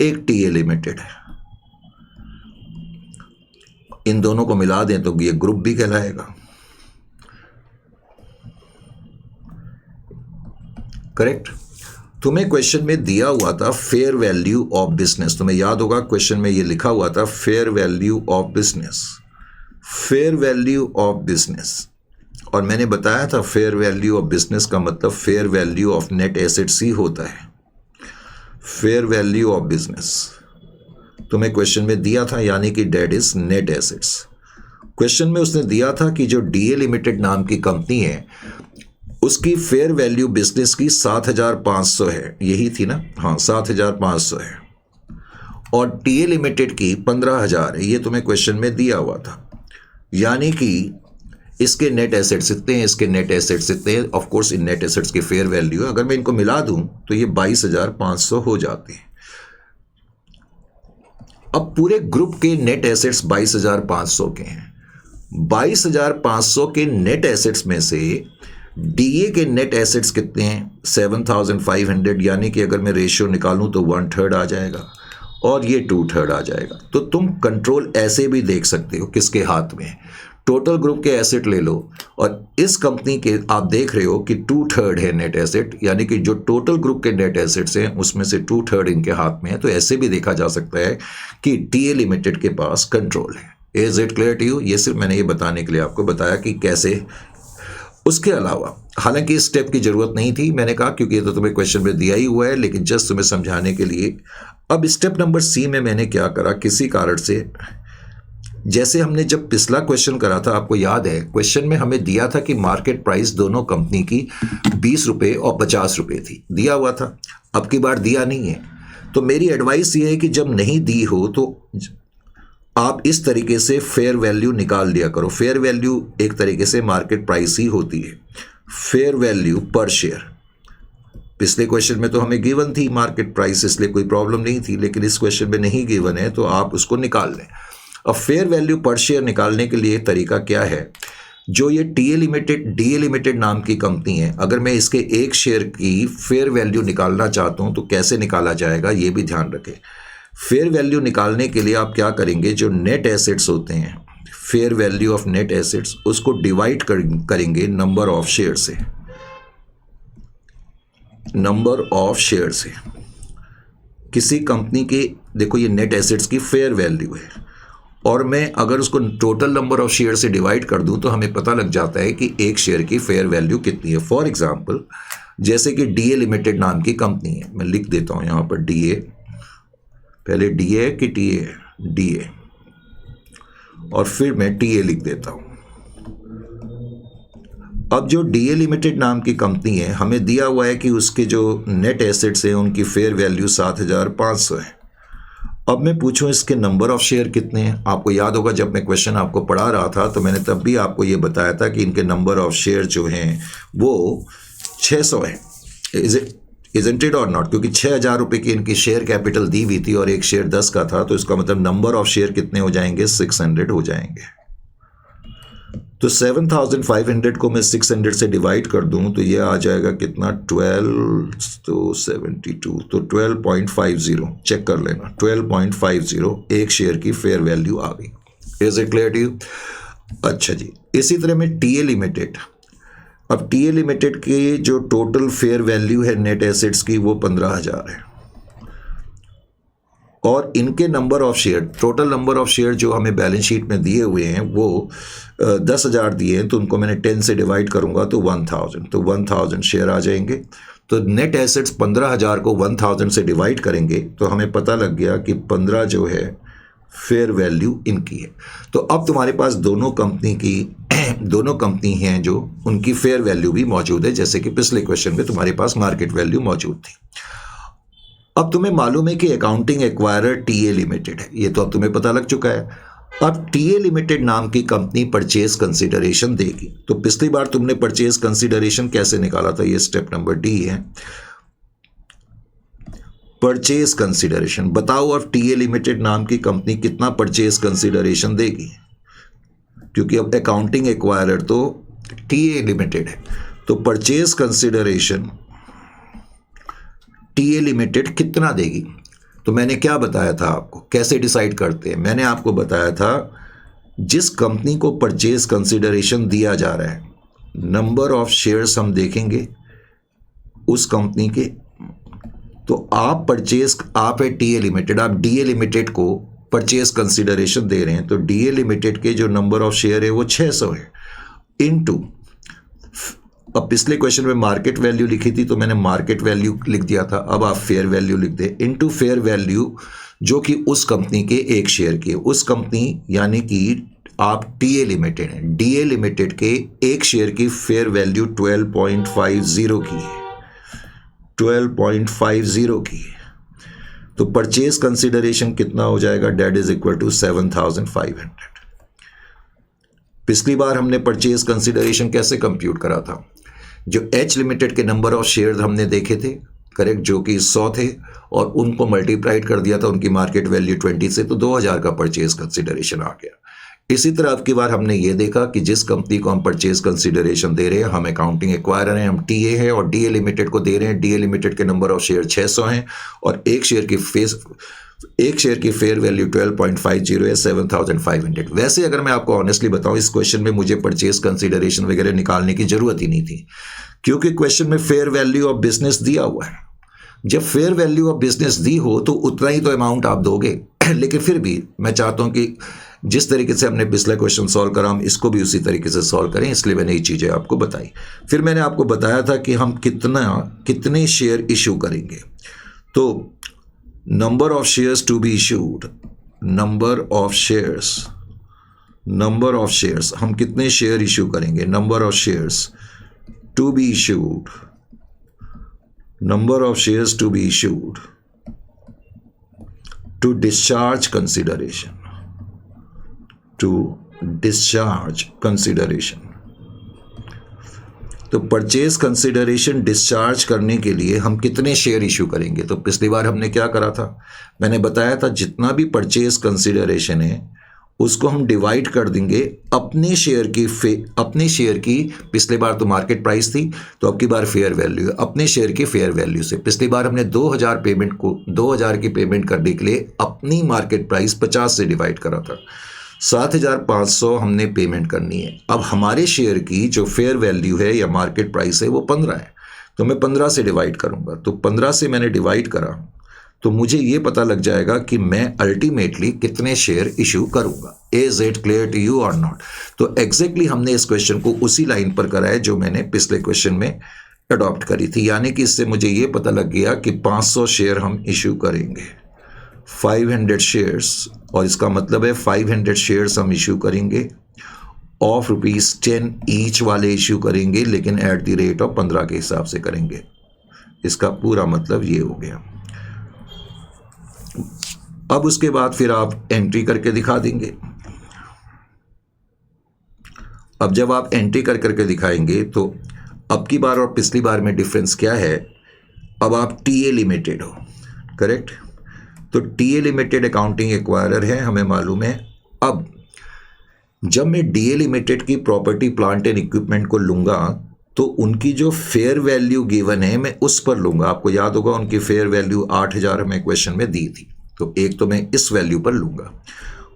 एक टीए लिमिटेड है, इन दोनों को मिला दें तो ये ग्रुप भी कहलाएगा। करेक्ट। तुम्हें क्वेश्चन में दिया हुआ था फेयर वैल्यू ऑफ बिजनेस, तुम्हें याद होगा क्वेश्चन में ये लिखा हुआ था fair value of business, fair value of business. और मैंने बताया था फेयर वैल्यू ऑफ बिजनेस का मतलब fair value of net assets ही होता है। फेयर वैल्यू ऑफ बिजनेस तुम्हें क्वेश्चन में दिया था, यानी कि date is net assets. Question में उसने दिया था कि जो डीए लिमिटेड नाम की कंपनी है उसकी फेयर वैल्यू बिजनेस की 7,500 है, यही थी ना? हाँ, 7,500 है। और टीए लिमिटेड की 15,000 है, ये तुम्हें क्वेश्चन में दिया हुआ था। यानी कि इसके नेट एसेट्स इतने हैं, इसके नेट एसेट्स इतने हैं। Of course in net assets की फेयर वैल्यू अगर मैं इनको मिला दूं तो ये 22,500 हो जाते हैं। अब पूरे ग्रुप के नेट एसेट्स 22,500 के हैं। 22,500 के नेट एसेट्स में से डीए के नेट एसेट्स कितने हैं? 7,500। यानी कि अगर मैं रेशियो निकालूं तो 1/3 आ जाएगा और ये 2/3 आ जाएगा। तो तुम कंट्रोल ऐसे भी देख सकते हो किसके हाथ में है। टोटल ग्रुप के एसेट ले लो और इस कंपनी के आप देख रहे हो कि 2/3 है नेट एसेट, यानी कि जो टोटल ग्रुप के नेट एसेट्स हैं उसमें से 2/3 इनके हाथ में है। तो ऐसे भी देखा जा सकता है कि टीए लिमिटेड के पास कंट्रोल है। Is it clear to you? ये सिर्फ मैंने ये बताने के लिए आपको बताया कि कैसे। उसके अलावा हालांकि इस स्टेप की जरूरत नहीं थी, मैंने कहा क्योंकि ये तो तुम्हें क्वेश्चन में दिया ही हुआ है, लेकिन जस्ट तुम्हें समझाने के लिए। अब स्टेप नंबर सी में मैंने क्या करा, किसी कारण से जैसे हमने जब पिछला क्वेश्चन करा था, आपको याद है क्वेश्चन में हमें दिया था कि मार्केट प्राइस दोनों कंपनी की 20 रुपये और 50 रुपये थी, दिया हुआ था। अब की बार दिया नहीं है, तो मेरी एडवाइस ये है कि जब नहीं दी हो तो आप इस तरीके से फेयर वैल्यू निकाल लिया करो। फेयर वैल्यू एक तरीके से मार्केट प्राइस ही होती है, फेयर वैल्यू पर शेयर। पिछले क्वेश्चन में तो हमें गिवन थी मार्केट प्राइस, इसलिए कोई प्रॉब्लम नहीं थी, लेकिन इस क्वेश्चन में नहीं गिवन है तो आप उसको निकाल लें। अब फेयर वैल्यू पर शेयर निकालने के लिए तरीका क्या है, जो ये डीए लिमिटेड नाम की कंपनी है, अगर मैं इसके एक शेयर की फेयर वैल्यू निकालना चाहता हूं तो कैसे निकाला जाएगा ये भी ध्यान रखें। फेयर वैल्यू निकालने के लिए आप क्या करेंगे, जो नेट एसेट्स होते हैं, fair value of net assets, उसको डिवाइड करेंगे नंबर ऑफ शेयर से, नंबर ऑफ शेयर से। किसी कंपनी के, देखो ये नेट एसेट्स की फेयर वैल्यू है और मैं अगर उसको टोटल नंबर ऑफ शेयर से डिवाइड कर दूं तो हमें पता लग जाता है कि एक शेयर की फेयर वैल्यू कितनी है। फॉर एग्जांपल जैसे कि डीए लिमिटेड नाम की कंपनी है, मैं लिख देता हूं यहां पर डीए, पहले डीए कि टीए, डीए, और फिर मैं टीए लिख देता हूं। अब जो डीए लिमिटेड नाम की कंपनी है, हमें दिया हुआ है कि उसके जो नेट एसेट्स हैं उनकी फेयर वैल्यू 7,500 है। अब मैं पूछूं इसके नंबर ऑफ शेयर कितने हैं। आपको याद होगा जब मैं क्वेश्चन आपको पढ़ा रहा था तो मैंने तब भी आपको ये बताया था कि इनके नंबर ऑफ शेयर जो हैं वो 600 है। इजंट इट और नॉट? क्योंकि 6,000 रुपये की इनकी शेयर कैपिटल दी हुई थी और एक शेयर 10 का था, तो इसका मतलब नंबर ऑफ शेयर कितने हो जाएंगे, 600 हो जाएंगे। तो 7,500 को मैं 600 से डिवाइड कर दूं तो ये आ जाएगा कितना, 12 तो 72, तो 12.50, चेक कर लेना, 12.50 एक शेयर की फेयर वैल्यू आ गई। Is it clear to you? अच्छा जी, इसी तरह में टीए लिमिटेड, अब टीए लिमिटेड की जो टोटल फेयर वैल्यू है नेट एसेट्स की वो 15,000 है और इनके नंबर ऑफ शेयर, टोटल नंबर ऑफ शेयर जो हमें बैलेंस शीट में दिए हुए हैं वो 10,000 दिए हैं, तो उनको मैंने 10 से डिवाइड करूंगा तो 1,000, तो 1,000 शेयर आ जाएंगे। तो नेट एसेट्स 15,000 को 1,000 से डिवाइड करेंगे तो हमें पता लग गया कि 15 जो है फेयर वैल्यू इनकी है। तो अब तुम्हारे पास दोनों कंपनी हैं जो उनकी फेयर वैल्यू भी मौजूद है, जैसे कि पिछले क्वेश्चन में तुम्हारे पास मार्केट वैल्यू मौजूद थी। अब तुम्हें मालूम है कि अकाउंटिंग एक्वायरर टीए लिमिटेड है, ये तो अब तुम्हें पता लग चुका है। अब टीए लिमिटेड नाम की कंपनी परचेज कंसीडरेशन देगी, तो पिछली बार तुमने परचेज कंसीडरेशन कैसे निकाला था, ये स्टेप नंबर डी है। परचेज कंसीडरेशन बताओ, अब टीए लिमिटेड नाम की कंपनी कितना परचेज कंसीडरेशन देगी, क्योंकि अब अकाउंटिंग एक्वायरर तो टीए लिमिटेड है, तो परचेज कंसीडरेशन टीए लिमिटेड कितना देगी। तो मैंने क्या बताया था आपको, कैसे डिसाइड करते हैं, मैंने आपको बताया था जिस कंपनी को परचेज कंसिडरेशन दिया जा रहा है, नंबर ऑफ शेयर्स हम देखेंगे उस कंपनी के। तो आप है टीए लिमिटेड, आप डीए लिमिटेड को परचेज कंसिडरेशन दे रहे हैं, तो डीए लिमिटेड के जो नंबर ऑफ शेयर है वो 600 है, इनटू, अब पिछले क्वेश्चन में मार्केट वैल्यू लिखी थी तो मैंने मार्केट वैल्यू लिख दिया था, अब आप फेयर वैल्यू लिख दें, इनटू फेयर वैल्यू जो कि उस कंपनी के एक शेयर की है। उस कंपनी यानी कि आप टीए लिमिटेड है, डीए लिमिटेड के एक शेयर की फेयर वैल्यू 12.50 की है, 12.50 की है। तो परचेज कंसिडरेशन कितना हो जाएगा, डेट इज इक्वल टू 7,500। पिछली बार हमने परचेज कंसिडरेशन कैसे कंप्यूट करा था, जो एच लिमिटेड के नंबर ऑफ शेयर हमने देखे थे, करेक्ट, जो कि 100 थे, और उनको मल्टीप्लाइड कर दिया था उनकी मार्केट वैल्यू 20 से, तो 2000 का परचेज कंसिडरेशन आ गया। इसी तरह अब की बार हमने ये देखा कि जिस कंपनी को हम परचेज कंसिडरेशन दे रहे हैं, हम अकाउंटिंग एक्वायरर हैं, हम टीए हैं और डीए लिमिटेड को दे रहे हैं। डीए लिमिटेड के नंबर ऑफ शेयर 600 हैं और एक शेयर की फेयर वैल्यू 12.50 है, 7,500। वैसे अगर मैं आपको ऑनेस्टली बताऊं, इस क्वेश्चन में मुझे परचेज कंसिडरेशन वगैरह निकालने की जरूरत ही नहीं थी, क्योंकि क्वेश्चन में फेयर वैल्यू ऑफ बिजनेस दिया हुआ है। जब फेयर वैल्यू ऑफ बिजनेस दी हो तो उतना ही तो अमाउंट आप दोगे, लेकिन फिर भी मैं चाहता हूं कि जिस तरीके से हमने पिछला क्वेश्चन सॉल्व करा, हम इसको भी उसी तरीके से सॉल्व करें, इसलिए मैंने ये चीज़ें आपको बताई। फिर मैंने आपको बताया था कि हम कितने शेयर इशू करेंगे। तो number of shares to be issued, number of shares हम कितने शेयर इशू करेंगे, number of shares to be issued, number of shares to be issued to discharge consideration, to discharge consideration. तो purchase consideration discharge करने के लिए हम कितने share issue करेंगे। तो पिछली बार हमने क्या करा था, मैंने बताया था जितना भी परचेज कंसिडरेशन है उसको हम डिवाइड कर देंगे अपने शेयर की, पिछले बार तो मार्केट प्राइस थी, तो अब की बार फेयर वैल्यू है, अपने शेयर की फेयर वैल्यू से। पिछली बार हमने 2000 की पेमेंट करने के लिए अपनी मार्केट प्राइस 50 से डिवाइड करा था, 7,500 हमने पेमेंट करनी है। अब हमारे शेयर की जो फेयर वैल्यू है या मार्केट प्राइस है वो 15 है, तो मैं 15 से डिवाइड करूंगा। तो 15 से मैंने डिवाइड करा तो मुझे ये पता लग जाएगा कि मैं अल्टीमेटली कितने शेयर इशू करूंगा। Is it clear to you और नॉट। तो एग्जैक्टली हमने इस क्वेश्चन को उसी लाइन पर करा है जो मैंने पिछले क्वेश्चन में अडॉप्ट करी थी, यानी कि इससे मुझे ये पता लग गया कि 500 शेयर हम इशू करेंगे, 500 शेयर्स, और इसका मतलब है 500 शेयर्स हम इशू करेंगे ऑफ ₹10 ईच वाले इशू करेंगे, लेकिन एट द रेट ऑफ 15 के हिसाब से करेंगे। इसका पूरा मतलब ये हो गया। अब उसके बाद फिर आप एंट्री करके दिखा देंगे। अब जब आप एंट्री करके दिखाएंगे तो अब की बार और पिछली बार में डिफरेंस क्या है, अब आप टीए लिमिटेड हो, करेक्ट। तो टीए लिमिटेड अकाउंटिंग एक्वायरर है, हमें मालूम है। अब जब मैं डीए लिमिटेड की प्रॉपर्टी प्लांट एंड इक्विपमेंट को लूंगा तो उनकी जो फेयर वैल्यू गिवन है मैं उस पर लूंगा। आपको याद होगा उनकी फेयर वैल्यू 8,000 हमें क्वेश्चन में दी थी, तो एक तो मैं इस वैल्यू पर लूंगा।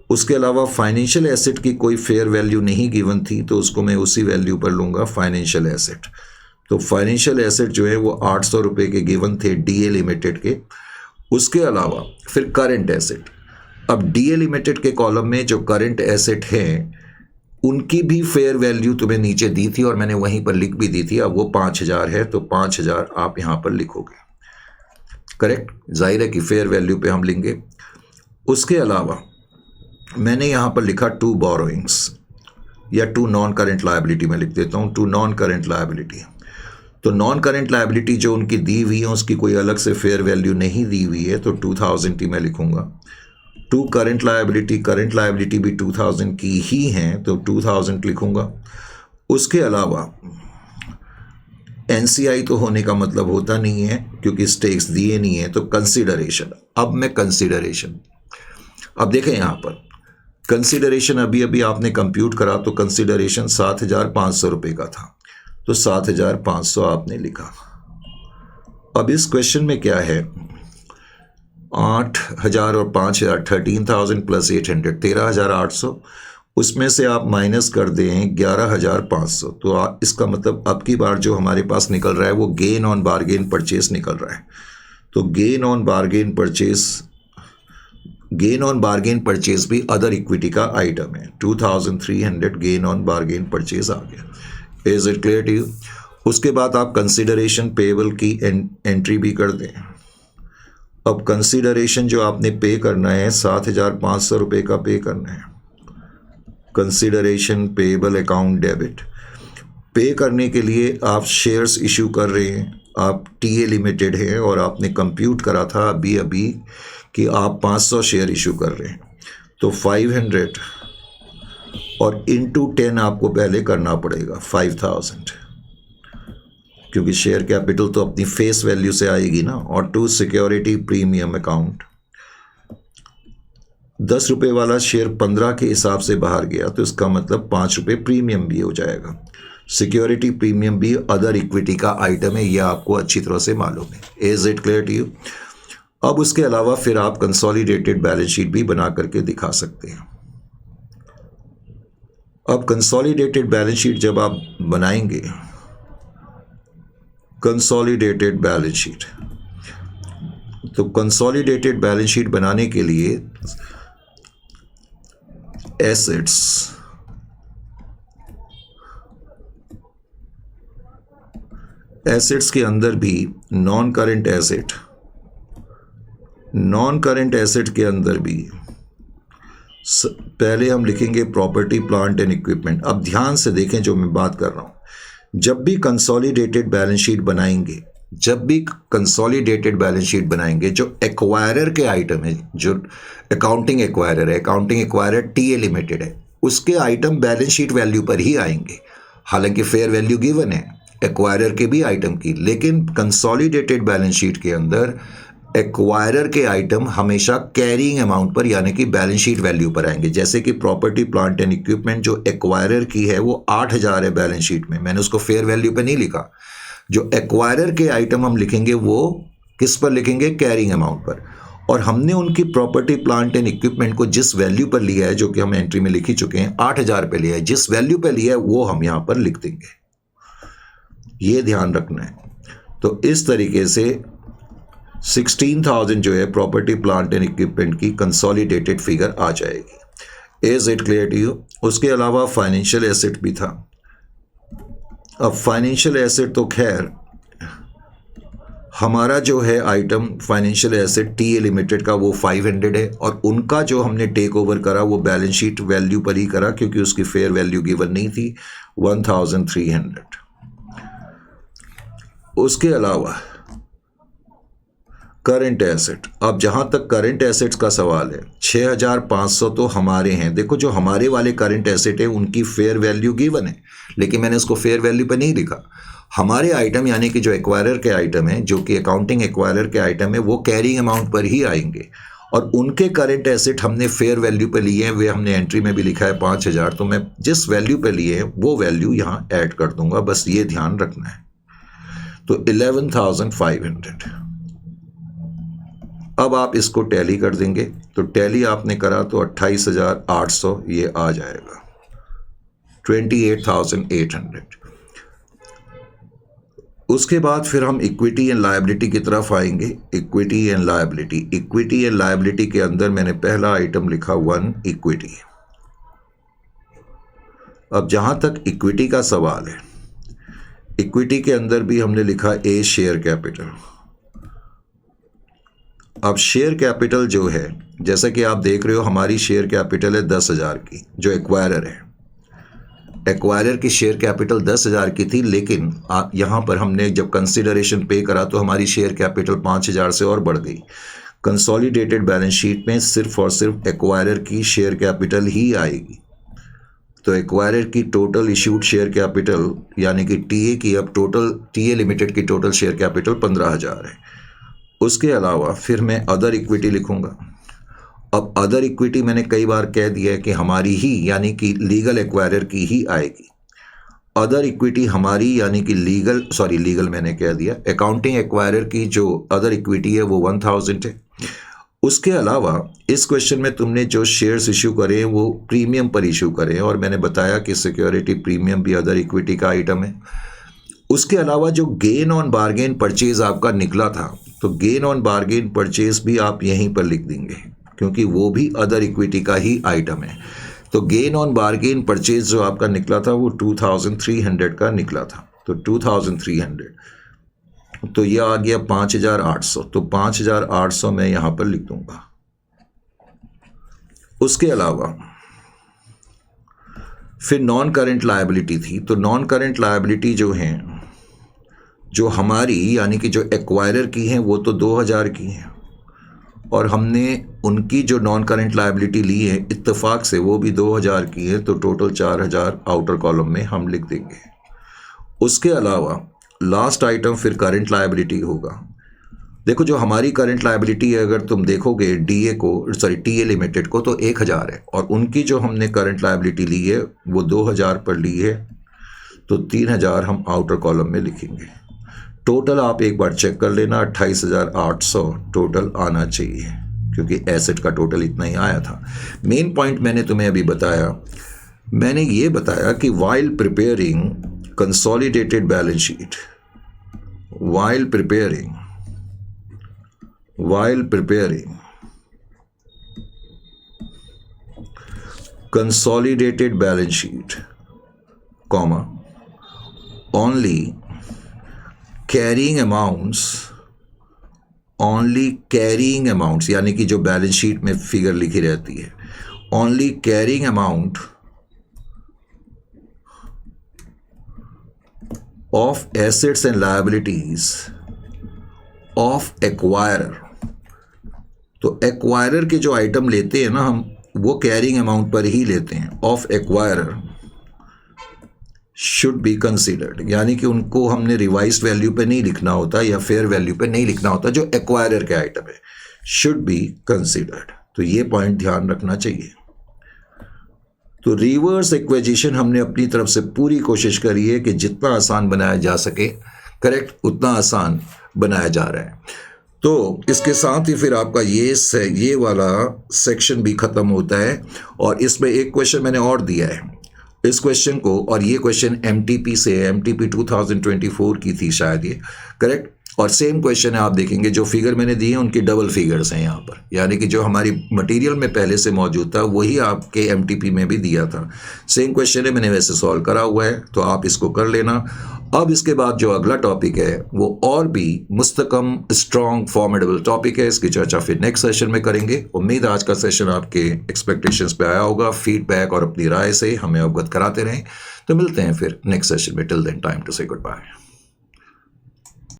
उसके अलावा फाइनेंशियल एसेट की कोई फेयर वैल्यू नहीं गिवन थी, तो उसको मैं उसी वैल्यू पर लूंगा, फाइनेंशियल एसेट। तो फाइनेंशियल एसेट जो है वो 800 रुपये के गिवन थे डीए लिमिटेड के। उसके अलावा फिर करंट एसेट, अब डीए लिमिटेड के कॉलम में जो करंट एसेट हैं उनकी भी फेयर वैल्यू तुम्हें नीचे दी थी और मैंने वहीं पर लिख भी दी थी। अब वो 5,000 है, तो 5,000 आप यहाँ पर लिखोगे, करेक्ट। जाहिर है कि फेयर वैल्यू पे हम लेंगे। उसके अलावा मैंने यहाँ पर लिखा 2 बोरोइंग्स या 2 नॉन करंट लायबिलिटी, मैं लिख देता हूँ 2 नॉन करंट लायबिलिटी। तो नॉन करंट लायबिलिटी जो उनकी दी हुई है उसकी कोई अलग से फेयर वैल्यू नहीं दी हुई है, तो 2000 ही मैं लिखूंगा। 2 करंट लायबिलिटी भी 2000 की ही हैं, तो 2000 लिखूंगा। उसके अलावा एनसीआई तो होने का मतलब होता नहीं है क्योंकि स्टेक्स दिए नहीं है, तो कंसीडरेशन। अब मैं कंसीडरेशन, अब देखें यहाँ पर कंसीडरेशन अभी आपने कंप्यूट करा तो कंसीडरेशन 7,500 रुपये का था, तो 7,500 आपने लिखा। अब इस क्वेश्चन में क्या है, 8,000 और 5,000 13,000 + 800 13,800, उसमें से आप माइनस कर दें 11,500, तो इसका मतलब अब की बार जो हमारे पास निकल रहा है वो गेन ऑन बारगेन परचेस निकल रहा है। तो गेन ऑन बारगेन परचेस भी अदर इक्विटी का आइटम है। 2,300 गेन ऑन बारगेन परचेस आ गया। Is it clear to you? उसके बाद आप कंसिडरेशन पेबल की एंट्री भी कर दें। अब कंसिडरेशन जो आपने पे करना है 7,500 रुपये का पे करना है। कंसिडरेशन पेबल अकाउंट डेबिट पे करने के लिए आप शेयर्स इशू कर रहे हैं, आप टीए लिमिटेड हैं और आपने कंप्यूट करा था अभी कि आप 500 शेयर इशू कर रहे हैं, तो 500 और इंटू 10 आपको पहले करना पड़ेगा 5,000, क्योंकि शेयर कैपिटल तो अपनी फेस वैल्यू से आएगी ना। और टू सिक्योरिटी प्रीमियम अकाउंट 10 रुपये वाला शेयर 15 के हिसाब से बाहर गया, तो इसका मतलब 5 रुपये प्रीमियम भी हो जाएगा। सिक्योरिटी प्रीमियम भी अदर इक्विटी का आइटम है, यह आपको अच्छी तरह से मालूम है। Is it clear to you? अब उसके अलावा फिर आप कंसोलिडेटेड बैलेंस शीट भी बना करके दिखा सकते हैं। अब कंसोलिडेटेड बैलेंस शीट जब आप बनाएंगे, कंसोलिडेटेड बैलेंस शीट, तो कंसोलिडेटेड बैलेंस शीट बनाने के लिए एसेट्स के अंदर भी नॉन करंट एसेट के अंदर भी पहले हम लिखेंगे प्रॉपर्टी प्लांट एंड इक्विपमेंट। अब ध्यान से देखें जो मैं बात कर रहा हूं, जब भी कंसोलिडेटेड बैलेंस शीट बनाएंगे, जो एक्वायरर के आइटम है, जो अकाउंटिंग एक्वायरर टीए लिमिटेड है, उसके आइटम बैलेंस शीट वैल्यू पर ही आएंगे। हालांकि फेयर वैल्यू गिवन है एक्वायरर के भी आइटम की, लेकिन कंसोलिडेटेड बैलेंस शीट के अंदर एक्वायरर के आइटम हमेशा कैरिंग अमाउंट पर यानी कि बैलेंस शीट वैल्यू पर आएंगे। जैसे कि प्रॉपर्टी प्लांट एंड इक्विपमेंट जो एक्वायरर की है वो 8,000 है बैलेंस शीट में, मैंने उसको फेयर वैल्यू पे नहीं लिखा। जो एक्वायरर के आइटम हम लिखेंगे वो किस पर लिखेंगे? कैरिंग अमाउंट पर। और हमने उनकी प्रॉपर्टी प्लांट एंड इक्विपमेंट को जिस वैल्यू पर लिया है, जो कि हम एंट्री में लिख ही चुके हैं, 8,000 पे लिया है, जिस वैल्यू पे लिया है वो हम यहां पर लिख देंगे, ये ध्यान रखना है। तो इस तरीके से 16,000 जो है प्रॉपर्टी प्लांट एंड इक्विपमेंट की कंसोलिडेटेड फिगर आ जाएगी। Is it clear to you? उसके अलावा फाइनेंशियल एसेट भी था। अब फाइनेंशियल एसेट तो खैर हमारा जो है item financial asset TA limited का वो 500 है, और उनका जो हमने टेक ओवर करा वो बैलेंस शीट वैल्यू पर ही करा, क्योंकि उसकी फेयर वैल्यू गिवन नहीं थी, 1,300। उसके अलावा करंट एसेट, अब जहां तक करंट एसेट्स का सवाल है, 6,500 तो हमारे हैं। देखो जो हमारे वाले करंट एसेट है उनकी फेयर वैल्यू गिवन है, लेकिन मैंने उसको फेयर वैल्यू पे नहीं लिखा। हमारे आइटम यानी कि जो एक्वायरर के आइटम है, जो कि अकाउंटिंग एक्वायरर के आइटम है, वो कैरिंग अमाउंट पर ही आएंगे, और उनके करंट एसेट हमने फेयर वैल्यू पे लिए हैं, वे हमने एंट्री में भी लिखा है 5,000, तो मैं जिस वैल्यू पे लिए हैं वो वैल्यू यहाँ ऐड कर दूंगा, बस ये ध्यान रखना है। तो 11,500। अब आप इसको टैली कर देंगे, तो टैली आपने करा तो 28,800 ये आ जाएगा, 28,800। उसके बाद फिर हम इक्विटी एंड लायबिलिटी की तरफ आएंगे। इक्विटी एंड लायबिलिटी के अंदर मैंने पहला आइटम लिखा 1 इक्विटी। अब जहां तक इक्विटी का सवाल है, इक्विटी के अंदर भी हमने लिखा ए शेयर कैपिटल। अब शेयर कैपिटल जो है, जैसा कि आप देख रहे हो, हमारी शेयर कैपिटल है 10,000 की, जो एक्वायरर है। एक्वायरर की शेयर कैपिटल 10,000 की थी, लेकिन यहाँ पर हमने जब कंसिडरेशन पे करा तो हमारी शेयर कैपिटल 5,000 से और बढ़ गई। कंसोलिडेटेड बैलेंस शीट में सिर्फ और सिर्फ एक्वायरर की शेयर कैपिटल ही आएगी। तो एक्वायरर की टोटल इश्यूड शेयर कैपिटल यानी कि टीए की, अब टोटल टीए लिमिटेड की टोटल शेयर कैपिटल 15,000 है। उसके अलावा फिर मैं अदर इक्विटी लिखूंगा। अब अदर इक्विटी मैंने कई बार कह दिया है कि हमारी ही यानी कि लीगल एक्वायरर की ही आएगी। अदर इक्विटी हमारी यानी कि लीगल मैंने कह दिया, अकाउंटिंग एक्वायरर की जो अदर इक्विटी है वो 1,000 है। उसके अलावा इस क्वेश्चन में तुमने जो शेयर्स इशू करे हैं वो प्रीमियम पर इशू करें, और मैंने बताया कि सिक्योरिटी प्रीमियम भी अदर इक्विटी का आइटम है। उसके अलावा जो गेन ऑन बार्गेन परचेज आपका निकला था, तो गेन ऑन बार्गेन परचेज भी आप यहीं पर लिख देंगे क्योंकि वो भी अदर इक्विटी का ही आइटम है। तो गेन ऑन बार्गेन परचेज जो आपका निकला था वो 2300 का निकला था, तो 2300, तो ये आ गया 5800, तो 5800 मैं यहां पर लिख दूंगा। उसके अलावा फिर नॉन करेंट लायबिलिटी थी, तो नॉन करेंट लायबिलिटी जो हैं, जो हमारी यानी कि जो एक्वायरर की हैं वो तो 2000 की हैं, और हमने उनकी जो नॉन करेंट लायबिलिटी ली है इत्तेफाक से वो भी 2000 की है, तो टोटल 4000 आउटर कॉलम में हम लिख देंगे। उसके अलावा लास्ट आइटम फिर करंट लायबिलिटी होगा। देखो जो हमारी करंट लायबिलिटी है, अगर तुम देखोगे टीए लिमिटेड को तो 1000 है, और उनकी जो हमने करंट लायबिलिटी ली है वो 2000 पर ली है, तो 3000 हम आउटर कॉलम में लिखेंगे। टोटल आप एक बार चेक कर लेना, 28,800 टोटल आना चाहिए क्योंकि एसेट का टोटल इतना ही आया था। मेन पॉइंट मैंने तुम्हें अभी बताया, मैंने ये बताया कि while preparing consolidated balance sheet, while preparing consolidated balance sheet, comma, only carrying amounts यानी कि जो बैलेंस शीट में फिगर लिखी रहती है, only carrying amount of assets and liabilities of acquirer। तो एक्वायरर के जो आइटम लेते हैं ना हम, वो कैरिंग अमाउंट पर ही लेते हैं। Of acquirer should be considered, यानी कि उनको हमने रिवाइज्ड वैल्यू पे नहीं लिखना होता या फेयर वैल्यू पे नहीं लिखना होता, जो एक्वायरर के आइटम है शुड बी कंसीडर्ड। तो ये पॉइंट ध्यान रखना चाहिए। तो रिवर्स एक्विजिशन हमने अपनी तरफ से पूरी कोशिश करी है कि जितना आसान बनाया जा सके, करेक्ट, उतना आसान बनाया जा रहा है। तो इसके साथ ही फिर आपका ये वाला सेक्शन भी ख़त्म होता है, और इसमें एक क्वेश्चन मैंने और दिया है इस क्वेश्चन को, और ये क्वेश्चन एमटीपी से है, एमटीपी 2024 की थी शायद ये, करेक्ट। और सेम क्वेश्चन है, आप देखेंगे जो फिगर मैंने दिए हैं उनकी डबल फिगर्स हैं यहाँ पर, यानी कि जो हमारी मटेरियल में पहले से मौजूद था वही आपके एमटीपी में भी दिया था। सेम क्वेश्चन है, मैंने वैसे सॉल्व करा हुआ है, तो आप इसको कर लेना। अब इसके बाद जो अगला टॉपिक है वो और भी मुस्तकम स्ट्रॉन्ग फॉर्मेडेबल टॉपिक है, इसकी चर्चा फिर नेक्स्ट सेशन में करेंगे। उम्मीद आज का सेशन आपके एक्सपेक्टेशंस पे आया होगा। फीडबैक और अपनी राय से हमें अवगत कराते रहें। तो मिलते हैं फिर नेक्स्ट सेशन में। टिल देन टाइम टू से गुड बाय।